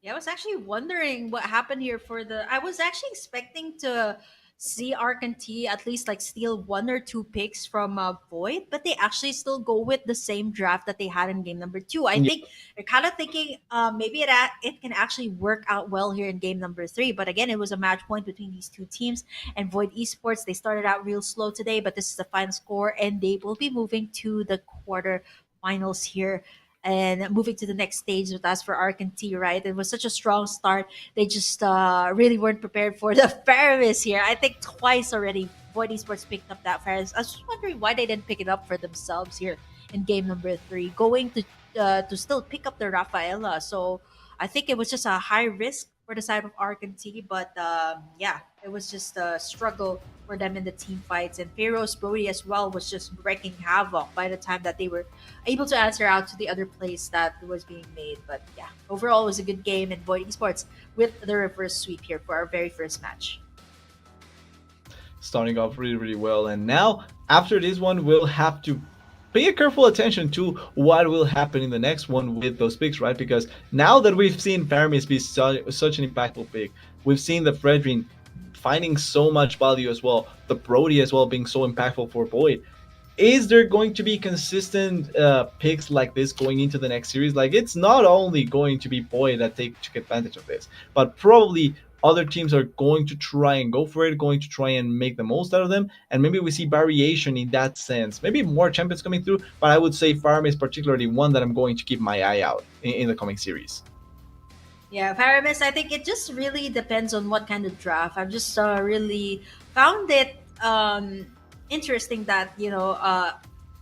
Yeah, I was actually wondering what happened here for the. I was actually expecting to see Arcantie at least like steal one or two picks from Void, but they actually still go with the same draft that they had in game number two. I Yeah. think they're kind of thinking maybe it can actually work out well here in game number three. But again, it was a match point between these two teams, and Void Esports, they started out real slow today, but this is the final score, and they will be moving to the quarter finals here. And moving to the next stage with us for Arcantie, right? It was such a strong start, they just really weren't prepared for the Ferris here. I think twice already, Void Esports picked up that Ferris. I was just wondering why they didn't pick it up for themselves here in game number three, going to still pick up the Rafaela. So I think it was just a high risk for the side of Arcantie, but yeah, it was just a struggle for them in the team fights. And Pharaoh's Brody as well was just wreaking havoc by the time that they were able to answer out to the other plays that was being made. But yeah, overall, it was a good game in Void Esports with the reverse sweep here for our very first match. Starting off really, really well. And now, after this one, we'll have to pay a careful attention to what will happen in the next one with those picks, right? Because now that we've seen Paramis be such an impactful pick, we've seen the Fredrin finding so much value as well, the Brody as well being so impactful for Void. Is there going to be consistent picks like this going into the next series? Like, it's not only going to be Void that took advantage of this, but probably other teams are going to try and go for it, going to try and make the most out of them, and maybe we see variation in that sense. Maybe more champions coming through, but I would say Farm is particularly one that I'm going to keep my eye out in the coming series. Yeah, Paramis, I think it just really depends on what kind of draft. I've just really found it interesting that,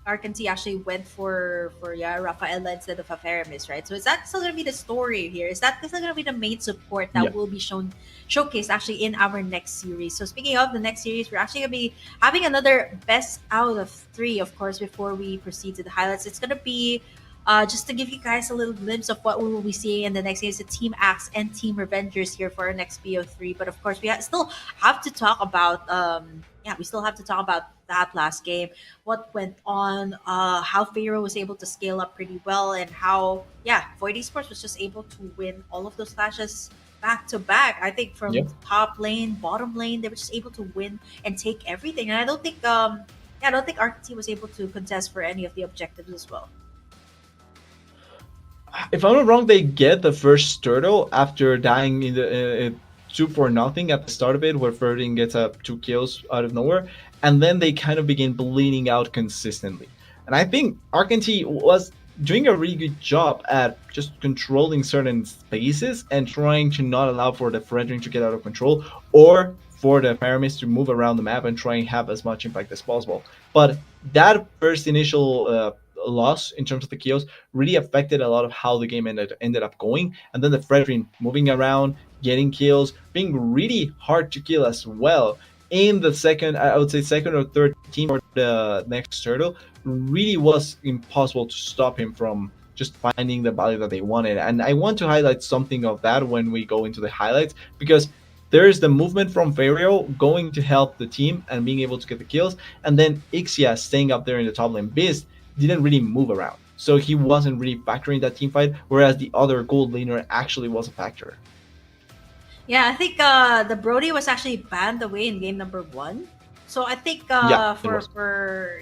Arcantie actually went for Rafaela instead of a Paramis, right? So is that still gonna be the story here? Is that still gonna be the main support that Yeah. will be showcased actually in our next series? So speaking of the next series, we're actually gonna be having another best out of three, of course, before we proceed to the highlights. It's gonna be just to give you guys a little glimpse of what we will be seeing in the next game, is the Team Axe and Team Revengers here for our next BO3. But of course, we still have to talk about we still have to talk about that last game, what went on, how Pharaoh was able to scale up pretty well, and how Void Esports was just able to win all of those clashes back to back. I think from Yep. top lane, bottom lane, they were just able to win and take everything. And I don't think Arcantie was able to contest for any of the objectives as well. If I'm not wrong, they get the first turtle after dying in the 2-for-0 at the start of it, where Ferdinand gets 2 kills out of nowhere, and then they kind of begin bleeding out consistently. And I think Arcantie was doing a really good job at just controlling certain spaces and trying to not allow for the Fredrin to get out of control, or for the Paramis to move around the map and try and have as much impact as possible. But that first initial loss in terms of the kills really affected a lot of how the game ended up going. And then the Fredrin moving around, getting kills, being really hard to kill as well. In the second, I would say second or third team for the next turtle, really was impossible to stop him from just finding the value that they wanted. And I want to highlight something of that when we go into the highlights, because there's the movement from Pharaoh going to help the team and being able to get the kills, and then Ixia staying up there in the top lane. Beast didn't really move around, so he wasn't really factoring that team fight, whereas the other gold laner actually was a factor. Yeah, I think the Brody was actually banned away in game number one. So I think Yeah, it for was. for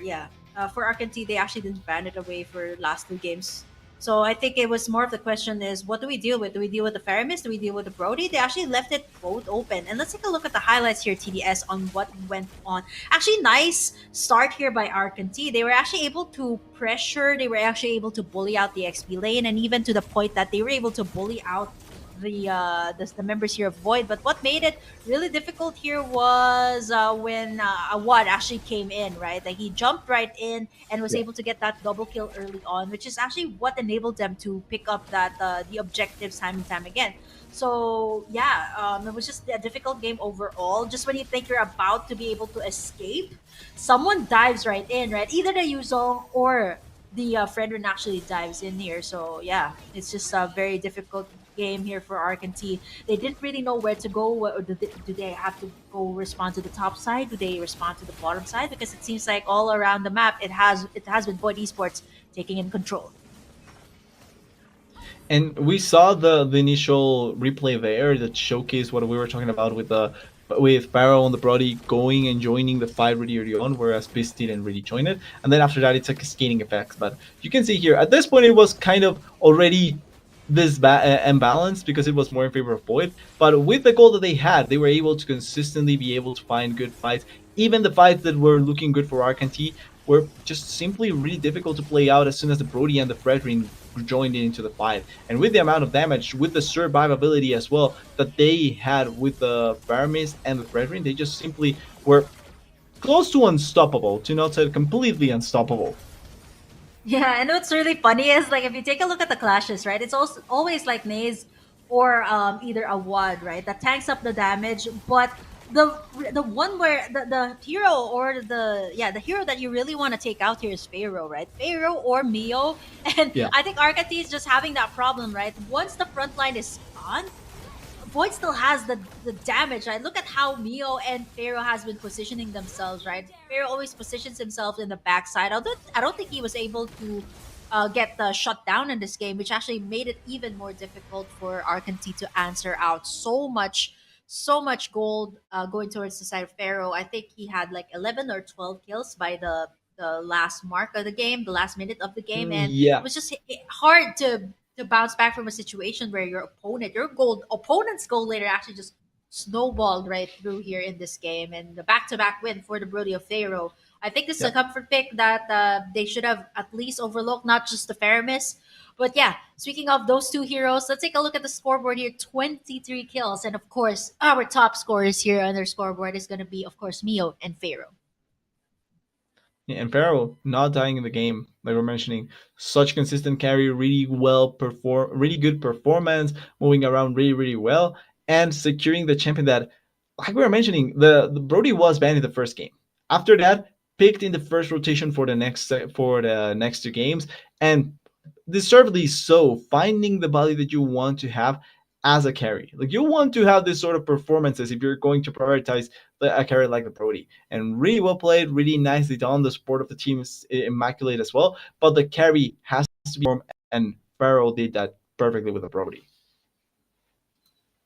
Arcantie, they actually didn't ban it away for last two games. So I think it was more of the question is, what do we deal with? Do we deal with the Faramis? Do we deal with the Brody? They actually left it both open. And let's take a look at the highlights here, TDS, on what went on. Actually, nice start here by Arcantie. They were actually able to pressure. They were actually able to bully out the XP lane, and even to the point that they were able to bully out the members here of Void. But what made it really difficult here was when Awad actually came in, right? Like, he jumped right in and was Yeah. able to get that double kill early on, which is actually what enabled them to pick up that the objectives time and time again. So it was just a difficult game overall. Just when you think you're about to be able to escape, someone dives right in, right? Either the Yuzong or the Fredrin actually dives in here. So yeah, it's just a very difficult game here for Arcantie. They didn't really know where to go. Do they have to go respond to the top side? Do they respond to the bottom side? Because it seems like all around the map, it has been Void Esports taking in control. And we saw the initial replay there that showcased what we were talking about with the with Pharaoh and the Brody going and joining the fight really early on, whereas Beast didn't really join it. And then after that, it's a cascading effect. But you can see here at this point, it was kind of already imbalanced because it was more in favor of Void. But with the goal that they had, they were able to consistently be able to find good fights. Even the fights that were looking good for Arcantie were just simply really difficult to play out as soon as the Brody and the Fredrin joined into the fight. And with the amount of damage, with the survivability as well that they had with the Faramis and the Fredrin, they just simply were close to unstoppable, to not say completely unstoppable. Yeah, and what's really funny is like if you take a look at the clashes, right? It's also always like Naze or either a Wad, right? That tanks up the damage, but the one where the hero or the hero that you really want to take out here is Pharaoh, right? Pharaoh or Mio. And Yeah. I think Arcati is just having that problem, right? Once the front line is gone, Void still has the damage, right? Look at how Mio and Pharaoh has been positioning themselves, right? Pharaoh always positions himself in the backside. Although I don't think he was able to get the shut down in this game, which actually made it even more difficult for Arcantie to answer out so much gold going towards the side of Pharaoh. I think he had like 11 or 12 kills by the last mark of the game, the last minute of the game, and it Yeah. was just hard to bounce back from a situation where your opponent's goal later actually just snowballed right through here in this game, and the back-to-back win for the Brody of Pharaoh. I think this is a Yep. comfort pick that they should have at least overlooked, not just the Faramis. But yeah, speaking of those two heroes, let's take a look at the scoreboard here. 23 kills. And of course, our top scorers here on their scoreboard is going to be, of course, Mio and Pharaoh. Yeah, and Pharaoh not dying in the game, like we're mentioning, such consistent carry, really good performance, moving around really well, and securing the champion that, like we were mentioning, the Brody was banned in the first game. After that, picked in the first rotation for the next two games, and deservedly so, finding the value that you want to have as a carry. Like you want to have this sort of performances if you're going to prioritize a carry like the Brody. And really well played, really nicely done. The support of the team is immaculate as well. But the carry has to be formed, and Pharaoh did that perfectly with the Brody.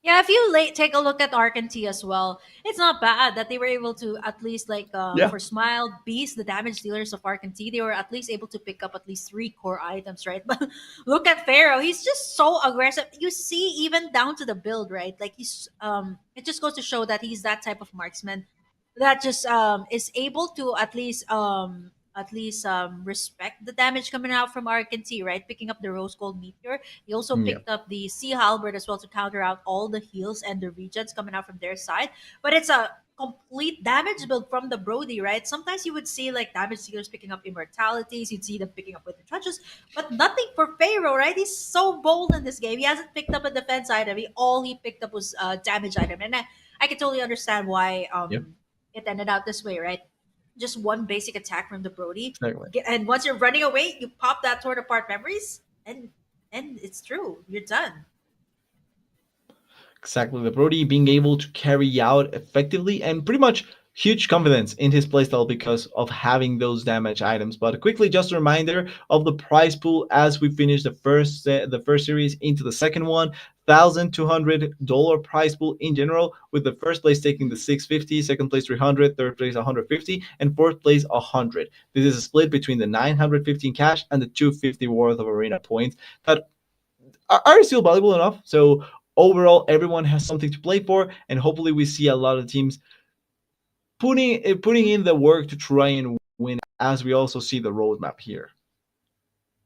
Yeah, if you take a look at Arcantie as well, it's not bad that they were able to at least like Yeah. for Smile, Beast, the damage dealers of Arcantie, they were at least able to pick up at least three core items, right? But look at Pharaoh, he's just so aggressive. You see, even down to the build, right? Like he's it just goes to show that he's that type of marksman that just is able to at least respect the damage coming out from Arcantie, right? Picking up the rose gold meteor. He also Yeah. picked up the Sea Halberd as well to counter out all the heals and the regens coming out from their side. But it's a complete damage build from the Brody, right? Sometimes you would see like damage dealers picking up immortalities, you'd see them picking up with the trenches, but nothing for Pharaoh, right? He's so bold in this game. He hasn't picked up a defense item. All he picked up was a damage item. And I can totally understand why Yep. it ended out this way, right? Just one basic attack from the Brody, Exactly. and once you're running away, you pop that torn apart memories, and it's true, you're done. Exactly. The Brody being able to carry out effectively and pretty much huge confidence in his playstyle because of having those damage items. But quickly, just a reminder of the prize pool as we finish the first series into the second one. $1,200 prize pool in general, with the first place taking the 650, second place 300, third place 150, and fourth place 100. This is a split between the 915 cash and the 250 worth of arena points that are still valuable enough. So overall, everyone has something to play for, and hopefully, we see a lot of teams putting in the work to try and win. As we also see the roadmap here.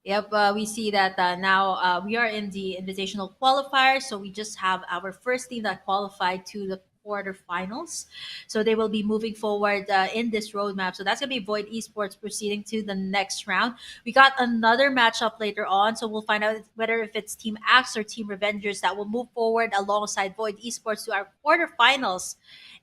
Yep, we see that now we are in the invitational qualifier, so we just have our first team that qualified to the quarterfinals. So they will be moving forward in this roadmap. So that's gonna be Void Esports proceeding to the next round. We got another matchup later on, so we'll find out whether if it's Team Axe or Team Revengers that will move forward alongside Void Esports to our quarterfinals.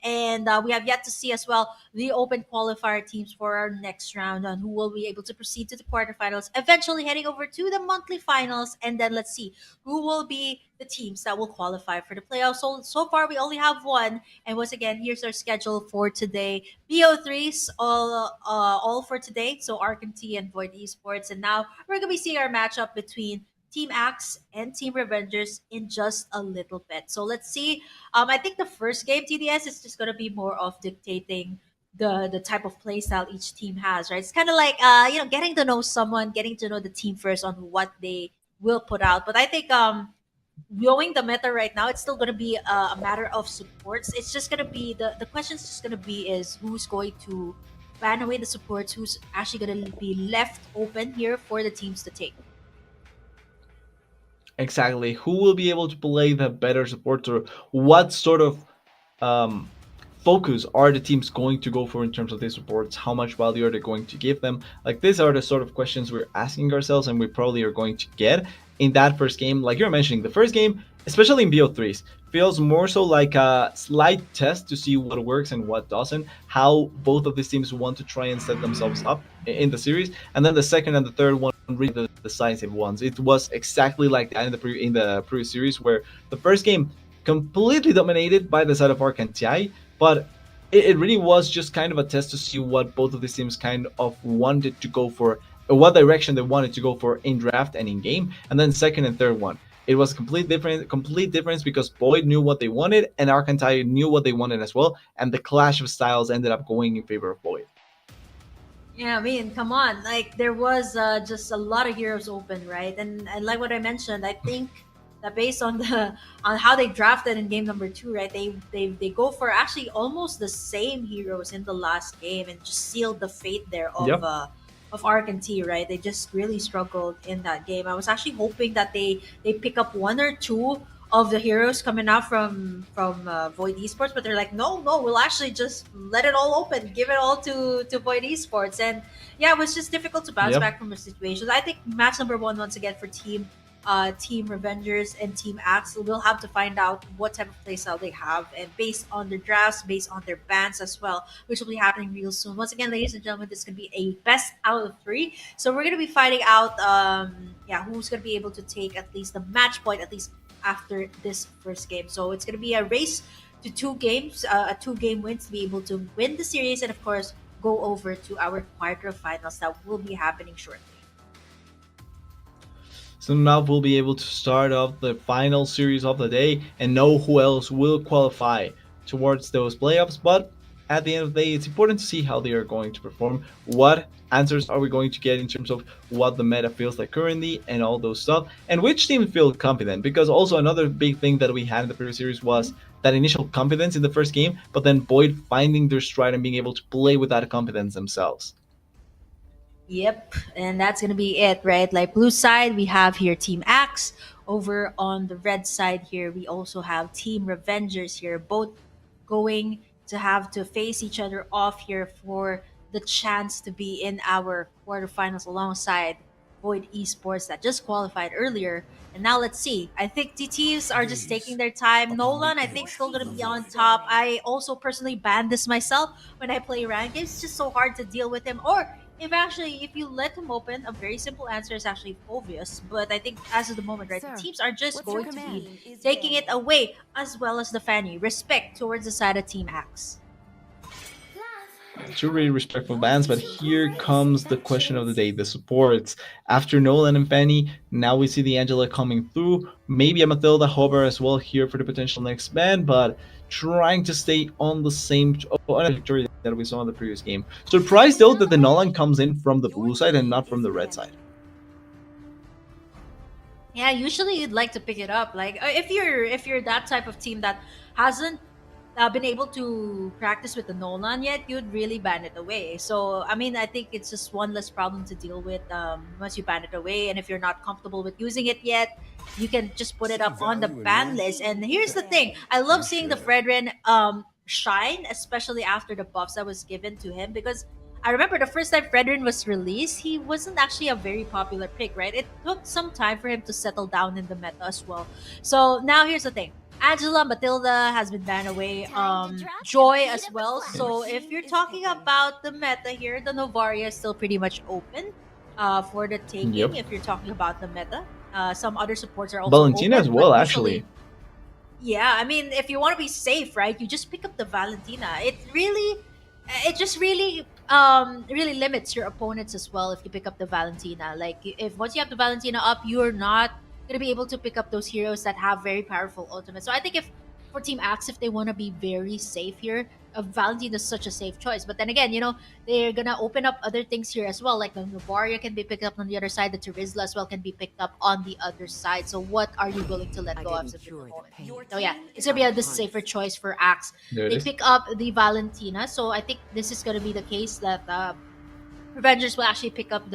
And we have yet to see as well the open qualifier teams for our next round on who will be able to proceed to the quarterfinals, eventually heading over to the monthly finals. And then let's see who will be the teams that will qualify for the playoffs. So far, we only have one. And once again, here's our schedule for today. BO3s all for today. So Arcantie and Void Esports. And now we're going to be seeing our matchup between Team Axe and Team Revengers in just a little bit. So let's see. I think the first game TDS is just gonna be more of dictating the type of play style each team has, right? It's kind of like getting to know someone, getting to know the team first on what they will put out. But I think knowing the meta right now, it's still gonna be a matter of supports. It's just gonna be the question's just gonna be is who's going to ban away the supports, who's actually gonna be left open here for the teams to take. Exactly. Who will be able to play the better supports, or what sort of um, focus are the teams going to go for in terms of these supports? How much value are they going to give them? Like, these are the sort of questions we're asking ourselves, and we probably are going to get in that first game. Like you're mentioning, the first game, especially in BO3s, feels more so like a slight test to see what works and what doesn't, how both of these teams want to try and set themselves up in the series. And then the second and the third one, really the decisive ones. It was exactly like that in the previous series, where the first game completely dominated by the side of Arcantie, but it really was just kind of a test to see what both of these teams kind of wanted to go for, or what direction they wanted to go for in draft and in game. And then second and third one, it was complete difference, because Boyd knew what they wanted and Arcantie knew what they wanted as well, and the clash of styles ended up going in favor of Boyd. Yeah, I mean, come on. Like there was just a lot of heroes open, right? And like what I mentioned, I think that based on the on how they drafted in game number two, right? They go for actually almost the same heroes in the last game and just sealed the fate there Yep. of Arcantie, right? They just really struggled in that game. I was actually hoping that they pick up one or two of the heroes coming out from Void Esports, but they're like, no, we'll actually just let it all open, give it all to Void Esports, and yeah, it was just difficult to bounce Yep. back from the situations. I think match number one once again for Team Revengers and Team Axe, we'll have to find out what type of playstyle they have, and based on their drafts, based on their bans as well, which will be happening real soon. Once again, ladies and gentlemen, this is gonna be a best out of three. So we're gonna be finding out, who's gonna be able to take at least the match point, at least after this first game. So it's gonna be a race to two games, a two-game win to be able to win the series, and of course, go over to our quarterfinals that will be happening shortly. So now we'll be able to start off the final series of the day and know who else will qualify towards those playoffs. But at the end of the day, it's important to see how they are going to perform. What answers are we going to get in terms of what the meta feels like currently and all those stuff, and which team feel confident? Because also another big thing that we had in the previous series was that initial confidence in the first game, but then Boyd finding their stride and being able to play with that confidence themselves. Yep, and that's gonna be it, right? Like blue side, we have here Team Axe. Over on the red side here, we also have Team Revengers here, both going to have to face each other off here for the chance to be in our quarterfinals alongside Void Esports that just qualified earlier. And now let's see. I think the teams are just taking their time. Nolan, I think, still gonna be on top. I also personally banned this myself when I play ranked games. It's just so hard to deal with him. Or if you let him open, a very simple answer is actually obvious. But I think as of the moment, right, the teams are just going to be taking it away, as well as the Fanny. Respect towards the side of Team Axe. Two really respectful bans, but here comes the question of the day, the supports. After Nolan and Fanny, now we see the Angela coming through, maybe a Matilda Hover as well here for the potential next ban, but trying to stay on the same trajectory that we saw in the previous game. Surprised though that the Nolan comes in from the blue side and not from the red side. Yeah, usually you'd like to pick it up. Like if you're that type of team that hasn't been able to practice with the Nolan yet, you'd really ban it away. So I mean, I think it's just one less problem to deal with once you ban it away. And if you're not comfortable with using it yet, you can just put it up on the ban list. And here's the thing: I love seeing the Fredrin shine, especially after the buffs that was given to him, because I remember the first time Fredrin was released, he wasn't actually a very popular pick, right? It took some time for him to settle down in the meta as well. So now here's the thing. Angela, Matilda has been banned away. Joy as well. So if you're talking about the meta here, the Novaria is still pretty much open for the taking. Yep. If you're talking about the meta, some other supports are also Valentina open, as well, but actually. usually- Yeah, I mean, if you want to be safe, right, you just pick up the Valentina. It just really limits your opponents as well if you pick up the Valentina. Like if once you have the Valentina up, you're not gonna be able to pick up those heroes that have very powerful ultimates. So I think if for Team Axe, if they want to be very safe here, Valentine is such a safe choice. But then again, they're gonna open up other things here as well. Like the Novaria can be picked up on the other side, the Terizla as well can be picked up on the other side. So what are you willing to let go of at the moment? So yeah, it's gonna be the safer choice for Axe. There it They is. pick up the Valentina, so I think this is gonna be the case that Revengers will actually pick up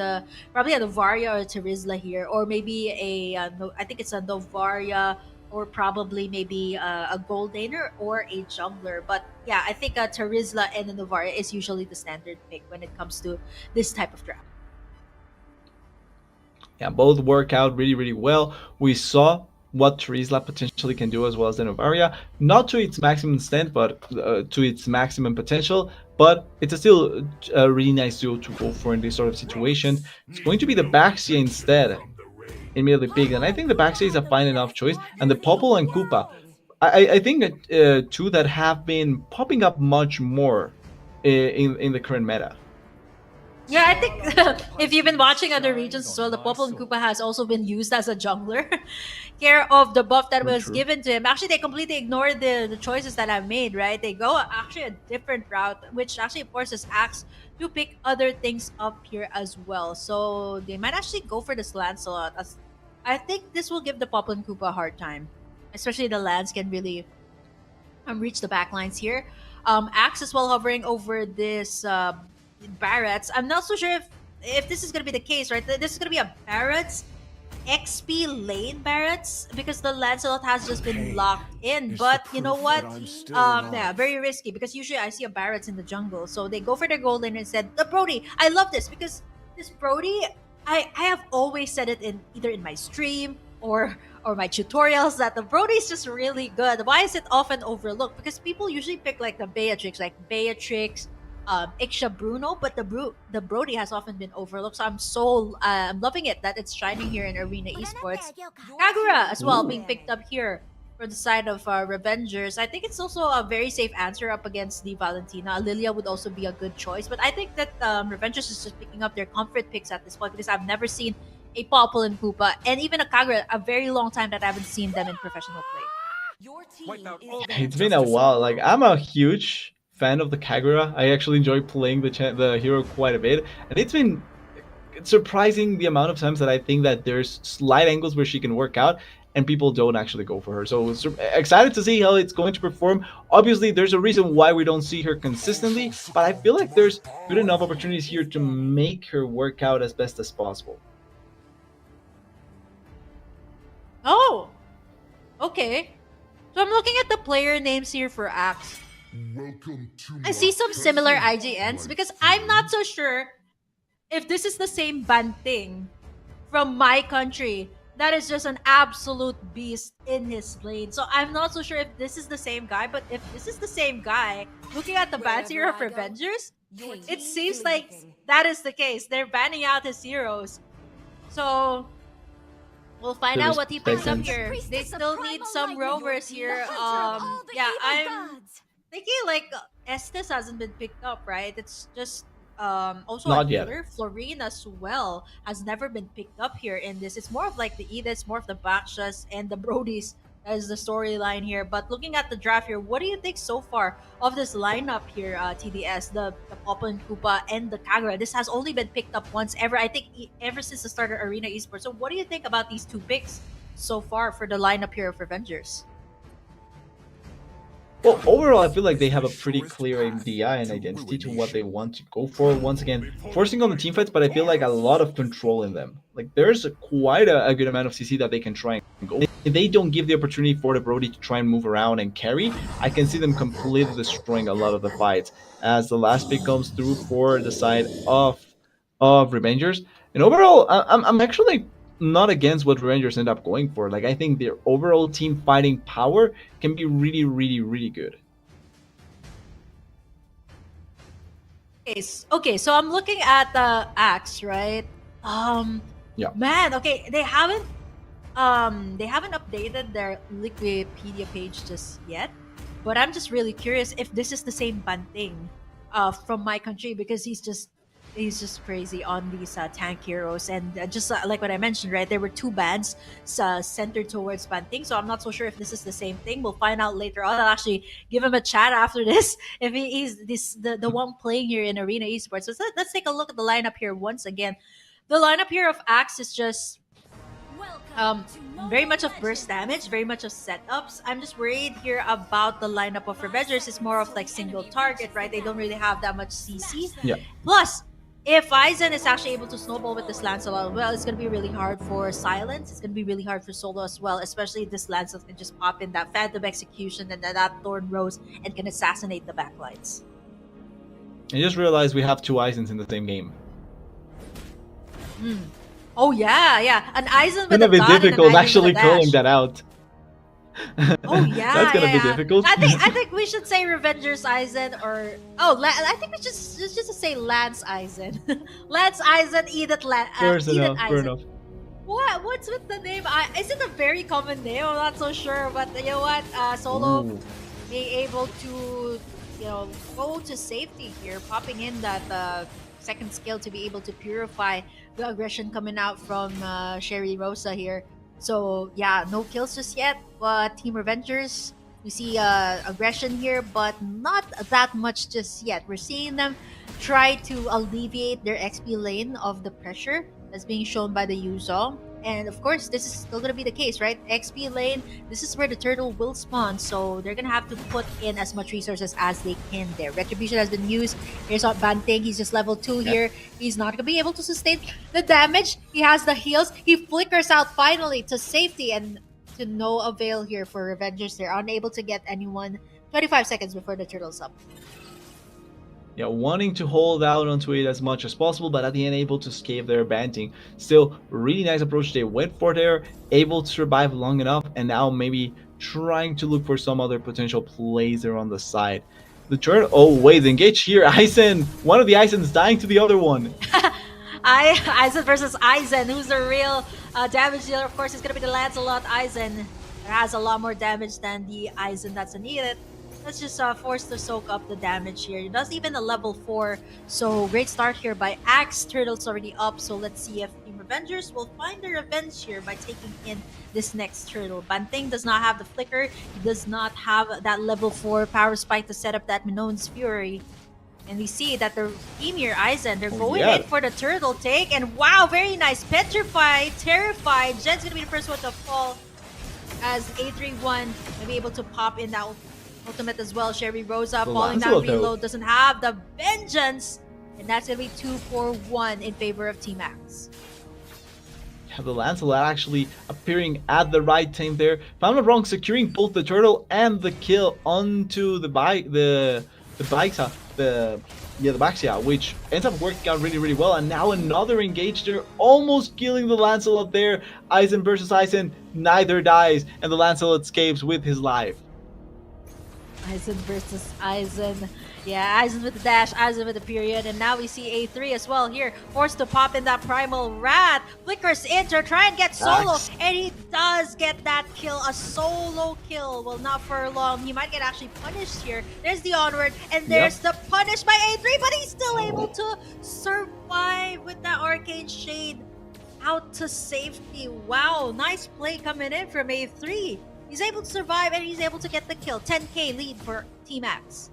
probably a Novaria or a Terizla here, or maybe I think it's a Novaria or probably maybe a Goldaner or a Jungler. But yeah, I think a Terizla and a Novaria is usually the standard pick when it comes to this type of draft. Yeah, both work out really, really well. We saw what Terizla potentially can do as well as the Novaria. Not to its maximum extent, but to its maximum potential. But it's still a really nice duo to go for in this sort of situation. It's going to be the Baxia instead, immediately picked. And I think the Baxia is a fine enough choice. And the Popple and Koopa, I think two that have been popping up much more in the current meta. Yeah, I think if you've been watching other regions as well, the Popple and Koopa has also been used as a jungler. Care of the buff that was True. given to him. Actually, they completely ignored the choices that I've made, right? They go actually a different route, which actually forces Axe to pick other things up here as well. So they might actually go for this Lancelot. I think this will give the Popple and Koopa a hard time. Especially the Lance can really reach the back lines here. Axe as well hovering over this Barrett's. I'm not so sure if this is gonna be the case, right? This is gonna be a Barrett's XP lane Barrett's because the Lancelot has just been locked in. But you know what? Yeah, very risky because usually I see a Barrett's in the jungle, so they go for their gold lane and said the Brody. I love this because this Brody, I have always said it in either in my stream or my tutorials that the Brody is just really good. Why is it often overlooked? Because people usually pick like the Beatrix, Iksha Bruno, but the Brody has often been overlooked. So I'm loving it that it's shining here in Arena Esports. Kagura as well being picked up here for the side of Revengers. I think it's also a very safe answer up against the Valentina. Lilia would also be a good choice, but I think that Revengers is just picking up their comfort picks at this point because I've never seen a Popple and Koopa and even a Kagura a very long time that I haven't seen them in professional play. It's been a while. Like, I'm a huge fan of the Kagura. I actually enjoy playing the hero quite a bit, and it's been surprising the amount of times that I think that there's slight angles where she can work out and people don't actually go for her. So excited to see how it's going to perform. Obviously, there's a reason why we don't see her consistently, but I feel like there's good enough opportunities here to make her work out as best as possible. Oh, okay. So I'm looking at the player names here for Axe. I see some similar IGNs because I'm not so sure if this is the same Banting from my country. That is just an absolute beast in his lane. So I'm not so sure if this is the same guy, but if this is the same guy, looking at the ban tier of Revengers, it seems like that is the case. They're banning out his heroes. So we'll find out what he picks up here. They still need some roamers here. Yeah, I'm thinking like Estes hasn't been picked up, right? It's just also Not a yet. healer. Florine as well has never been picked up here in this. It's more of like the Ediths, more of the Bakshas and the Brodies as the storyline here. But looking at the draft here, what do you think so far of this lineup here, TDS? The Popple and Koopa and the Kagura. This has only been picked up once ever, I think, ever since the start of Arena Esports. So what do you think about these two picks so far for the lineup here of Revengers? Well, overall, I feel like they have a pretty clear idea and identity to what they want to go for. Once again, forcing on the team fights, but I feel like a lot of control in them. Like, there's quite a good amount of CC that they can try and go. If they don't give the opportunity for the Brody to try and move around and carry, I can see them completely destroying a lot of the fights. As the last pick comes through for the side of Revengers. And overall, I'm actually not against what Rangers end up going for. Like, I think their overall team fighting power can be really, really, really good. Okay, so I'm looking at the Axe, right? Yeah. Man, okay, they haven't updated their Wikipedia page just yet, but I'm just really curious if this is the same Banting from my country because he's just he's just crazy on these tank heroes, and just like what I mentioned, right? There were two bans centered towards Banting, so I'm not so sure if this is the same thing. We'll find out later on. I'll actually give him a chat after this if he's the one playing here in Arena Esports. So let's take a look at the lineup here once again. The lineup here of Axe is just very much of burst damage, very much of setups. I'm just worried here about the lineup of Revengers. It's more of like single target, right? They don't really have that much CC. Yeah. Plus, if Aizen is actually able to snowball with this Lancelot, well, it's going to be really hard for Silence. It's going to be really hard for Solo as well, especially if this Lancelot can just pop in that Phantom Execution and then that Thorn Rose and can assassinate the backlines. I just realized we have two Aizens in the same game. Oh, yeah. An Aizen It's with gonna a be dot and an difficult Aizen actually with a dash. calling that out. Oh yeah, That's gonna be yeah. difficult. I think we should say Revengers Aizen or I think we just say Lance Aizen. Lance Aizen, Edith Fair Edith enough. Aizen. Fair enough. What's with the name? Is it a very common name? I'm not so sure, but you know what? Solo Ooh. being able to go to safety here, popping in that second skill to be able to purify the aggression coming out from Sherry Rosa here. So yeah, no kills just yet, but Team Revengers, we see aggression here, but not that much just yet. We're seeing them try to alleviate their XP lane of the pressure that's being shown by the Yuzong. And of course, this is still going to be the case, right? XP lane, this is where the turtle will spawn, so they're going to have to put in as much resources as they can there. Retribution has been used. Here's not Banting, he's just level 2 here. He's not going to be able to sustain the damage. He has the heals. He flickers out finally to safety, and to no avail here for Revengers. They're unable to get anyone 25 seconds before the turtle's up. Yeah, wanting to hold out onto it as much as possible, but at the end able to escape their Banting. Still, really nice approach they went for there, able to survive long enough, and now maybe trying to look for some other potential plays there on the side. The turn. Oh wait, the engage here. Aizen, one of the Aizens dying to the other one. Aizen versus Aizen. Who's the real damage dealer? Of course, it's going to be the Lancelot Aizen. It has a lot more damage than the Aizen that's needed. Let's just force to soak up the damage here. It does even a level 4. So great start here by Axe. Turtle's already up. So let's see if Team Revengers will find their revenge here by taking in this next turtle. Banting does not have the flicker. He does not have that level 4 power spike to set up that Minon's Fury. And we see that the team here, Aizen, they're going in for the turtle take. And wow, very nice. Petrify, Terrified. Jed's going to be the first one to fall as A31 will be able to pop in that ultimate as well. Sherry Rosa falling down reload, doesn't have the vengeance, and that's gonna be 2-4-1 in favor of Team Axe. Yeah, the Lancelot actually appearing at the right time there. If I'm not wrong, securing both the turtle and the kill onto the bike, the Baxia, which ends up working out really well. And now another engage there, almost killing the Lancelot there. Aizen versus Aizen, neither dies, and the Lancelot escapes with his life. Aizen versus Aizen. Yeah, Aizen with the dash, Aizen with the period, and now we see A3 as well here, forced to pop in that Primal Rat. Flickers in to try and get Solo, and he does get that kill, a solo kill. Well, not for long. He might get actually punished here. There's the onward, and there's the punish by A3, but he's still able to survive with that Arcane Shade out to safety. Wow, nice play coming in from A3. He's able to survive and he's able to get the kill. 10k lead for Team Axe.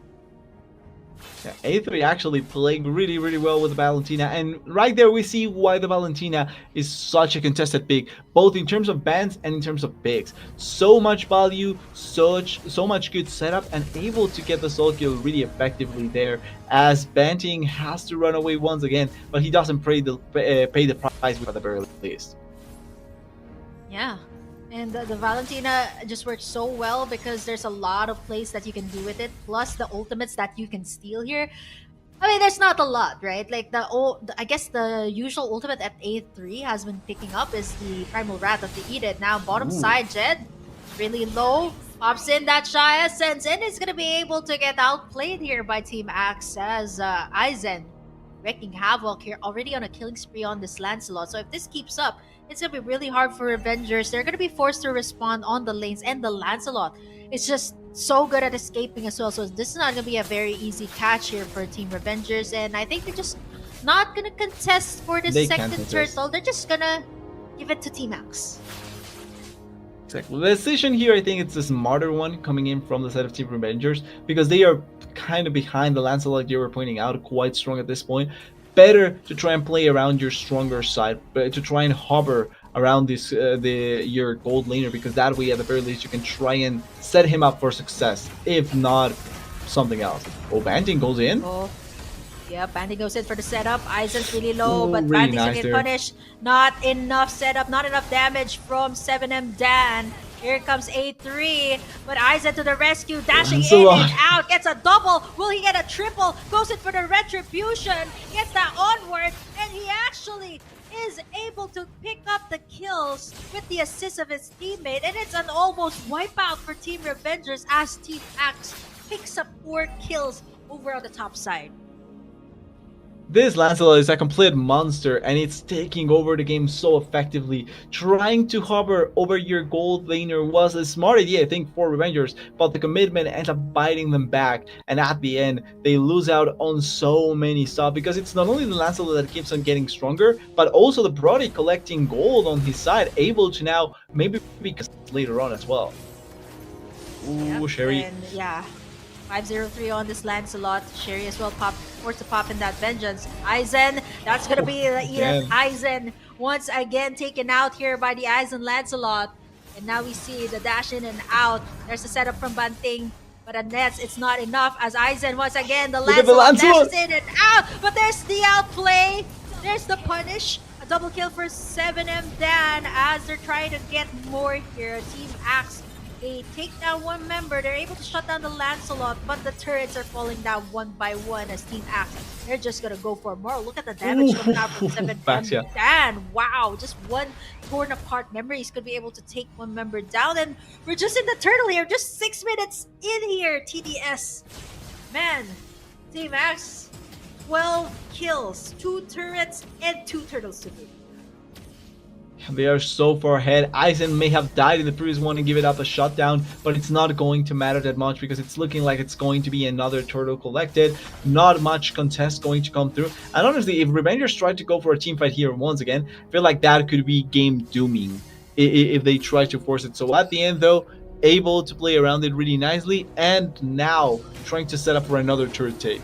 Yeah, A3 actually playing really well with the Valentina, and right there we see why the Valentina is such a contested pick, both in terms of bans and in terms of picks. So much value, so much good setup, and able to get the soul kill really effectively there, as Banting has to run away once again, but he doesn't pay the price at the very least. Yeah. And the Valentina just works so well because there's a lot of plays that you can do with it, plus the ultimates that you can steal here. I mean, there's not a lot, right? Like I guess the usual ultimate at A3 has been picking up is the Primal Wrath of the Edith. Now bottom side, Jed, really low, pops in that Shy Essence, and is gonna be able to get outplayed here by Team Axe as Aizen wreaking havoc here, already on a killing spree on this Lancelot. So if this keeps up, it's gonna be really hard for Revengers. They're gonna be forced to respond on the lanes, and the Lancelot is just so good at escaping as well. So this is not gonna be a very easy catch here for Team Revengers, and I think they're just not gonna contest for the They can't second contest. turtle. They're just gonna give it to Team Axe. Exactly. The decision here, I think it's a smarter one coming in from the side of Team Revengers, because they are kind of behind the Lancelot you were pointing out, quite strong at this point. Better to try and play around your stronger side, but to try and hover around your gold laner, because that way at the very least you can try and set him up for success, if not something else. Oh, Banting goes in. Oh, yeah, Bandy goes in for the setup. Aizen's really low, Ooh, but really Bandy's nice gonna get there. punished. Not enough setup, not enough damage from 7M Dan. Here comes A3, but Aizen to the rescue, dashing in Lancelot. and out, gets a double. Will he get a triple? Goes in for the retribution, gets that onward, and he actually is able to pick up the kills with the assist of his teammate, and it's an almost wipeout for Team Revengers as Team Axe picks up 4 kills over on the top side. This Lancelot is a complete monster, and it's taking over the game so effectively. Trying to hover over your gold laner was a smart idea, I think, for Revengers, but the commitment ends up biting them back, and at the end, they lose out on so many stuff, because it's not only the Lancelot that keeps on getting stronger, but also the Brody collecting gold on his side, able to now maybe because later on as well. Ooh, Yep, Sherry. and yeah, 503 on this Lancelot. Sherry as well forced to pop in that vengeance. Aizen, that's gonna be the Edith again. Aizen once again taken out here by the Aizen Lancelot. And now we see the dash in and out. There's a setup from Banting, but at Nets it's not enough as Aizen once again the Look at the Lancelot Lancelot. dashes in and out. But there's the outplay. There's the punish. A double kill for 7M Dan as they're trying to get more here. Team Axe, they take down one member. They're able to shut down the Lancelot, but the turrets are falling down one by one as Team Axe, they're just gonna go for more. Look at the damage coming out from 7M Facts, yeah. Dan. Wow, just one torn apart member. He's gonna be able to take one member down, and we're just in the turtle here. Just 6 minutes in here, TDS. Man, Team Axe, 12 kills, 2 turrets, and 2 turtles to boot. They are so far ahead. Aizen may have died in the previous one and give it up a shutdown, but it's not going to matter that much because it's looking like it's going to be another turtle collected. Not much contest going to come through. And honestly, if Revengers try to go for a team fight here once again, I feel like that could be game dooming if they try to force it. So at the end though, able to play around it really nicely, and now trying to set up for another turret take.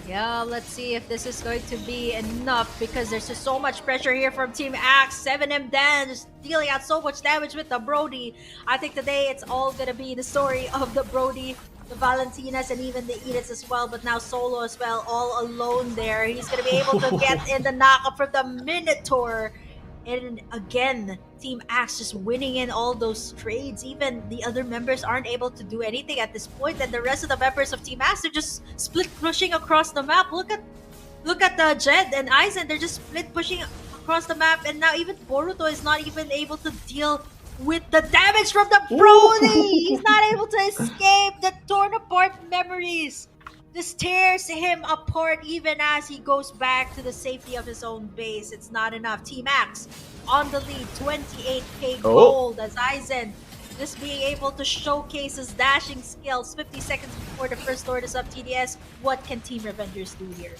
Yeah, let's see if this is going to be enough because there's just so much pressure here from Team Axe. 7M Dan just dealing out so much damage with the Brody. I think today it's all gonna be the story of the Brody, the Valentinas, and even the Ediths as well. But now Solo as well, all alone there. He's gonna be able to get in the knockup from the Minotaur. And again, Team Axe just winning in all those trades. Even the other members aren't able to do anything at this point, and the rest of the members of Team Axe are just split pushing across the map. Look at the Jed and Aizen. They're just split pushing across the map, and now even Boruto is not even able to deal with the damage from the Brody. He's not able to escape the torn apart memories. This tears him apart even as he goes back to the safety of his own base. It's not enough. Team Axe on the lead, 28k gold as Aizen just being able to showcase his dashing skills 50 seconds before the first Lord is up. TDS, what can Team Revengers do here?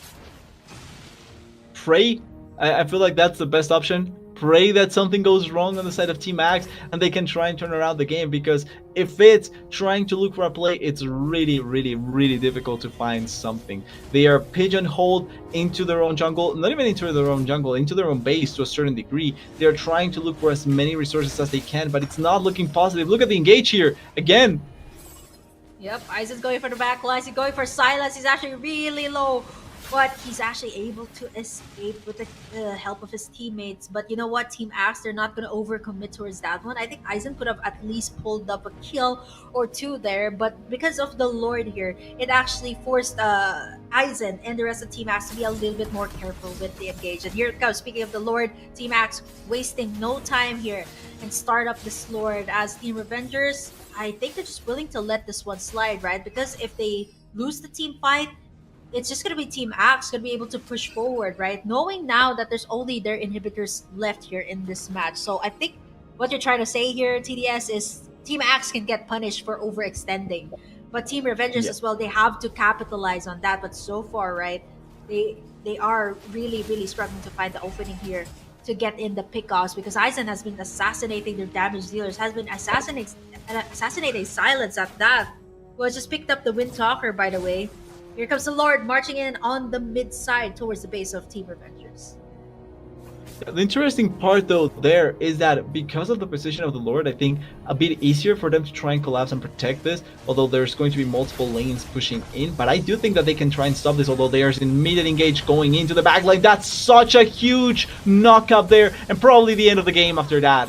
Pray. I feel like that's the best option. Pray that something goes wrong on the side of Team Axe and they can try and turn around the game, because if it's trying to look for a play, it's really, really, really difficult to find something. They are pigeonholed into their own jungle, not even into their own jungle, into their own base to a certain degree. They are trying to look for as many resources as they can, but it's not looking positive. Look at the engage here again. Yep, Aizen's going for the backlines. He's going for silence. He's actually really low, but he's actually able to escape with the help of his teammates. But you know what, Team Axe, they're not going to overcommit towards that one. I think Aizen could have at least pulled up a kill or two there, but because of the Lord here, it actually forced Aizen and the rest of Team Axe to be a little bit more careful with the engage. And here it comes. Speaking of the Lord, Team Axe wasting no time here and start up this Lord as Team Revengers. I think they're just willing to let this one slide, right? Because if they lose the team fight, it's just going to be Team Axe going to be able to push forward, right? Knowing now that there's only their inhibitors left here in this match. So I think what you're trying to say here, TDS, is Team Axe can get punished for overextending. But Team Revengers as well, they have to capitalize on that. But so far, right, They are really struggling to find the opening here to get in the pickoffs because Aizen has been assassinating their damage dealers, has been assassinating silence at that. Who has just picked up the Wind Talker, by the way. Here comes the Lord marching in on the mid side towards the base of Team Revengers. The interesting part though there is that because of the position of the Lord, I think a bit easier for them to try and collapse and protect this, although there's going to be multiple lanes pushing in. But I do think that they can try and stop this, although there's an immediate engage going into the back line. That's such a huge knockup there, and probably the end of the game after that.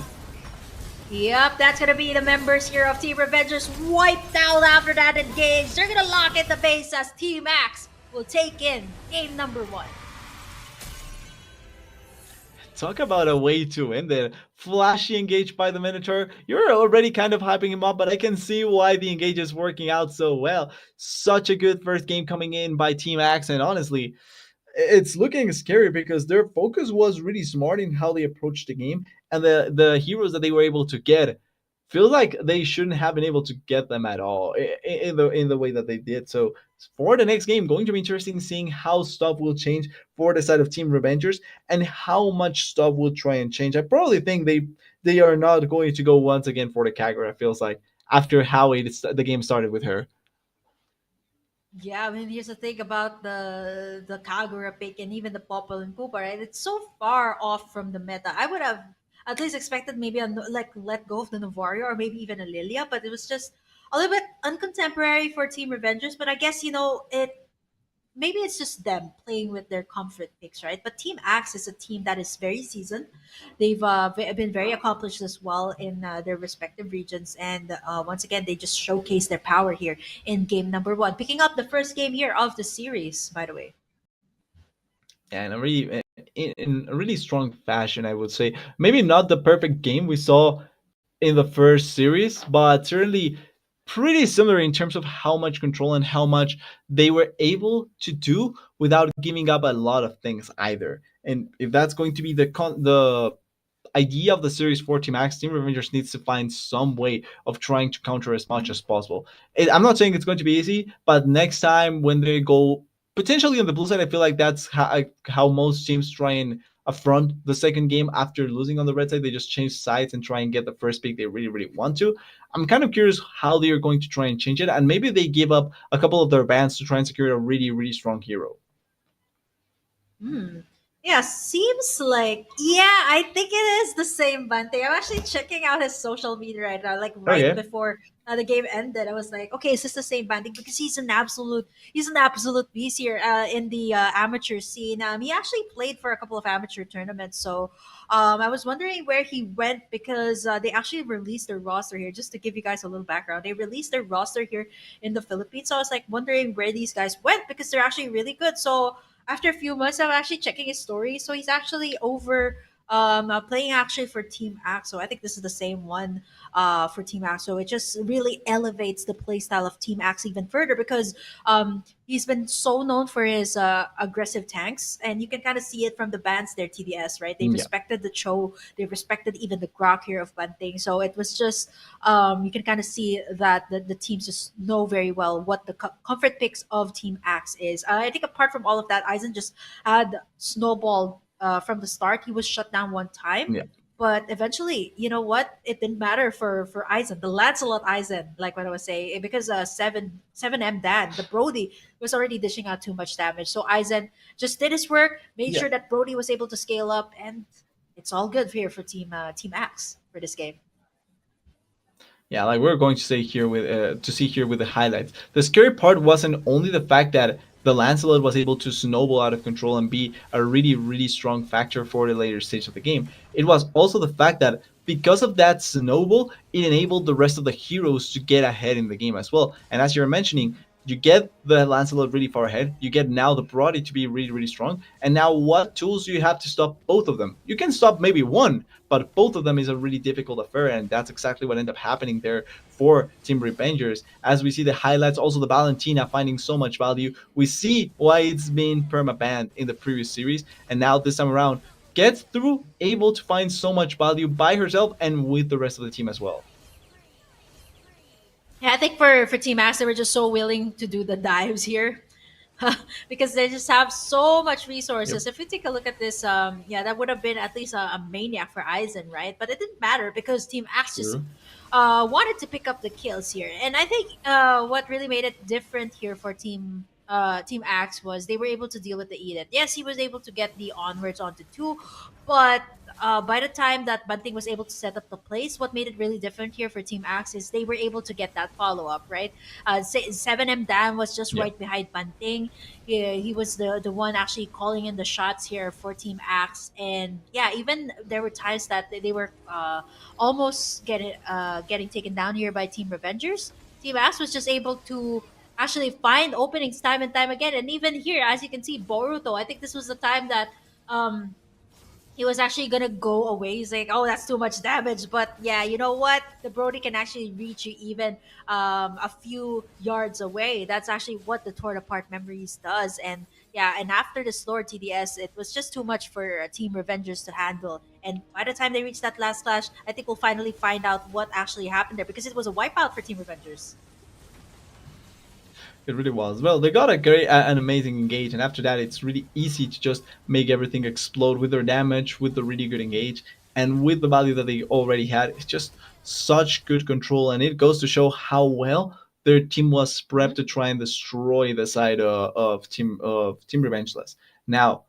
Yep, that's gonna be the members here of Team Revengers wiped out after that engage. They're gonna lock in the base as Team Axe will take in game number 1. Talk about a way to end it. Flashy engage by the Minotaur. You're already kind of hyping him up, but I can see why the engage is working out so well. Such a good first game coming in by Team Axe, and honestly, it's looking scary because their focus was really smart in how they approached the game, and the heroes that they were able to get feel like they shouldn't have been able to get them at all in the way that they did. So for the next game, going to be interesting seeing how stuff will change for the side of Team Revengers and how much stuff will try and change. I probably think they are not going to go once again for the Kagura. It feels like after how the game started with her. Yeah, I mean, here's the thing about the Kagura pick and even the Popple and Koopa, right? It's so far off from the meta. I would have at least expected maybe like let go of the Novario or maybe even a Lilia, but it was just a little bit uncontemporary for Team Revengers. But I guess it maybe it's just them playing with their comfort picks, right? But Team Axe is a team that is very seasoned. They've been very accomplished as well in their respective regions, and once again, they just showcase their power here in game number 1, picking up the first game here of the series. By the way, And in a really strong fashion, I would say. Maybe not the perfect game we saw in the first series, but certainly pretty similar in terms of how much control and how much they were able to do without giving up a lot of things either. And if that's going to be the idea of the series for Team Max, Team Revengers needs to find some way of trying to counter as much as possible. I'm not saying it's going to be easy, but next time when they go potentially on the blue side, I feel like that's how most teams try and affront the second game after losing on the red side. They just change sides and try and get the first pick they really want to. I'm kind of curious how they are going to try and change it, and maybe they give up a couple of their bans to try and secure a really strong hero. hmm. Yeah, seems like I think it is the same Bante. I'm actually checking out his social media right now, like Oh right yeah. before the game ended. I was like, okay, is this the same Bante? Because he's an absolute beast here in the amateur scene. He actually played for a couple of amateur tournaments, so I was wondering where he went because they actually released their roster here. Just to give you guys a little background, they released their roster here in the Philippines. So I was like wondering where these guys went because they're actually really good. So after a few months, I'm actually checking his story. So he's actually over playing actually for Team Axo. I think this is the same one for Team Axo. It just really elevates the playstyle of Team Axe even further because he's been so known for his aggressive tanks, and you can kind of see it from the bans there, TDS, right? They Yeah. respected the Cho, they respected even the Grok here of Banting. So it was just you can kind of see that the teams just know very well what the comfort picks of Team Axe is. I think apart from all of that, Aizen just had snowballed from the start. He was shut down one time, Yeah. but eventually, you know what? It didn't matter for Aizen, the Lancelot Aizen, like what I was saying, because seven M Dan, the Brody was already dishing out too much damage. So Aizen just did his work, made Yeah. sure that Brody was able to scale up, and it's all good here for Team Axe for this game. Yeah, like we're going to say here to see here with the highlights. The scary part wasn't only the fact that the Lancelot was able to snowball out of control and be a really strong factor for the later stage of the game. It was also the fact that because of that snowball, it enabled the rest of the heroes to get ahead in the game as well. And as you're mentioning, you get the Lancelot really far ahead. You get now the Brody to be really strong. And now what tools do you have to stop both of them? You can stop maybe one, but both of them is a really difficult affair, and that's exactly what ended up happening there for Team Revengers. As we see the highlights, also the Valentina finding so much value. We see why it's been perma-banned in the previous series, and now this time around, gets through, able to find so much value by herself and with the rest of the team as well. Yeah, I think for Team Axe, they were just so willing to do the dives here. because they just have so much Yep. resources. If you take a look at this, yeah, that would have been at least a maniac for Aizen, right? But it didn't matter because Team Axe just True. wanted to pick up the kills here. And I think what really made it different here for Team Axe was they were able to deal with the Edith. Yes, he was able to get the onwards onto two, but by the time that Bunting was able to set up the place, what made it really different here for Team Axe is they were able to get that follow up, right? 7M Dan was just Yeah. right behind Bunting. He was the one actually calling in the shots here for Team Axe. And yeah, even there were times that they were almost getting taken down here by Team Revengers. Team Axe was just able to actually find openings time and time again. And even here, as you can see, Boruto, I think this was the time that um he was actually gonna go away. He's like, "Oh, that's too much damage." But yeah, you know what? The Brody can actually reach you even a few yards away. That's actually what the Torn Apart Memories does. And yeah, and after the slower TDS, it was just too much for Team Revengers to handle. And by the time they reach that last clash, I think we'll finally find out what actually happened there because it was a wipeout for Team Revengers. It really was. Well, they got a great, an amazing engage, and after that, it's really easy to just make everything explode with their damage, with the really good engage, and with the value that they already had. It's just such good control, and it goes to show how well their team was prepped to try and destroy the side of Team Revengeless. Now,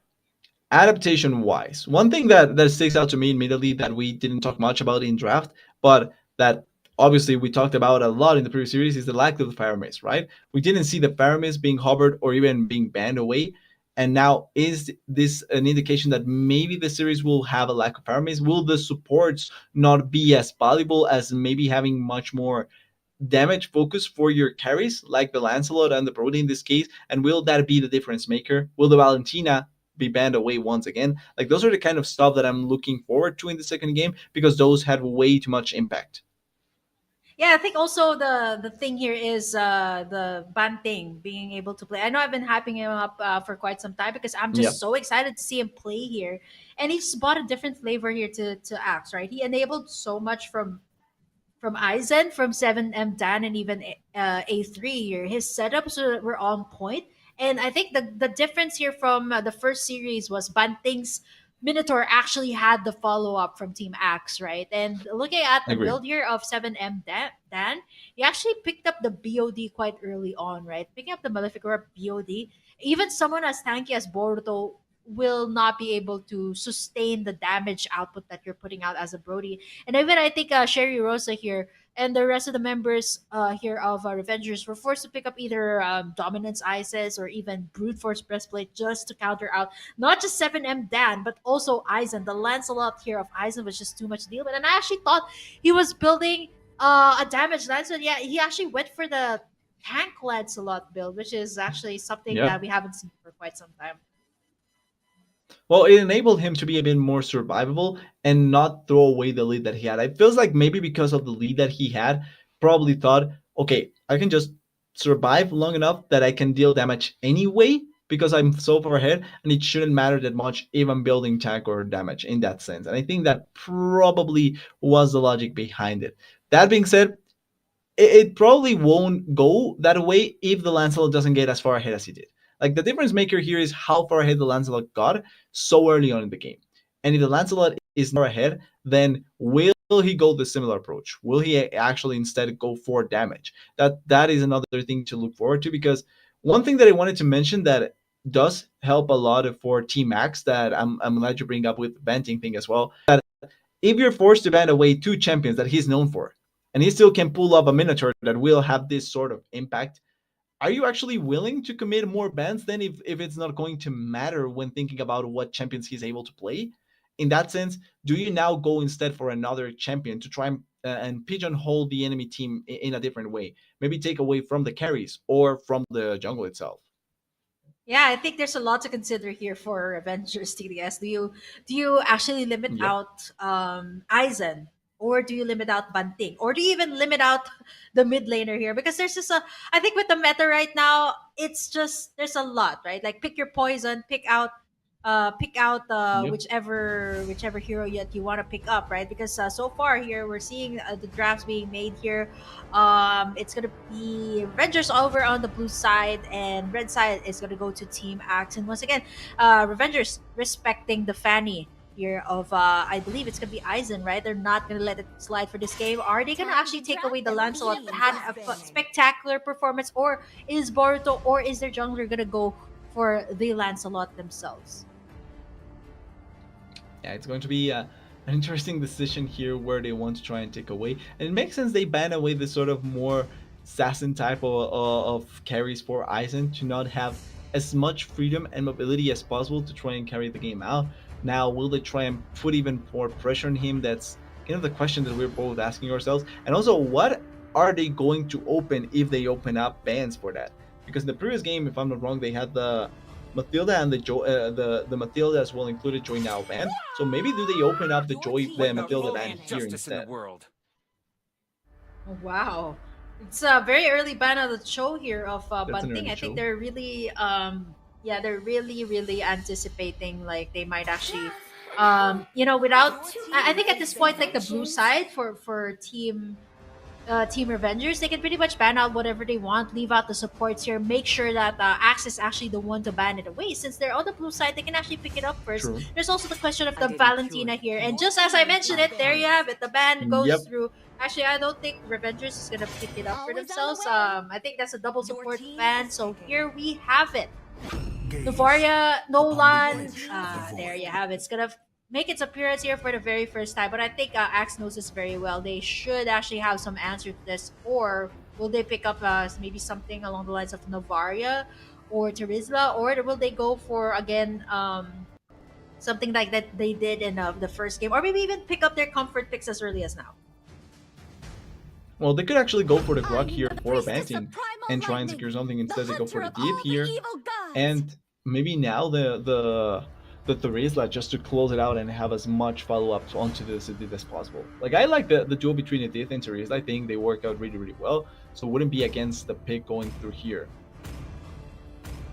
adaptation wise, one thing that sticks out to me immediately that we didn't talk much about in draft, but that obviously we talked about a lot in the previous series is the lack of the fire mace, right? We didn't see the fire mace being hovered or even being banned away. And now, is this an indication that maybe the series will have a lack of fire mace? Will the supports not be as valuable as maybe having much more damage focus for your carries, like the Lancelot and the Brody in this case? And will that be the difference maker? Will the Valentina be banned away once again? Like, those are the kind of stuff that I'm looking forward to in the second game because those had way too much impact. Yeah, I think also the thing here is the Banting being able to play. I know I've been hyping him up for quite some time because I'm Yeah, just so excited to see him play here, and he just brought a different flavor here to Axe. Right, he enabled so much from Aizen, from 7M Dan, and even A3 here. His setups were on point. And I think the difference here from the first series was Banting's Minotaur actually had the follow up from Team Axe, right? And looking at I the agree. build here of 7M Dan, he actually picked up the BOD quite early on, right? Picking up the Maleficora BOD. Even someone as tanky as Boruto will not be able to sustain the damage output that you're putting out as a Brody. And even I think Sherry Rosa here and the rest of the members here of Revengers were forced to pick up either Dominance Isis or even Brute Force Breastplate just to counter out not just 7M Dan, but also Aizen. The Lancelot here of Aizen was just too much to deal with. And I actually thought he was building a damage Lancelot. Yeah, he actually went for the tank Lancelot build, which is actually something Yeah. that we haven't seen for quite some time. Well, it enabled him to be a bit more survivable and not throw away the lead that he had. It feels like maybe because of the lead that he had, probably thought, okay, I can just survive long enough that I can deal damage anyway because I'm so far ahead, and it shouldn't matter that much if I'm building tank or damage in that sense. And I think that probably was the logic behind it. That being said, it probably won't go that way if the Lancelot doesn't get as far ahead as he did. Like, the difference maker here is how far ahead the Lancelot got so early on in the game. And if the Lancelot is not ahead, then will he go the similar approach? Will he actually instead go for damage? That is another thing to look forward to, because one thing that I wanted to mention that does help a lot for Team Max that I'm glad you bring up with banting thing as well, if you're forced to ban away two champions that he's known for, and he still can pull up a Minotaur that will have this sort of impact, are you actually willing to commit more bans then if it's not going to matter when thinking about what champions he's able to play? In that sense, do you now go instead for another champion to try and pigeonhole the enemy team in a different way? Maybe take away from the carries or from the jungle itself. Yeah, I think there's a lot to consider here for Avengers TDS. Do you actually limit Yep. out Aizen, or do you limit out Banting, or do you even limit out the mid laner here? Because there's just a, I think with the meta right now, it's just there's a lot, right? Like pick your poison, pick out pick out Yep. whichever hero yet you want to pick up, right? Because so far here we're seeing the drafts being made here. It's gonna be Revengers over on the blue side, and red side is gonna go to Team Axe. And once again, Revengers respecting the Fanny here of I believe it's gonna be Aizen, right? They're not gonna let it slide for this game. Are they gonna actually take away the Lancelot that had a spectacular performance, or is Boruto or is their jungler gonna go for the Lancelot themselves? Yeah, it's going to be an interesting decision here where they want to try and take away. And it makes sense they ban away this sort of more assassin type of carries for Aizen to not have as much freedom and mobility as possible to try and carry the game out. Now, will they try and put even more pressure on him? That's kind of the question that we're both asking ourselves. And also, what are they going to open if they open up bans for that? Because in the previous game, if I'm not wrong, they had the Matilda and the Matilda as well included Joy Now ban. So maybe do they open up the Matilda ban here instead? Oh, wow. It's a very early ban of the show here of That's an Bunting. early I think show. they're really yeah, they're really anticipating like they might actually without I think at this point like the blue side for Team Revengers, they can pretty much ban out whatever they want, leave out the supports here, make sure that Axe is actually the one to ban it away. Since they're on the blue side, they can actually pick it up first. True. There's also the question of the Valentina here. And just as I mentioned it, there you have it. The ban goes Yep. through. Actually, I don't think Revengers is going to pick it up for themselves. I think that's a double support ban. So here we have it. Novaria, Nolan, there you have it. It's going to make its appearance here for the very first time. But I think Axe knows this very well. They should actually have some answer to this. Or will they pick up maybe something along the lines of Novaria or Terizla? Or will they go for, again, something like that they did in the first game? Or maybe even pick up their comfort picks as early as now. Well, they could actually go for the Grok here for Banting and try and secure something. Instead, they go for the Deep here. And maybe now the Terizla just to close it out and have as much follow-up onto this Edith as possible. Like, I like the duo between Edith and Terizla. I think they work out really well. So wouldn't be against the pick going through here.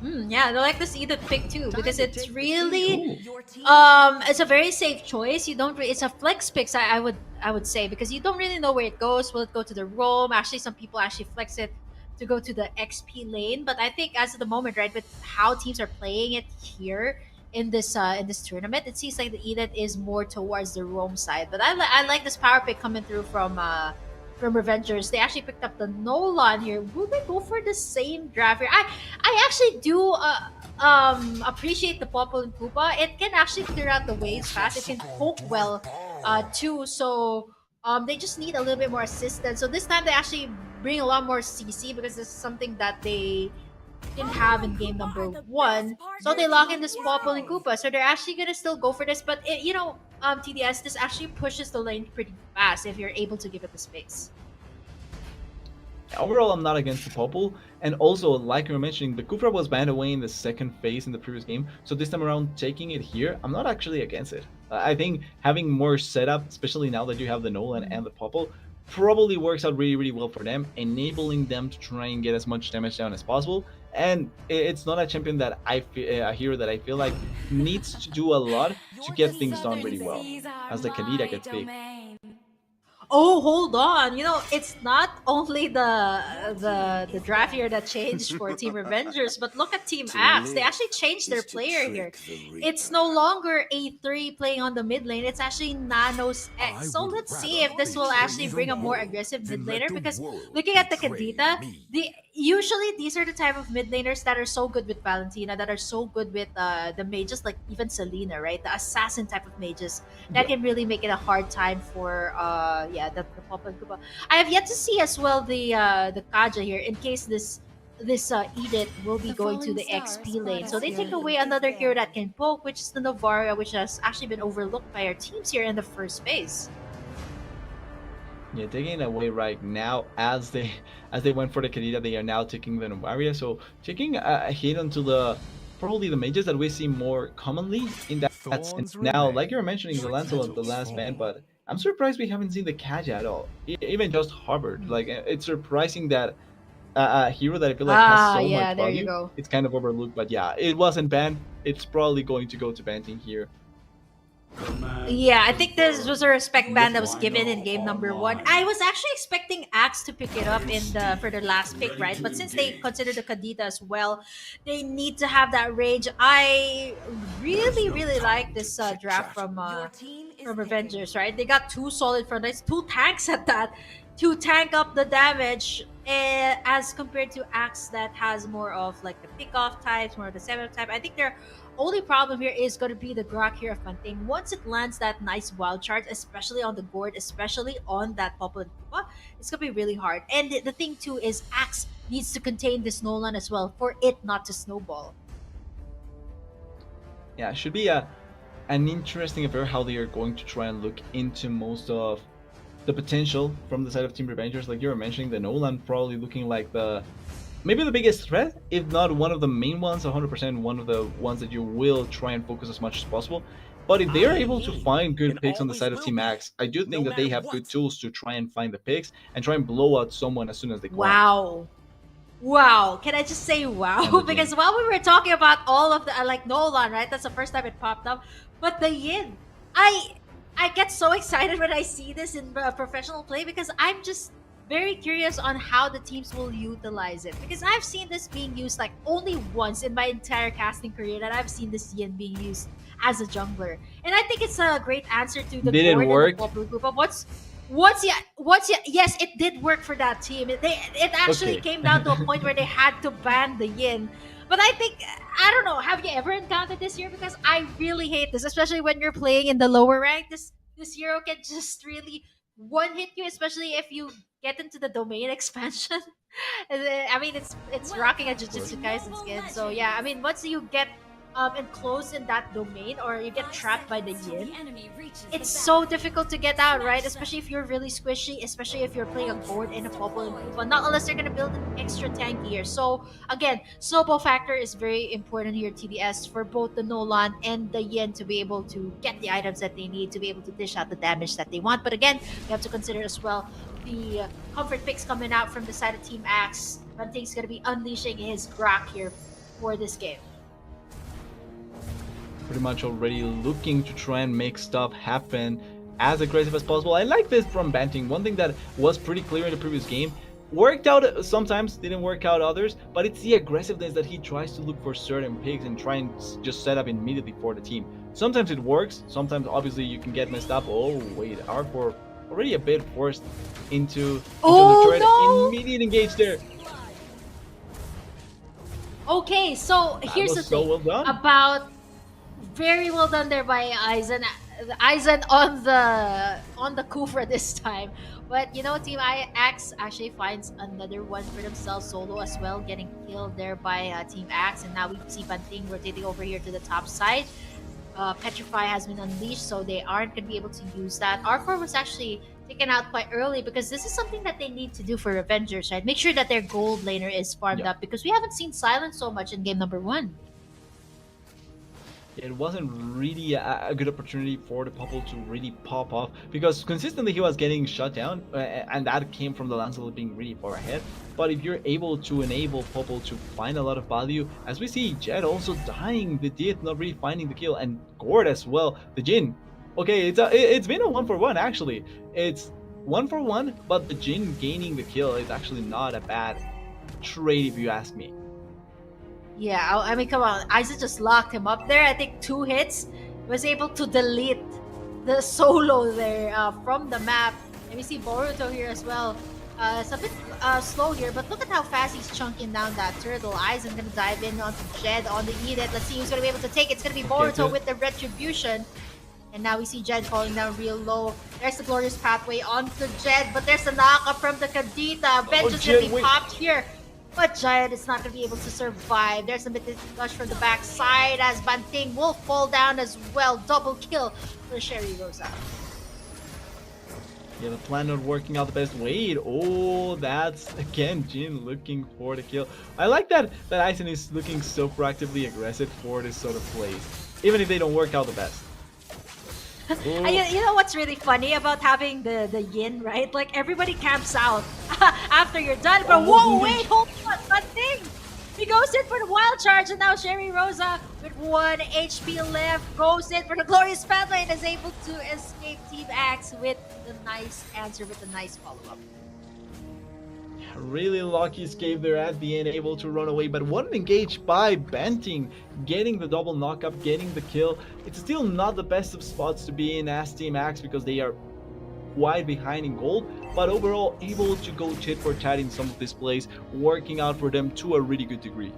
Yeah, I like this Edith pick too because it's really it's a very safe choice. You don't it's a flex picks I would say because you don't really know where it goes. Will it go to the roam? Actually, some people actually flex it to go to the XP lane, but I think as of the moment, right, with how teams are playing it here in this tournament, it seems like the Edith is more towards the roam side. But I like this power pick coming through from Revengers. They actually picked up the Nolan here. Will they go for the same draft here? I actually do appreciate the Popple and Koopa. It can actually clear out the waves fast. It can poke well too. So they just need a little bit more assistance. So this time they actually bring a lot more CC because this is something that they didn't have in game number 1. So they lock in this Popple and Koopa. So they're actually gonna still go for this. But TDS, this actually pushes the lane pretty fast if you're able to give it the space. Overall, I'm not against the Popple, and also, like you were mentioning, the Kufra was banned away in the second phase in the previous game, so this time around, taking it here, I'm not actually against it. I think having more setup, especially now that you have the Nolan and the Popple, probably works out really well for them, enabling them to try and get as much damage down as possible. And it's not a champion that a hero that I feel like needs to do a lot to get things done really well, as the Kadita gets big. Oh, hold on. It's not only the draft here that changed for Team Revengers, but look at Team Axe. They actually changed their player here. It's no longer A3 playing on the mid lane. It's actually Nanos X. So let's see if this will actually bring a more aggressive mid laner, because looking at the Kadita, usually these are the type of mid laners that are so good with Valentina, that are so good with the mages, like even Selena, right? The assassin type of mages that can really make it a hard time for the Papa and Koopa. I have yet to see as well the Kaja here in case this Edith will be going to the XP lane. So they take away another hero that can poke, which is the Novaria, which has actually been overlooked by our teams here in the first phase. Yeah, taking it away right now as they went for the Kadita, they are now taking the Novaria. So taking a hit onto probably the mages that we see more commonly in that sense. Now, like you were mentioning, the Lancelot, the last band, but I'm surprised we haven't seen the Kaja at all. Even just Hubbard. Like, it's surprising that a hero that I feel like has so yeah, much there you value. go. It's kind of overlooked, but yeah, it wasn't banned. It's probably going to go to banting here. Yeah, I think this was a respect ban that was given in game number one. I was actually expecting Axe to pick it up in the for their last pick, right? But since they consider the Kadita as well, they need to have that range. I really like this draft from Avengers, right? They got two solid front lines, two tanks at that, to tank up the damage. As compared to Axe that has more of like the pick off types, more of the 7 type. I think they're only problem here is going to be the Grok here of Panting. Once it lands that nice wild charge, especially on the board, especially on that Popple and Koopa, it's going to be really hard. And the thing too is Axe needs to contain this Nolan as well for it not to snowball. Yeah, it should be an interesting affair how they are going to try and look into most of the potential from the side of Team Revengers. Like you were mentioning, the Nolan probably looking like maybe the biggest threat, if not one of the main ones, 100% one of the ones that you will try and focus as much as possible. But if they are able to find good picks on the side of Team Axe, I do think that they have good tools to try and find the picks and try and blow out someone as soon as they can. Wow. Can I just say wow? Because while we were talking about all of the like Nolan, right? That's the first time it popped up. But the Yin, I get so excited when I see this in professional play because I'm just very curious on how the teams will utilize it. Because I've seen this being used like only once in my entire casting career that I've seen this Yin being used as a jungler. And I think it's a great answer to the Did it work? And the Popple group of yes, it did work for that team. It actually came down to a point where they had to ban the Yin. But I think, I don't know, have you ever encountered this hero? Because I really hate this, especially when you're playing in the lower rank. This hero can just really one hit you, especially if you get into the domain expansion. I mean, it's rocking a Jujutsu Kaisen skin. So yeah, I mean, once you get enclosed in that domain or you get trapped by the Yin, it's so difficult to get out, right? Especially if you're really squishy, especially if you're playing a Gourd and a Popple and Koopa, not unless they're gonna build an extra tank here. So again, snowball factor is very important here, TDS, for both the Nolan and the Yin to be able to get the items that they need to be able to dish out the damage that they want. But again, you have to consider as well the comfort picks coming out from the side of Team Axe. Banting's gonna be unleashing his Grok here for this game. Pretty much already looking to try and make stuff happen as aggressive as possible. I like this from Banting. One thing that was pretty clear in the previous game, worked out sometimes, didn't work out others, but it's the aggressiveness that he tries to look for certain picks and try and just set up immediately for the team. Sometimes it works, sometimes obviously you can get messed up. Oh wait, R4 already a bit forced into the turret. No! Immediate engage there. Okay, so here's the thing about very well done there by Aizen. Aizen on the Kufra this time. But you know, Team Axe actually finds another one for themselves solo as well, getting killed there by Team Axe. And now we see Banting rotating over here to the top side. Petrify has been unleashed, so they aren't going to be able to use that. R4 was actually taken out quite early because this is something that they need to do for Avengers, right? Make sure that their gold laner is farmed up because we haven't seen Silence so much in game number 1. It wasn't really a good opportunity for the Popple to really pop off because consistently he was getting shut down and that came from the Lancelot being really far ahead. But if you're able to enable Popple to find a lot of value, as we see Jed also dying, the Diet not really finding the kill, and Gord as well, the Jhin. Okay, it's been a 1-for-1 actually. It's 1-for-1, but the Jhin gaining the kill is actually not a bad trade if you ask me. Yeah, I mean, come on. Isaac just locked him up there. I think 2 hits was able to delete the solo there from the map. And we see Boruto here as well. It's a bit slow here, but look at how fast he's chunking down that turtle. Aizen gonna dive in onto Jed on the Edith. Let's see who's gonna be able to take it. It's gonna be Boruto with the Retribution. And now we see Jed falling down real low. There's the Glorious Pathway onto Jed, but there's a knockup from the Kadita. Vengeance gonna be popped here. But Giant is not going to be able to survive. There's a bit of rush from the backside as Banting will fall down as well. Double kill for Sherry Rosa. Yeah, the plan not working out the best. Wait, oh, that's again Jhin looking for the kill. I like that Aizen is looking so proactively aggressive for this sort of plays, even if they don't work out the best. And you know what's really funny about having the yin, right? Like everybody camps out after you're done. But whoa, wait, hold on, one thing. He goes in for the wild charge, and now Sherry Rosa with 1 HP left goes in for the glorious pathway and is able to escape Team Axe with the nice answer, with the nice follow-up. Really lucky escape there at the end, able to run away, but one engaged by Banting, getting the double knockup, getting the kill. It's still not the best of spots to be in as Team Axe because they are quite behind in gold, but overall able to go tit for tat in some of these plays, working out for them to a really good degree.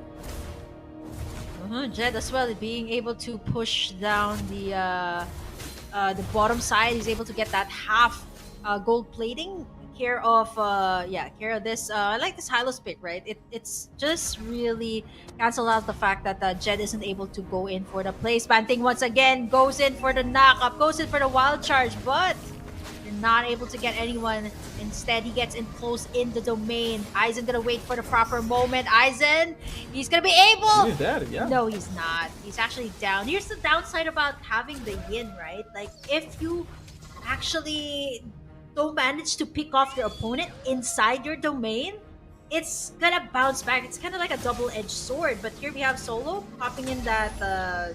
Jed as well, being able to push down the bottom side. He's able to get that half gold plating care of this. I like this Hylos pick, right? It's just really cancel out the fact that Jed isn't able to go in for the place. Banting once again goes in for the knockup, goes in for the wild charge, but you're not able to get anyone. Instead, he gets in close in the domain. Aizen gonna wait for the proper moment. Aizen, he's gonna be able. He's dead, yeah. No, he's not. He's actually down. Here's the downside about having the yin, right? Like if you actually don't manage to pick off your opponent inside your domain, it's gonna bounce back. It's kind of like a double-edged sword. But here we have Solo popping in that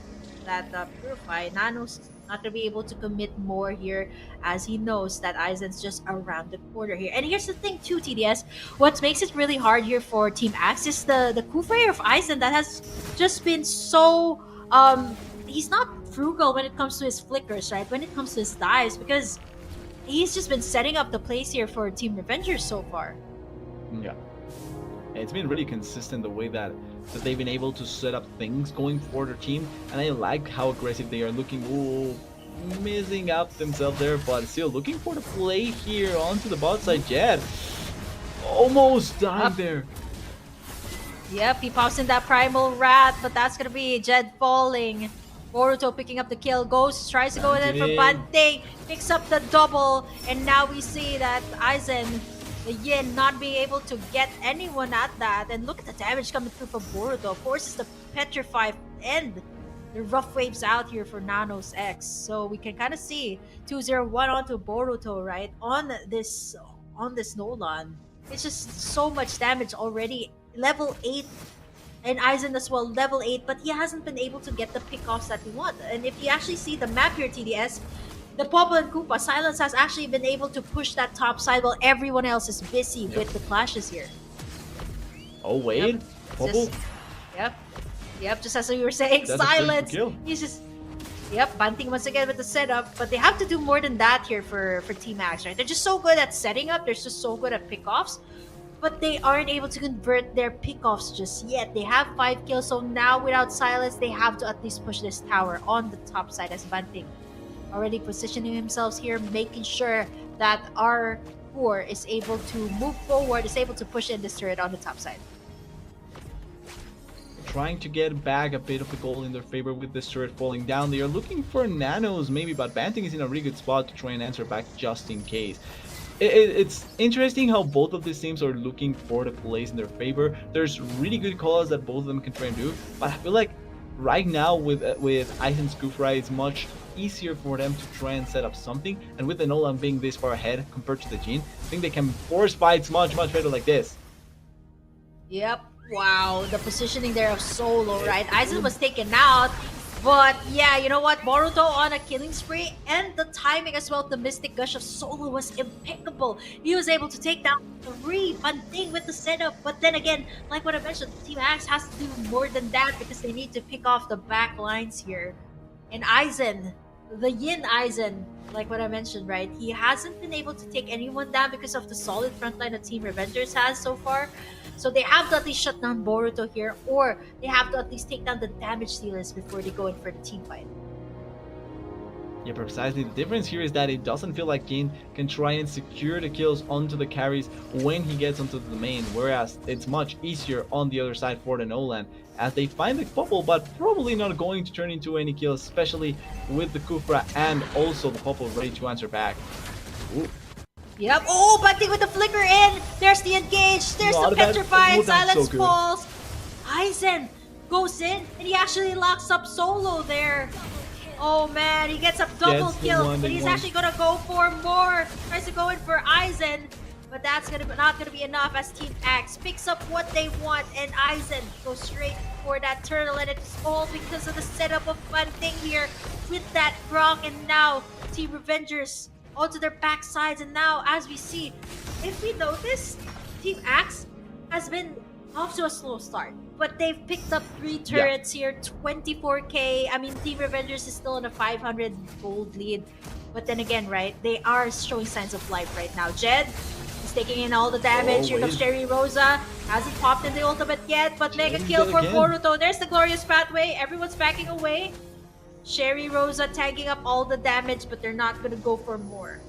Purify. Nano's not gonna be able to commit more here, as he knows that Aizen's just around the corner here. And here's the thing too, TDS. What makes it really hard here for Team Axe is the Qualifier of Aizen that has just been so he's not frugal when it comes to his flickers, right? When it comes to his dives, because he's just been setting up the place here for Team Revengers so far. Yeah. And it's been really consistent the way that they've been able to set up things going for their team. And I like how aggressive they are looking. Ooh, missing out themselves there, but still looking for the play here onto the bot side. Jed almost died there. Yep, he pops in that Primal Rat, but that's gonna be Jed falling. Boruto picking up the kill, goes, tries to go in for Banting, picks up the double, and now we see that Aizen, the Yin, not being able to get anyone at that. And look at the damage coming through for Boruto. Forces the Petrify and the rough waves out here for Nano's X. So we can kind of see 201 onto Boruto, right? On this Nolan. It's just so much damage already. Level 8. And Aizen as well, level 8, but he hasn't been able to get the pickoffs that he wants. And if you actually see the map here, TDS, the Popo and Koopa, Silence has actually been able to push that top side while everyone else is busy with the clashes here. Oh, wait. Yep. Popo? Yep, just as you were saying, That's Silence. He's just... Yep, Banting once again with the setup, but they have to do more than that here for Team Axe, right? They're just so good at setting up, they're just so good at pickoffs. But they aren't able to convert their pickoffs just yet. They have 5 kills, so now without Silence, they have to at least push this tower on the top side as Banting already positioning themselves here, making sure that our core is able to move forward, is able to push in this turret on the top side. Trying to get back a bit of the goal in their favor with this turret falling down. They are looking for nanos maybe, but Banting is in a really good spot to try and answer back just in case. It's interesting how both of these teams are looking for the plays in their favor. There's really good calls that both of them can try and do, but I feel like right now with Aizen's Kufra, it's much easier for them to try and set up something, and with the Nolan being this far ahead compared to the Jin, I think they can force fights much better like this. Yep. Wow, the positioning there of Solo, right? Aizen was taken out, but yeah, you know what? Boruto on a killing spree, and the timing as well, the Mystic Gush of Solo was impeccable. He was able to take down 3 Banting with the setup, but then again, like what I mentioned, Team Axe has to do more than that because they need to pick off the back lines here. And Aizen, the Yin Aizen, like what I mentioned, right? He hasn't been able to take anyone down because of the solid frontline that Team Revengers has so far. So they have to at least shut down Boruto here, or they have to at least take down the damage dealers before they go in for the team fight. Yeah, precisely. The difference here is that it doesn't feel like Jin can try and secure the kills onto the carries when he gets onto the main, whereas it's much easier on the other side for the Nolan, as they find the Popo, but probably not going to turn into any kills, especially with the Kufra and also the Popo ready to answer back. Ooh. Yep. Oh, Banting with the flicker in. There's the engage. There's the petrified. Silence so falls. Aizen goes in, and he actually locks up Solo there. Oh man, he gets a double That's the kill, one and they he's want. actually gonna go for more. Tries to go in for Aizen, but that's not gonna be enough as Team X picks up what they want, and Aizen goes straight for that turtle, and it's all because of the setup of Fun Thing here with that Gronk, and now Team Revengers onto their backsides, and now as we see, if we notice, Team Axe has been off to a slow start, but they've picked up 3 turrets here, 24k. I mean, Team Revengers is still in a 500 gold lead, but then again, right, they are showing signs of life right now. Jed is taking in all the damage. Here comes Cherry Rosa, hasn't popped in the ultimate yet, but mega Jed kill dead for again. Boruto. There's the glorious pathway. Everyone's backing away. Cherry Rosa tagging up all the damage, but they're not gonna go for more.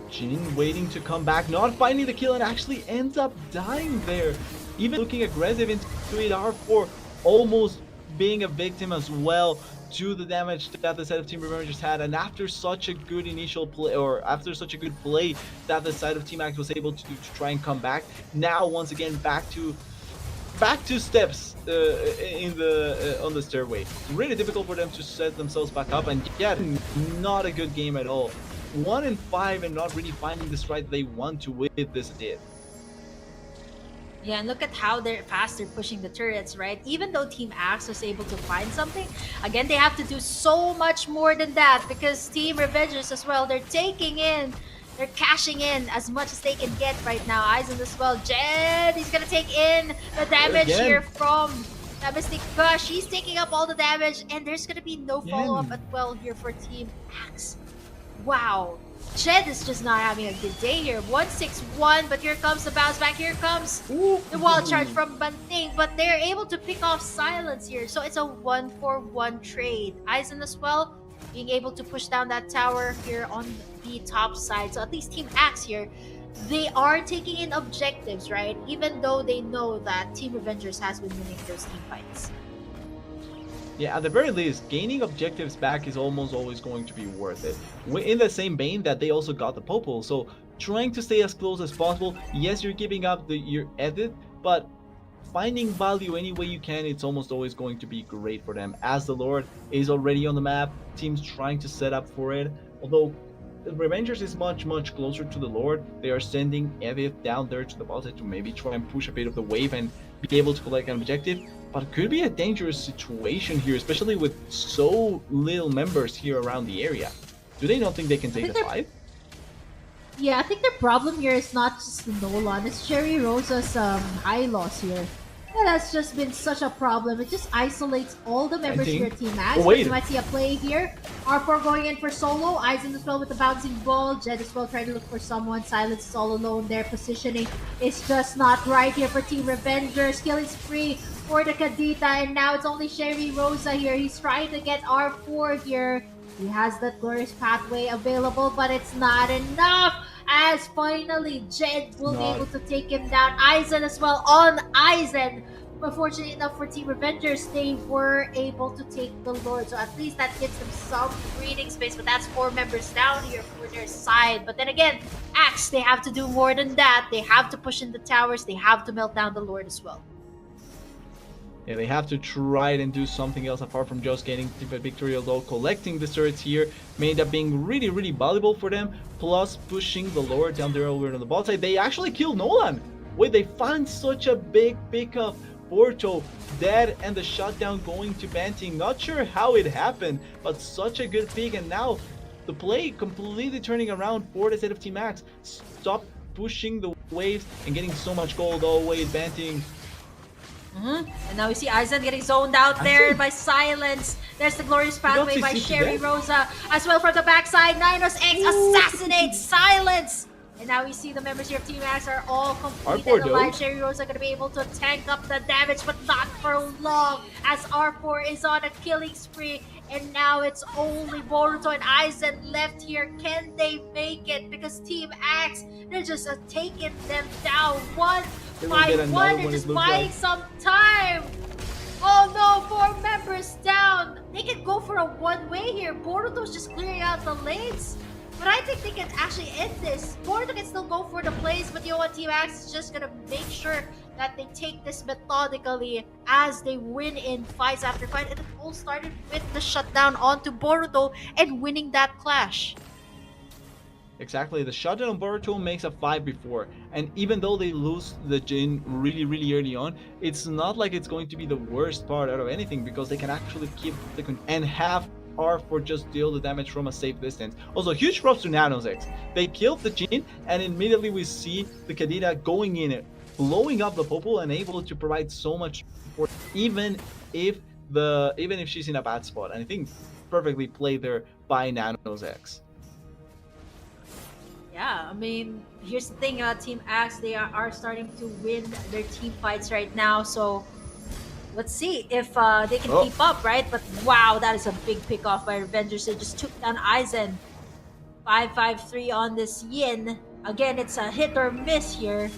Jin waiting to come back, not finding the kill, and actually ends up dying there. Even looking aggressive into it, R4 almost being a victim as well to the damage that the side of Team Revengers had. And after such a good initial play, or after such a good play that the side of Team Axe was able to do to try and come back, now once again back to steps in the on the stairway. Really difficult for them to set themselves back up, and yet not a good game at all. 1 and 5 and not really finding the stride they want to with this did. Yeah, and look at how fast they're pushing the turrets, right? Even though Team Axe was able to find something, again, they have to do so much more than that, because Team Revengers as well, they're cashing in as much as they can get right now. Aizen as well. Jed, he's gonna take in the damage Again. here from that Mystic Gush. He's taking up all the damage, and there's gonna be no follow-up as well here for Team Axe. Wow. Jed is just not having a good day here. 161, but here comes the bounce back. Here comes the wall charge from Banting, but they're able to pick off Silence here. So it's a 1-for-1 trade. Aizen as well, being able to push down that tower here on the top side. So at least Team Axe here, they are taking in objectives, right? Even though they know that Team Revengers has been winning those team fights. Yeah, at the very least, gaining objectives back is almost always going to be worth it. In the same vein that they also got the Popol, so trying to stay as close as possible. Yes, you're giving up your edit, but finding value any way you can, it's almost always going to be great for them. As the Lord is already on the map, teams trying to set up for it. Although the Revengers is much closer to the Lord, they are sending Edith down there to the bottom to maybe try and push a bit of the wave and be able to collect an objective. But it could be a dangerous situation here, especially with so little members here around the area. Do they not think they can take the 5? Yeah, I think the problem here is not just the Nolan, it's Cherry Rosa's high loss here. That has just been such a problem. It just isolates all the members here at Team Max. Oh, wait. You might see a play here. R4 going in for solo. Aizen as well with the bouncing ball. Jed as well trying to look for someone. Silence is all alone there. Positioning is just not right here for Team Revengers. Killing spree for the Kadita. And now it's only Cherry Rosa here. He's trying to get R4 here. He has that glorious pathway available, but it's not enough. As finally Jed will be able to take him down. Aizen as well on Aizen. But fortunately enough for Team Revengers, they were able to take the Lord. So at least that gives them some breathing space. But that's 4 members down here for their side. But then again, Axe, they have to do more than that. They have to push in the towers. They have to melt down the Lord as well. Yeah, they have to try and do something else apart from just getting the victory, although collecting the turrets here may end up being really valuable for them, plus pushing the Lord down there over on the bot side. They actually killed Nolan! Wait, they find such a big pickup. Porto dead and the shutdown going to Banting. Not sure how it happened, but such a good pick, and now the play completely turning around for the set of Team Max. Stop pushing the waves and getting so much gold. Oh wait, Banting. And now we see Aizen getting zoned out there by Silence. There's the glorious pathway by Cherry Rosa. As well from the backside, Ninos X assassinates Silence. And now we see the members here of Team X are all completely alive. Cherry Rosa going to be able to tank up the damage, but not for long, as R4 is on a killing spree. And now it's only Boruto and Aizen left here. Can they make it? Because Team X, they're just taking them down 1-by-1. They're just buying some time. Oh no, 4 members down. They can go for a one-way here. Boruto's just clearing out the lanes. But I think they can actually end this. Boruto can still go for the plays, but you know what? Team X is just gonna make sure that they take this methodically as they win in fights after fight. And it all started with the shutdown onto Boruto and winning that clash. Exactly, the shutdown on Boruto makes a 5 before, and even though they lose the Jin really early on, it's not like it's going to be the worst part out of anything, because they can actually keep the and have R4 just deal the damage from a safe distance. Also, huge props to Nanos X. They killed the Jin, and immediately we see the Kadita going in it, blowing up the Popo, and able to provide so much support, even if she's in a bad spot. And I think perfectly played there by Nanos X. Yeah, I mean, here's the thing, Team Axe, they are starting to win their team fights right now, so let's see if they can keep up, right? But wow, that is a big pick off by Revengers. They just took down Aizen. 5-5-3 on this Yin. Again, it's a hit or miss here.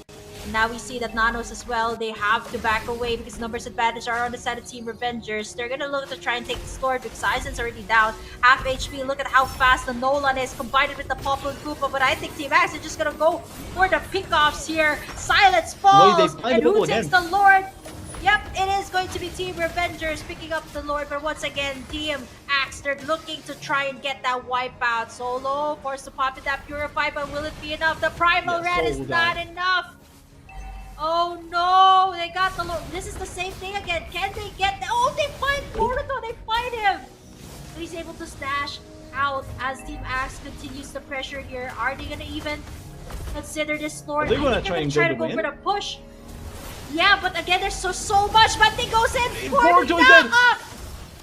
And now we see that Nanos as well, they have to back away because numbers advantage are on the side of Team Revengers. They're gonna look to try and take the score because Aizen's already down. Half HP, look at how fast the Nolan is combined with the Popple Koopa, but I think Team Axe is just gonna go for the pickoffs here. Silence falls, and who takes the Lord? Yep, it is going to be Team Revengers picking up the Lord, but once again, Team Axe, they're looking to try and get that wipeout. Solo forced to pop in that Purify, but will it be enough? The Primal Red is not enough. Oh no, they got the Lord. This is the same thing again. Can they get the... Oh, they find Boruto, they find him. So he's able to stash out as Team Axe continues the pressure here. Are they gonna even consider this Lord? They're gonna try and to go for the push. Yeah, but again, there's so much. But they goes in for Boruto's the dead.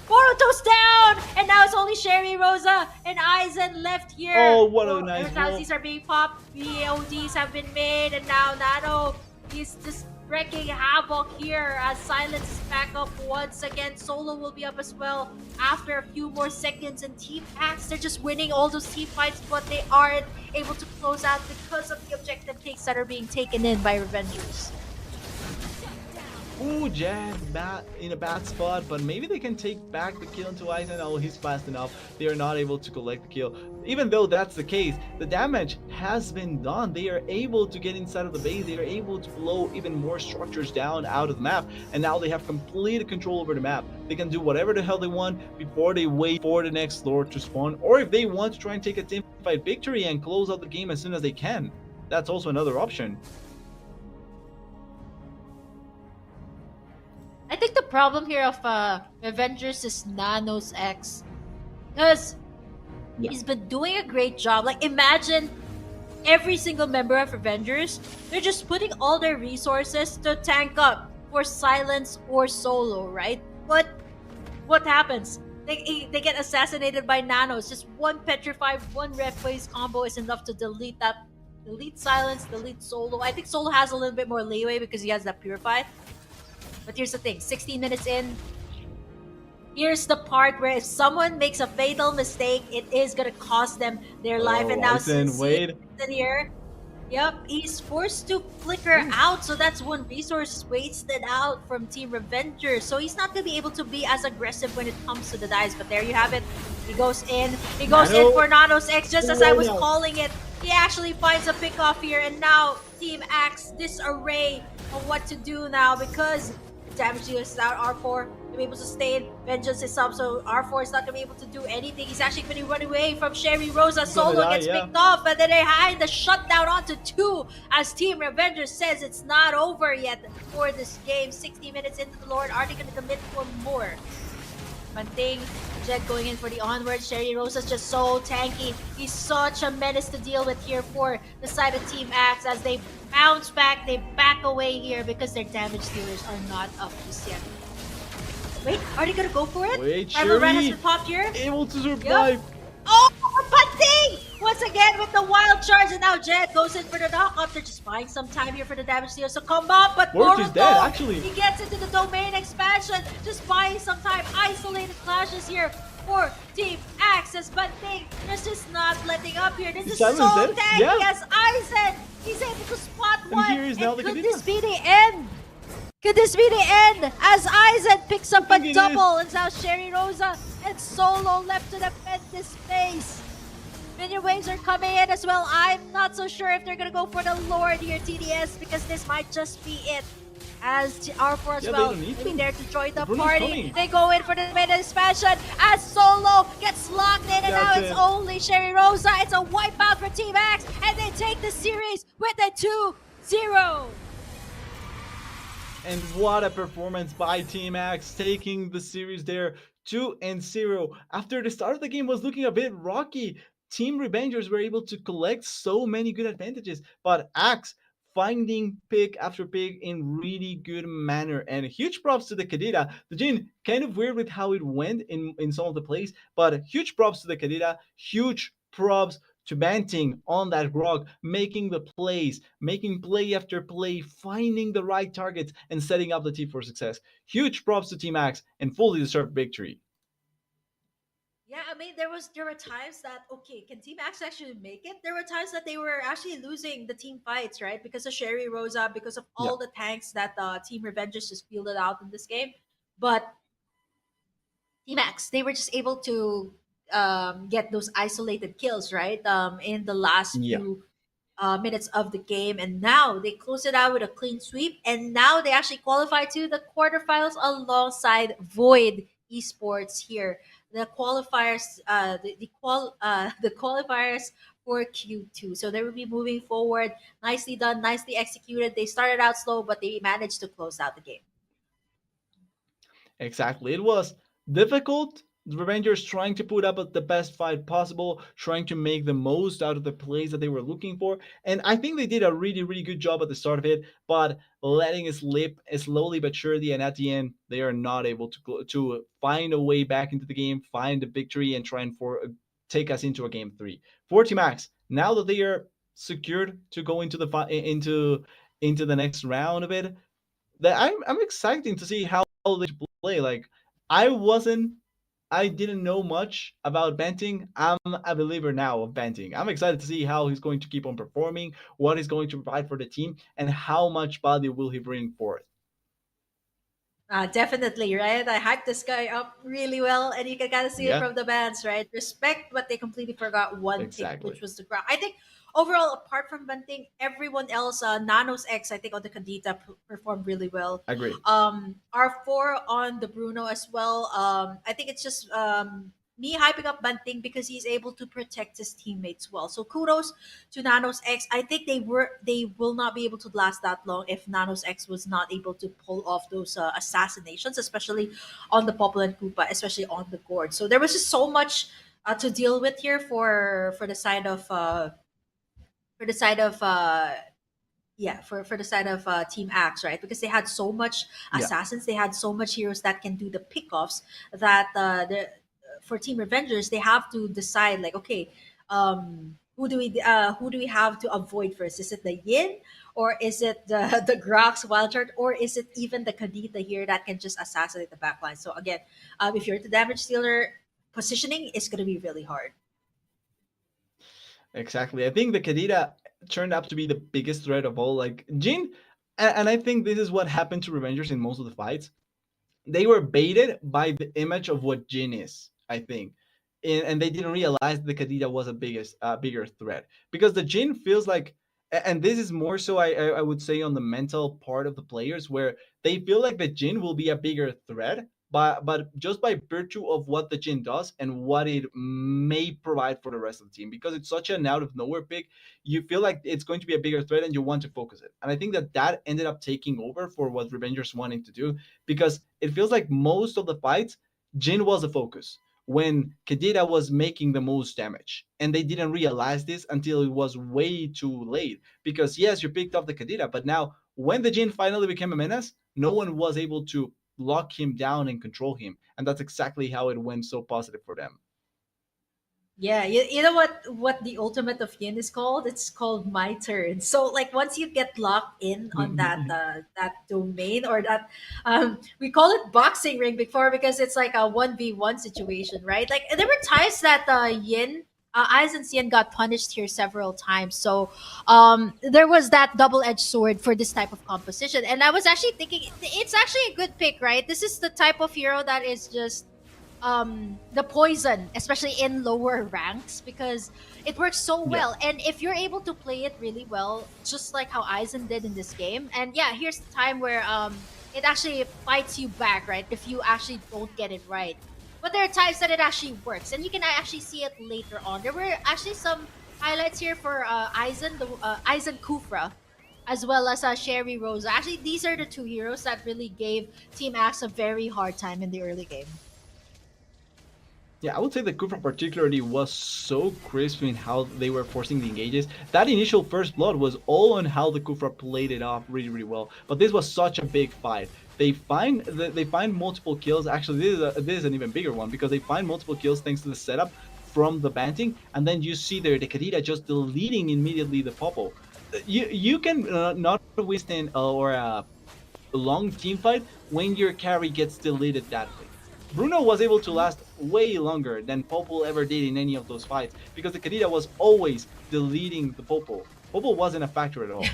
Boruto's down, and now it's only Sherry, Rosa, and Aizen left here. Oh, what a nice roll. These are being popped. BODs have been made, and now Nano, he's just wrecking havoc here as Silence is back up once again. Solo will be up as well after a few more seconds, and Team Axe, they're just winning all those team fights, but they aren't able to close out because of the objective takes that are being taken in by Revengers. Ooh, Jad in a bad spot, but maybe they can take back the kill into Aizen. Oh, he's fast enough. They are not able to collect the kill. Even though that's the case, the damage has been done. They are able to get inside of the base. They are able to blow even more structures down out of the map, and now they have complete control over the map. They can do whatever the hell they want before they wait for the next Lord to spawn, or if they want to try and take a team fight victory and close out the game as soon as they can. That's also another option. I think the problem here of Avengers is Nanos X, because he's been doing a great job. Like, imagine every single member of Avengers, they're just putting all their resources to tank up for Silence or Solo, right? But what happens? They get assassinated by Nanos. Just one Petrify, one Red Phase combo is enough to delete that. Delete Silence, delete Solo. I think Solo has a little bit more leeway because he has that Purify. But here's the thing, 16 minutes in, here's the part where if someone makes a fatal mistake, it is gonna cost them their life. And now Wade here, yep, he's forced to flicker out, so that's one resource wasted out from Team Revengers. So he's not gonna be able to be as aggressive when it comes to the dice. But there you have it. He goes in for Nanos X, just as I was calling it. He actually finds a pick off here, and now Team Axe disarray of what to do now because damage dealer is out. R4 to be able to sustain. Vengeance is up, so R4 is not going to be able to do anything. He's actually going to run away from Sherry Rosa. Solo gets picked off, but then they hide the shutdown onto 2 as Team Revengers says it's not over yet for this game. 60 minutes into the Lord. Are they going to commit for more? Banting, Jed going in for the onward. Sherry Rosa's just so tanky. He's such a menace to deal with here for the side of Team Axe as they bounce back, they back away here because their damage dealers are not up just yet. Wait, are they gonna go for it? Wait, Rival Red has Sherry been popped here. able to survive. Yep. Oh, Banting! Once again with the wild charge, and now Jed goes in for the knock-up. They're just buying some time here for the damage dealer. So come up, but Boruto's dead, actually. He gets into the domain expansion, just buying some time. Isolated clashes here for Team Axis, but they're just not letting up here. This is so tanky as Aizen. He's able to spot one. And could this be the end? Could this be the end? As Aizen picks up a double, and now Sherry Rosa and Solo left to defend this space. Minion waves are coming in as well. I'm not so sure if they're gonna go for the Lord here, TDS, because this might just be it. as R4 as Yeah, they well. don't need Maybe to. there to join The the Bruno's party. coming. They go in for the mid expansion as Solo gets locked in, and now That's it's it. only Sherry Rosa. It's a wipeout for Team X, and they take the series with a 2-0. And what a performance by Team X, taking the series there 2-0. After the start of the game was looking a bit rocky, Team Revengers were able to collect so many good advantages, but Axe finding pick after pick in really good manner. And huge props to the Kadita. The Jin kind of weird with how it went in some of the plays, but huge props to the Kadita. Huge props to Banting on that grog, making the plays, making play after play, finding the right targets, and setting up the team for success. Huge props to Team Axe and fully deserved victory. Yeah, I mean there were times that okay, can Team X actually make it? There were times that they were actually losing the team fights, right? Because of Sherry Rosa, because of Yeah, all the tanks that Team Revengers just fielded out in this game. But Team X, they were just able to get those isolated kills, right? In the last yeah, few minutes of the game, and now they close it out with a clean sweep, and now they actually qualify to the quarterfinals alongside Void Esports here. The qualifiers, the qualifiers for Q2. So they will be moving forward. Nicely done, nicely executed. They started out slow, but they managed to close out the game. exactly. It was difficult. The Revengers trying to put up the best fight possible, trying to make the most out of the plays that they were looking for. And I think they did a really, really good job at the start of it, but letting it slip slowly but surely. And at the end, they are not able to find a way back into the game, find a victory, and try and take us into a game three. For Team Max, now that they are secured to go into into the next round of it, that I'm excited to see how they play. Like I wasn't, I didn't know much about Banting. I'm a believer now of Banting. I'm excited to see how he's going to keep on performing, what he's going to provide for the team, and how much value will he bring forth. Definitely, right? I hyped this guy up really well, and you can kind of see it Yeah, from the bands, right? Respect, but they completely forgot one pick, which exactly. was the ground. I think overall, apart from Bunting, everyone else, Nanos X, I think on the Candida performed really well. Agree. R4 on the Bruno as well. I think it's just me hyping up Bunting because he's able to protect his teammates well. So kudos to Nanos X. I think they will not be able to last that long if Nanos X was not able to pull off those assassinations, especially on the Popol and Koopa, especially on the board. So there was just so much to deal with here for the side of for the side of yeah for the side of Team Axe, right? Because they had so much Yeah, assassins, they had so much heroes that can do the pickoffs that the for Team Revengers, they have to decide like, okay, who do we have to avoid first? Is it the Yin, or is it the the Grox Wildcard, or is it even the Kadita here that can just assassinate the backline? So again, if you're the damage dealer, positioning is going to be really hard. exactly. I think the Kadita turned out to be the biggest threat of all. Like Jin, and I think this is what happened to Revengers in most of the fights. They were baited by the image of what Jin is, I think. And they didn't realize the Kadita was a bigger threat because the Jin feels like, and this is more so I would say on the mental part of the players where they feel like the Jin will be a bigger threat, but just by virtue of what the Jin does and what it may provide for the rest of the team, because it's such an out of nowhere pick, you feel like it's going to be a bigger threat and you want to focus it. And I think that ended up taking over for what Revengers wanting to do, because it feels like most of the fights, Jin was the focus when Kadita was making the most damage. And they didn't realize this until it was way too late. Because yes, you picked up the Kadita, but now when the Jin finally became a menace, no one was able to lock him down and control him. And that's exactly how it went so positive for them. Yeah, you know what the ultimate of Yin is called? It's called my turn. So like once you get locked in on that domain, or that we call it boxing ring before because it's like a 1v1 situation, right? Like there were times that Yin Aizen Yin got punished here several times. So there was that double-edged sword for this type of composition. And I was actually thinking it's actually a good pick, right? This is the type of hero that is just the poison, especially in lower ranks, because it works so Yeah. well. And if you're able to play it really well, just like how Aizen did in this game, and yeah, here's the time where it actually fights you back, right? If you actually don't get it right. But there are times that it actually works, and you can actually see it later on. There were actually some highlights here for Aizen Kufra, as well as Sherry Rosa. Actually, these are the two heroes that really gave Team Axe a very hard time in the early game. Yeah, I would say the Kufra particularly was so crisp in how they were forcing the engages. That initial first blood was all on how the Kufra played it off really, really well. But this was such a big fight. They find multiple kills. Actually, this is an even bigger one because they find multiple kills thanks to the setup from the banting, and then you see there the Kadita just deleting immediately the Popo. You can not withstand or long team fight when your carry gets deleted that way. Bruno was able to last way longer than Popol ever did in any of those fights because the Kadita was always deleting the Popol. Popol wasn't a factor at all.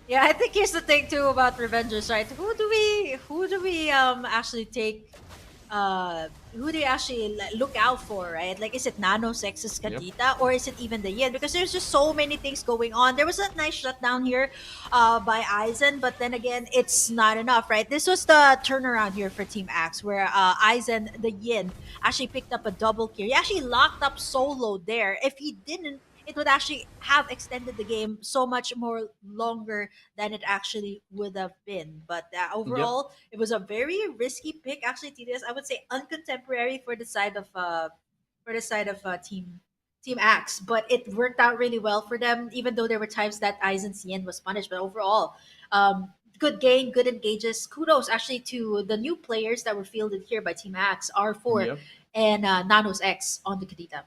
Yeah, I think here's the thing too about Revengers, right? Who do we actually take who do you actually look out for, right? Like, is it Nano Sex's Yep. Kadita or is it even the Yin? Because there's just so many things going on. There was a nice shutdown here by Aizen, but then again, it's not enough, right? This was the turnaround here for Team Axe, where Aizen, the Yin, actually picked up a double kill. He actually locked up Solo there. If he didn't, it would actually have extended the game so much more longer than it actually would have been. But Yep. overall, it was a very risky pick. Actually, TDS, I would say uncontemporary for the side of Team Axe, but it worked out really well for them. Even though there were times that Aizen Cien was punished, but overall, good game, good engages. Kudos actually to the new players that were fielded here by Team Axe, R4 Yep. and Nanos X on the Kadita.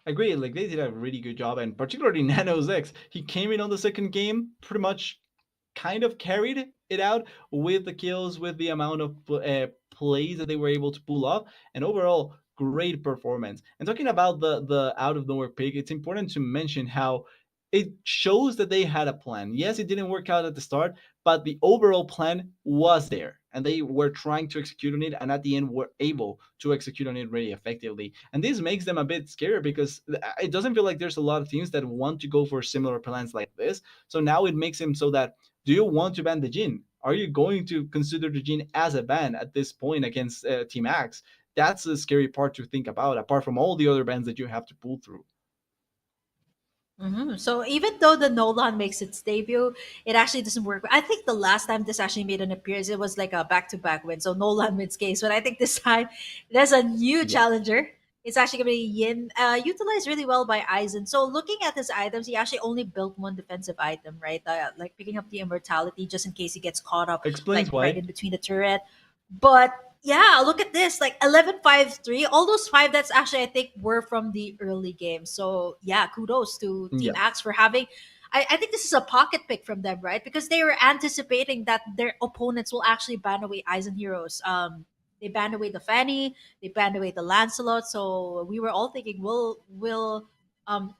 Agree. Like they did a really good job, and particularly Nano's X. He came in on the second game, pretty much kind of carried it out with the kills, with the amount of plays that they were able to pull off, and overall great performance. And talking about the out of nowhere pick, it's important to mention how it shows that they had a plan. Yes, it didn't work out at the start, but the overall plan was there, and they were trying to execute on it, and at the end were able to execute on it really effectively. And this makes them a bit scary because it doesn't feel like there's a lot of teams that want to go for similar plans like this. So now it makes him so that, do you want to ban the Jin? Are you going to consider the Jin as a ban at this point against Team Axe? That's the scary part to think about, apart from all the other bans that you have to pull through. So even though the Nolan makes its debut, it actually doesn't work. I think the last time this actually made an appearance, it was like a back-to-back win. So Nolan wins case, but I think this time there's a new Yeah. challenger. It's actually gonna be Yin, utilized really well by Aizen. So looking at his items, he actually only built one defensive item, right? Like picking up the immortality just in case he gets caught up, Explains like right why. in between the turret. But yeah, look at this, like 11-5-3. All those five that's actually I think were from the early game. So yeah, kudos to Team Yeah. Axe for having. I think this is a pocket pick from them, right? Because they were anticipating that their opponents will actually ban away Eisen heroes. They banned away the Fanny, they banned away the Lancelot. So we were all thinking, will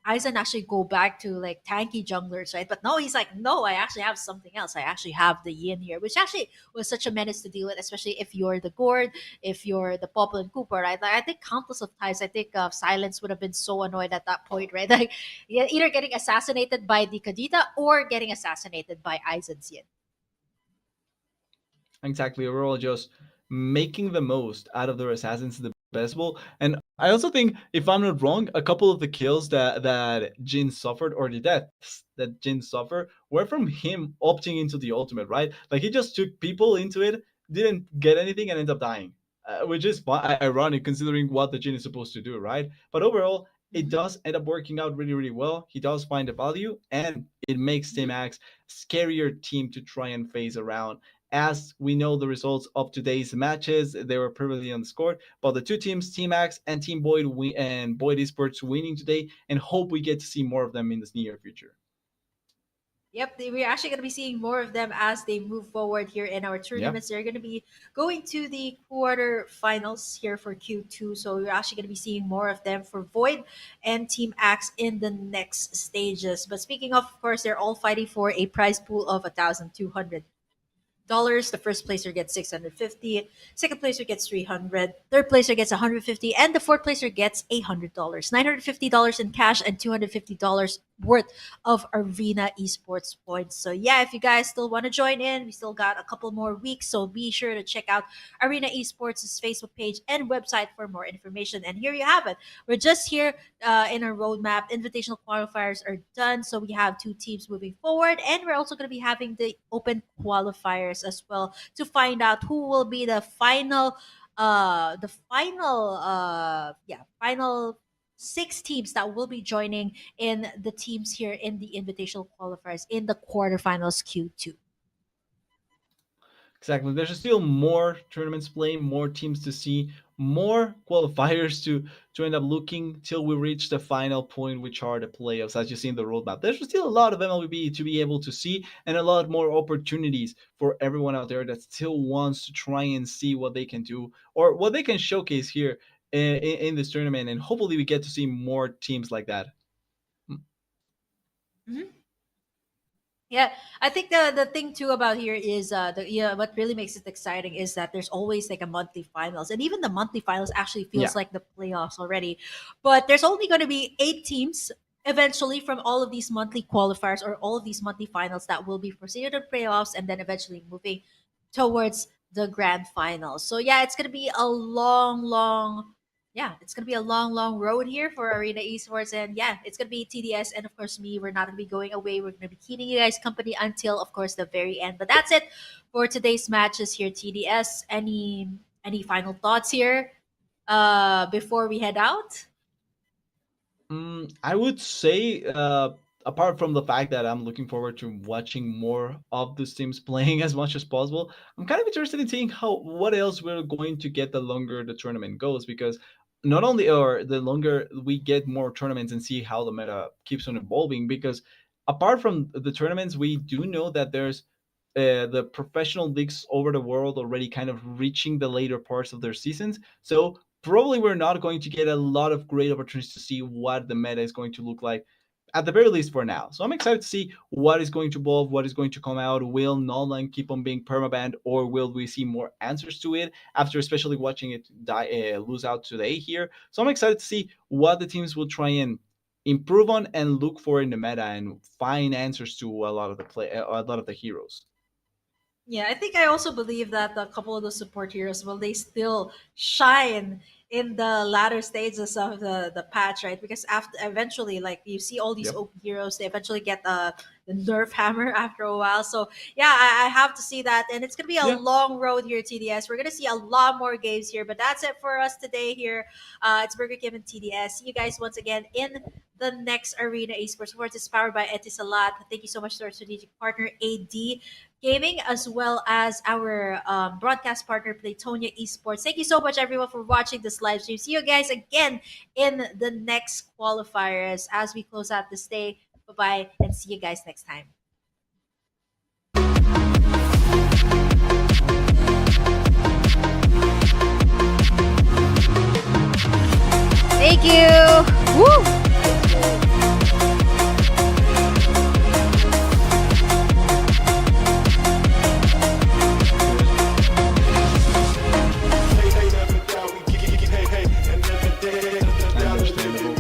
Eisen actually go back to like tanky junglers, right? But no, he's like, no, I actually have something else. I actually have the Yin here, which actually was such a menace to deal with, especially if you're the Gord, if you're the Popple and Cooper, right? Like, I think countless of times, I think Silence would have been so annoyed at that point, right? Like, yeah, either getting assassinated by the Kadita or getting assassinated by Aizen's Yin. Exactly. Overall, just making the most out of their assassins the best possible. And I also think, if I'm not wrong, a couple of the kills that Jin suffered, or the deaths that Jin suffered, were from him opting into the ultimate, right? Like he just took people into it, didn't get anything, and ended up dying. Which is ironic considering what the Jin is supposed to do, right? But overall, it Mhm. does end up working out really, really well. He does find the value, and it makes Team Mhm. Axe scarier team to try and face around. As we know the results of today's matches, they were previously on the score, but the two teams, Team Axe and Team Boyd, and Boyd Esports, winning today, and hope we get to see more of them in the near future. Yep, we're actually going to be seeing more of them as they move forward here in our Yeah. tournaments. They're going to be going to the quarterfinals here for Q2. So we're actually going to be seeing more of them for Void and Team Axe in the next stages. But speaking of course, they're all fighting for a prize pool of 1,200. The first placer gets 650, second placer gets 300, third placer gets 150, and the fourth placer gets $800, $950 in cash, and $250 worth of Arena Esports points. So yeah, if you guys still want to join in, we still got a couple more weeks, so be sure to check out Arena Esports' Facebook page and website for more information. And here you have it. We're just here in our roadmap. Invitational qualifiers are done, so we have two teams moving forward, and we're also going to be having the open qualifiers as well to find out who will be the final six teams that will be joining in the teams here in the invitational qualifiers in the quarterfinals Q2. Exactly. There's still more tournaments playing, more teams to see, more qualifiers to end up looking till we reach the final point, which are the playoffs, as you see in the roadmap. There's still a lot of MLBB to be able to see, and a lot more opportunities for everyone out there that still wants to try and see what they can do or what they can showcase here in this tournament. And hopefully, we get to see more teams like that. Mhm. Yeah, I think the thing too about here is what really makes it exciting is that there's always like a monthly finals, and even the monthly finals actually Yeah. feels like the playoffs already. But there's only going to be 8 teams eventually from all of these monthly qualifiers or all of these monthly finals that will be proceeded to playoffs and then eventually moving towards the grand finals. So yeah, it's going to be a it's going to be a long road here for Arena Esports. And yeah, it's going to be TDS and, of course, me. We're not going to be going away. We're going to be keeping you guys company until, of course, the very end. But that's it for today's matches here, TDS. Any final thoughts here before we head out? I would say, apart from the fact that I'm looking forward to watching more of these teams playing as much as possible, I'm kind of interested in seeing how what else we're going to get the longer the tournament goes. Because not only or the longer we get more tournaments and see how the meta keeps on evolving. Because apart from the tournaments, we do know that there's the professional leagues over the world already kind of reaching the later parts of their seasons. So probably we're not going to get a lot of great opportunities to see what the meta is going to look like, at the very least for now. So I'm excited to see what is going to evolve, what is going to come out. Will Nolan keep on being permabanned, or will we see more answers to it after especially watching it lose out today here? So I'm excited to see what the teams will try and improve on and look for in the meta and find answers to a lot of the heroes. Yeah, I think I also believe that a couple of the support heroes will they still shine in the latter stages of the patch, right? Because after eventually, like you see all these Yep. OP heroes, they eventually get the nerf hammer after a while. So yeah, I have to see that, and it's gonna be a Yeah. long road here, TDS. We're gonna see a lot more games here, but that's it for us today here. It's Burger Kim and TDS. See you guys once again in the next Arena Esports. Sports is powered by Etisalat. Thank you so much to our strategic partner AD Gaming, as well as our broadcast partner, Playtonia Esports. Thank you so much, everyone, for watching this live stream. See you guys again in the next qualifiers as we close out this day. Bye bye, and see you guys next time. Thank you. Woo! Understandable.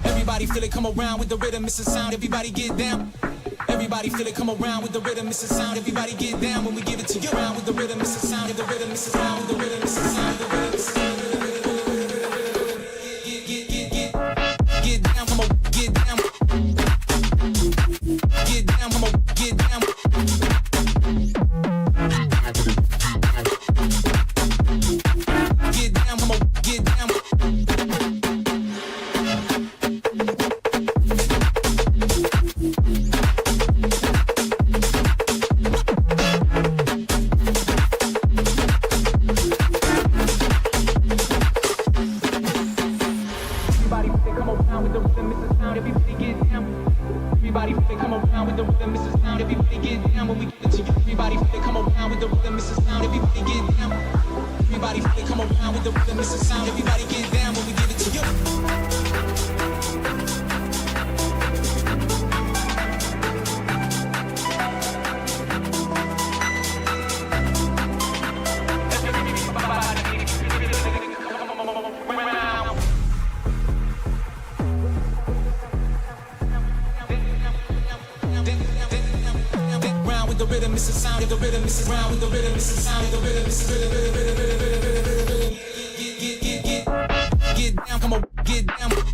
Everybody feel it, come around with the rhythm, it's a sound. Everybody get down. Everybody feel it, come around with the rhythm, it's a sound. Everybody get down when we give it to you. Around with the rhythm, it's a sound. The rhythm, it's a sound. With the rhythm, it's a sound. The rhythm, it's a sound. Get down, come on, get down. Get down, come on, get down. Get down, come on, get down. Get down, come on, get down.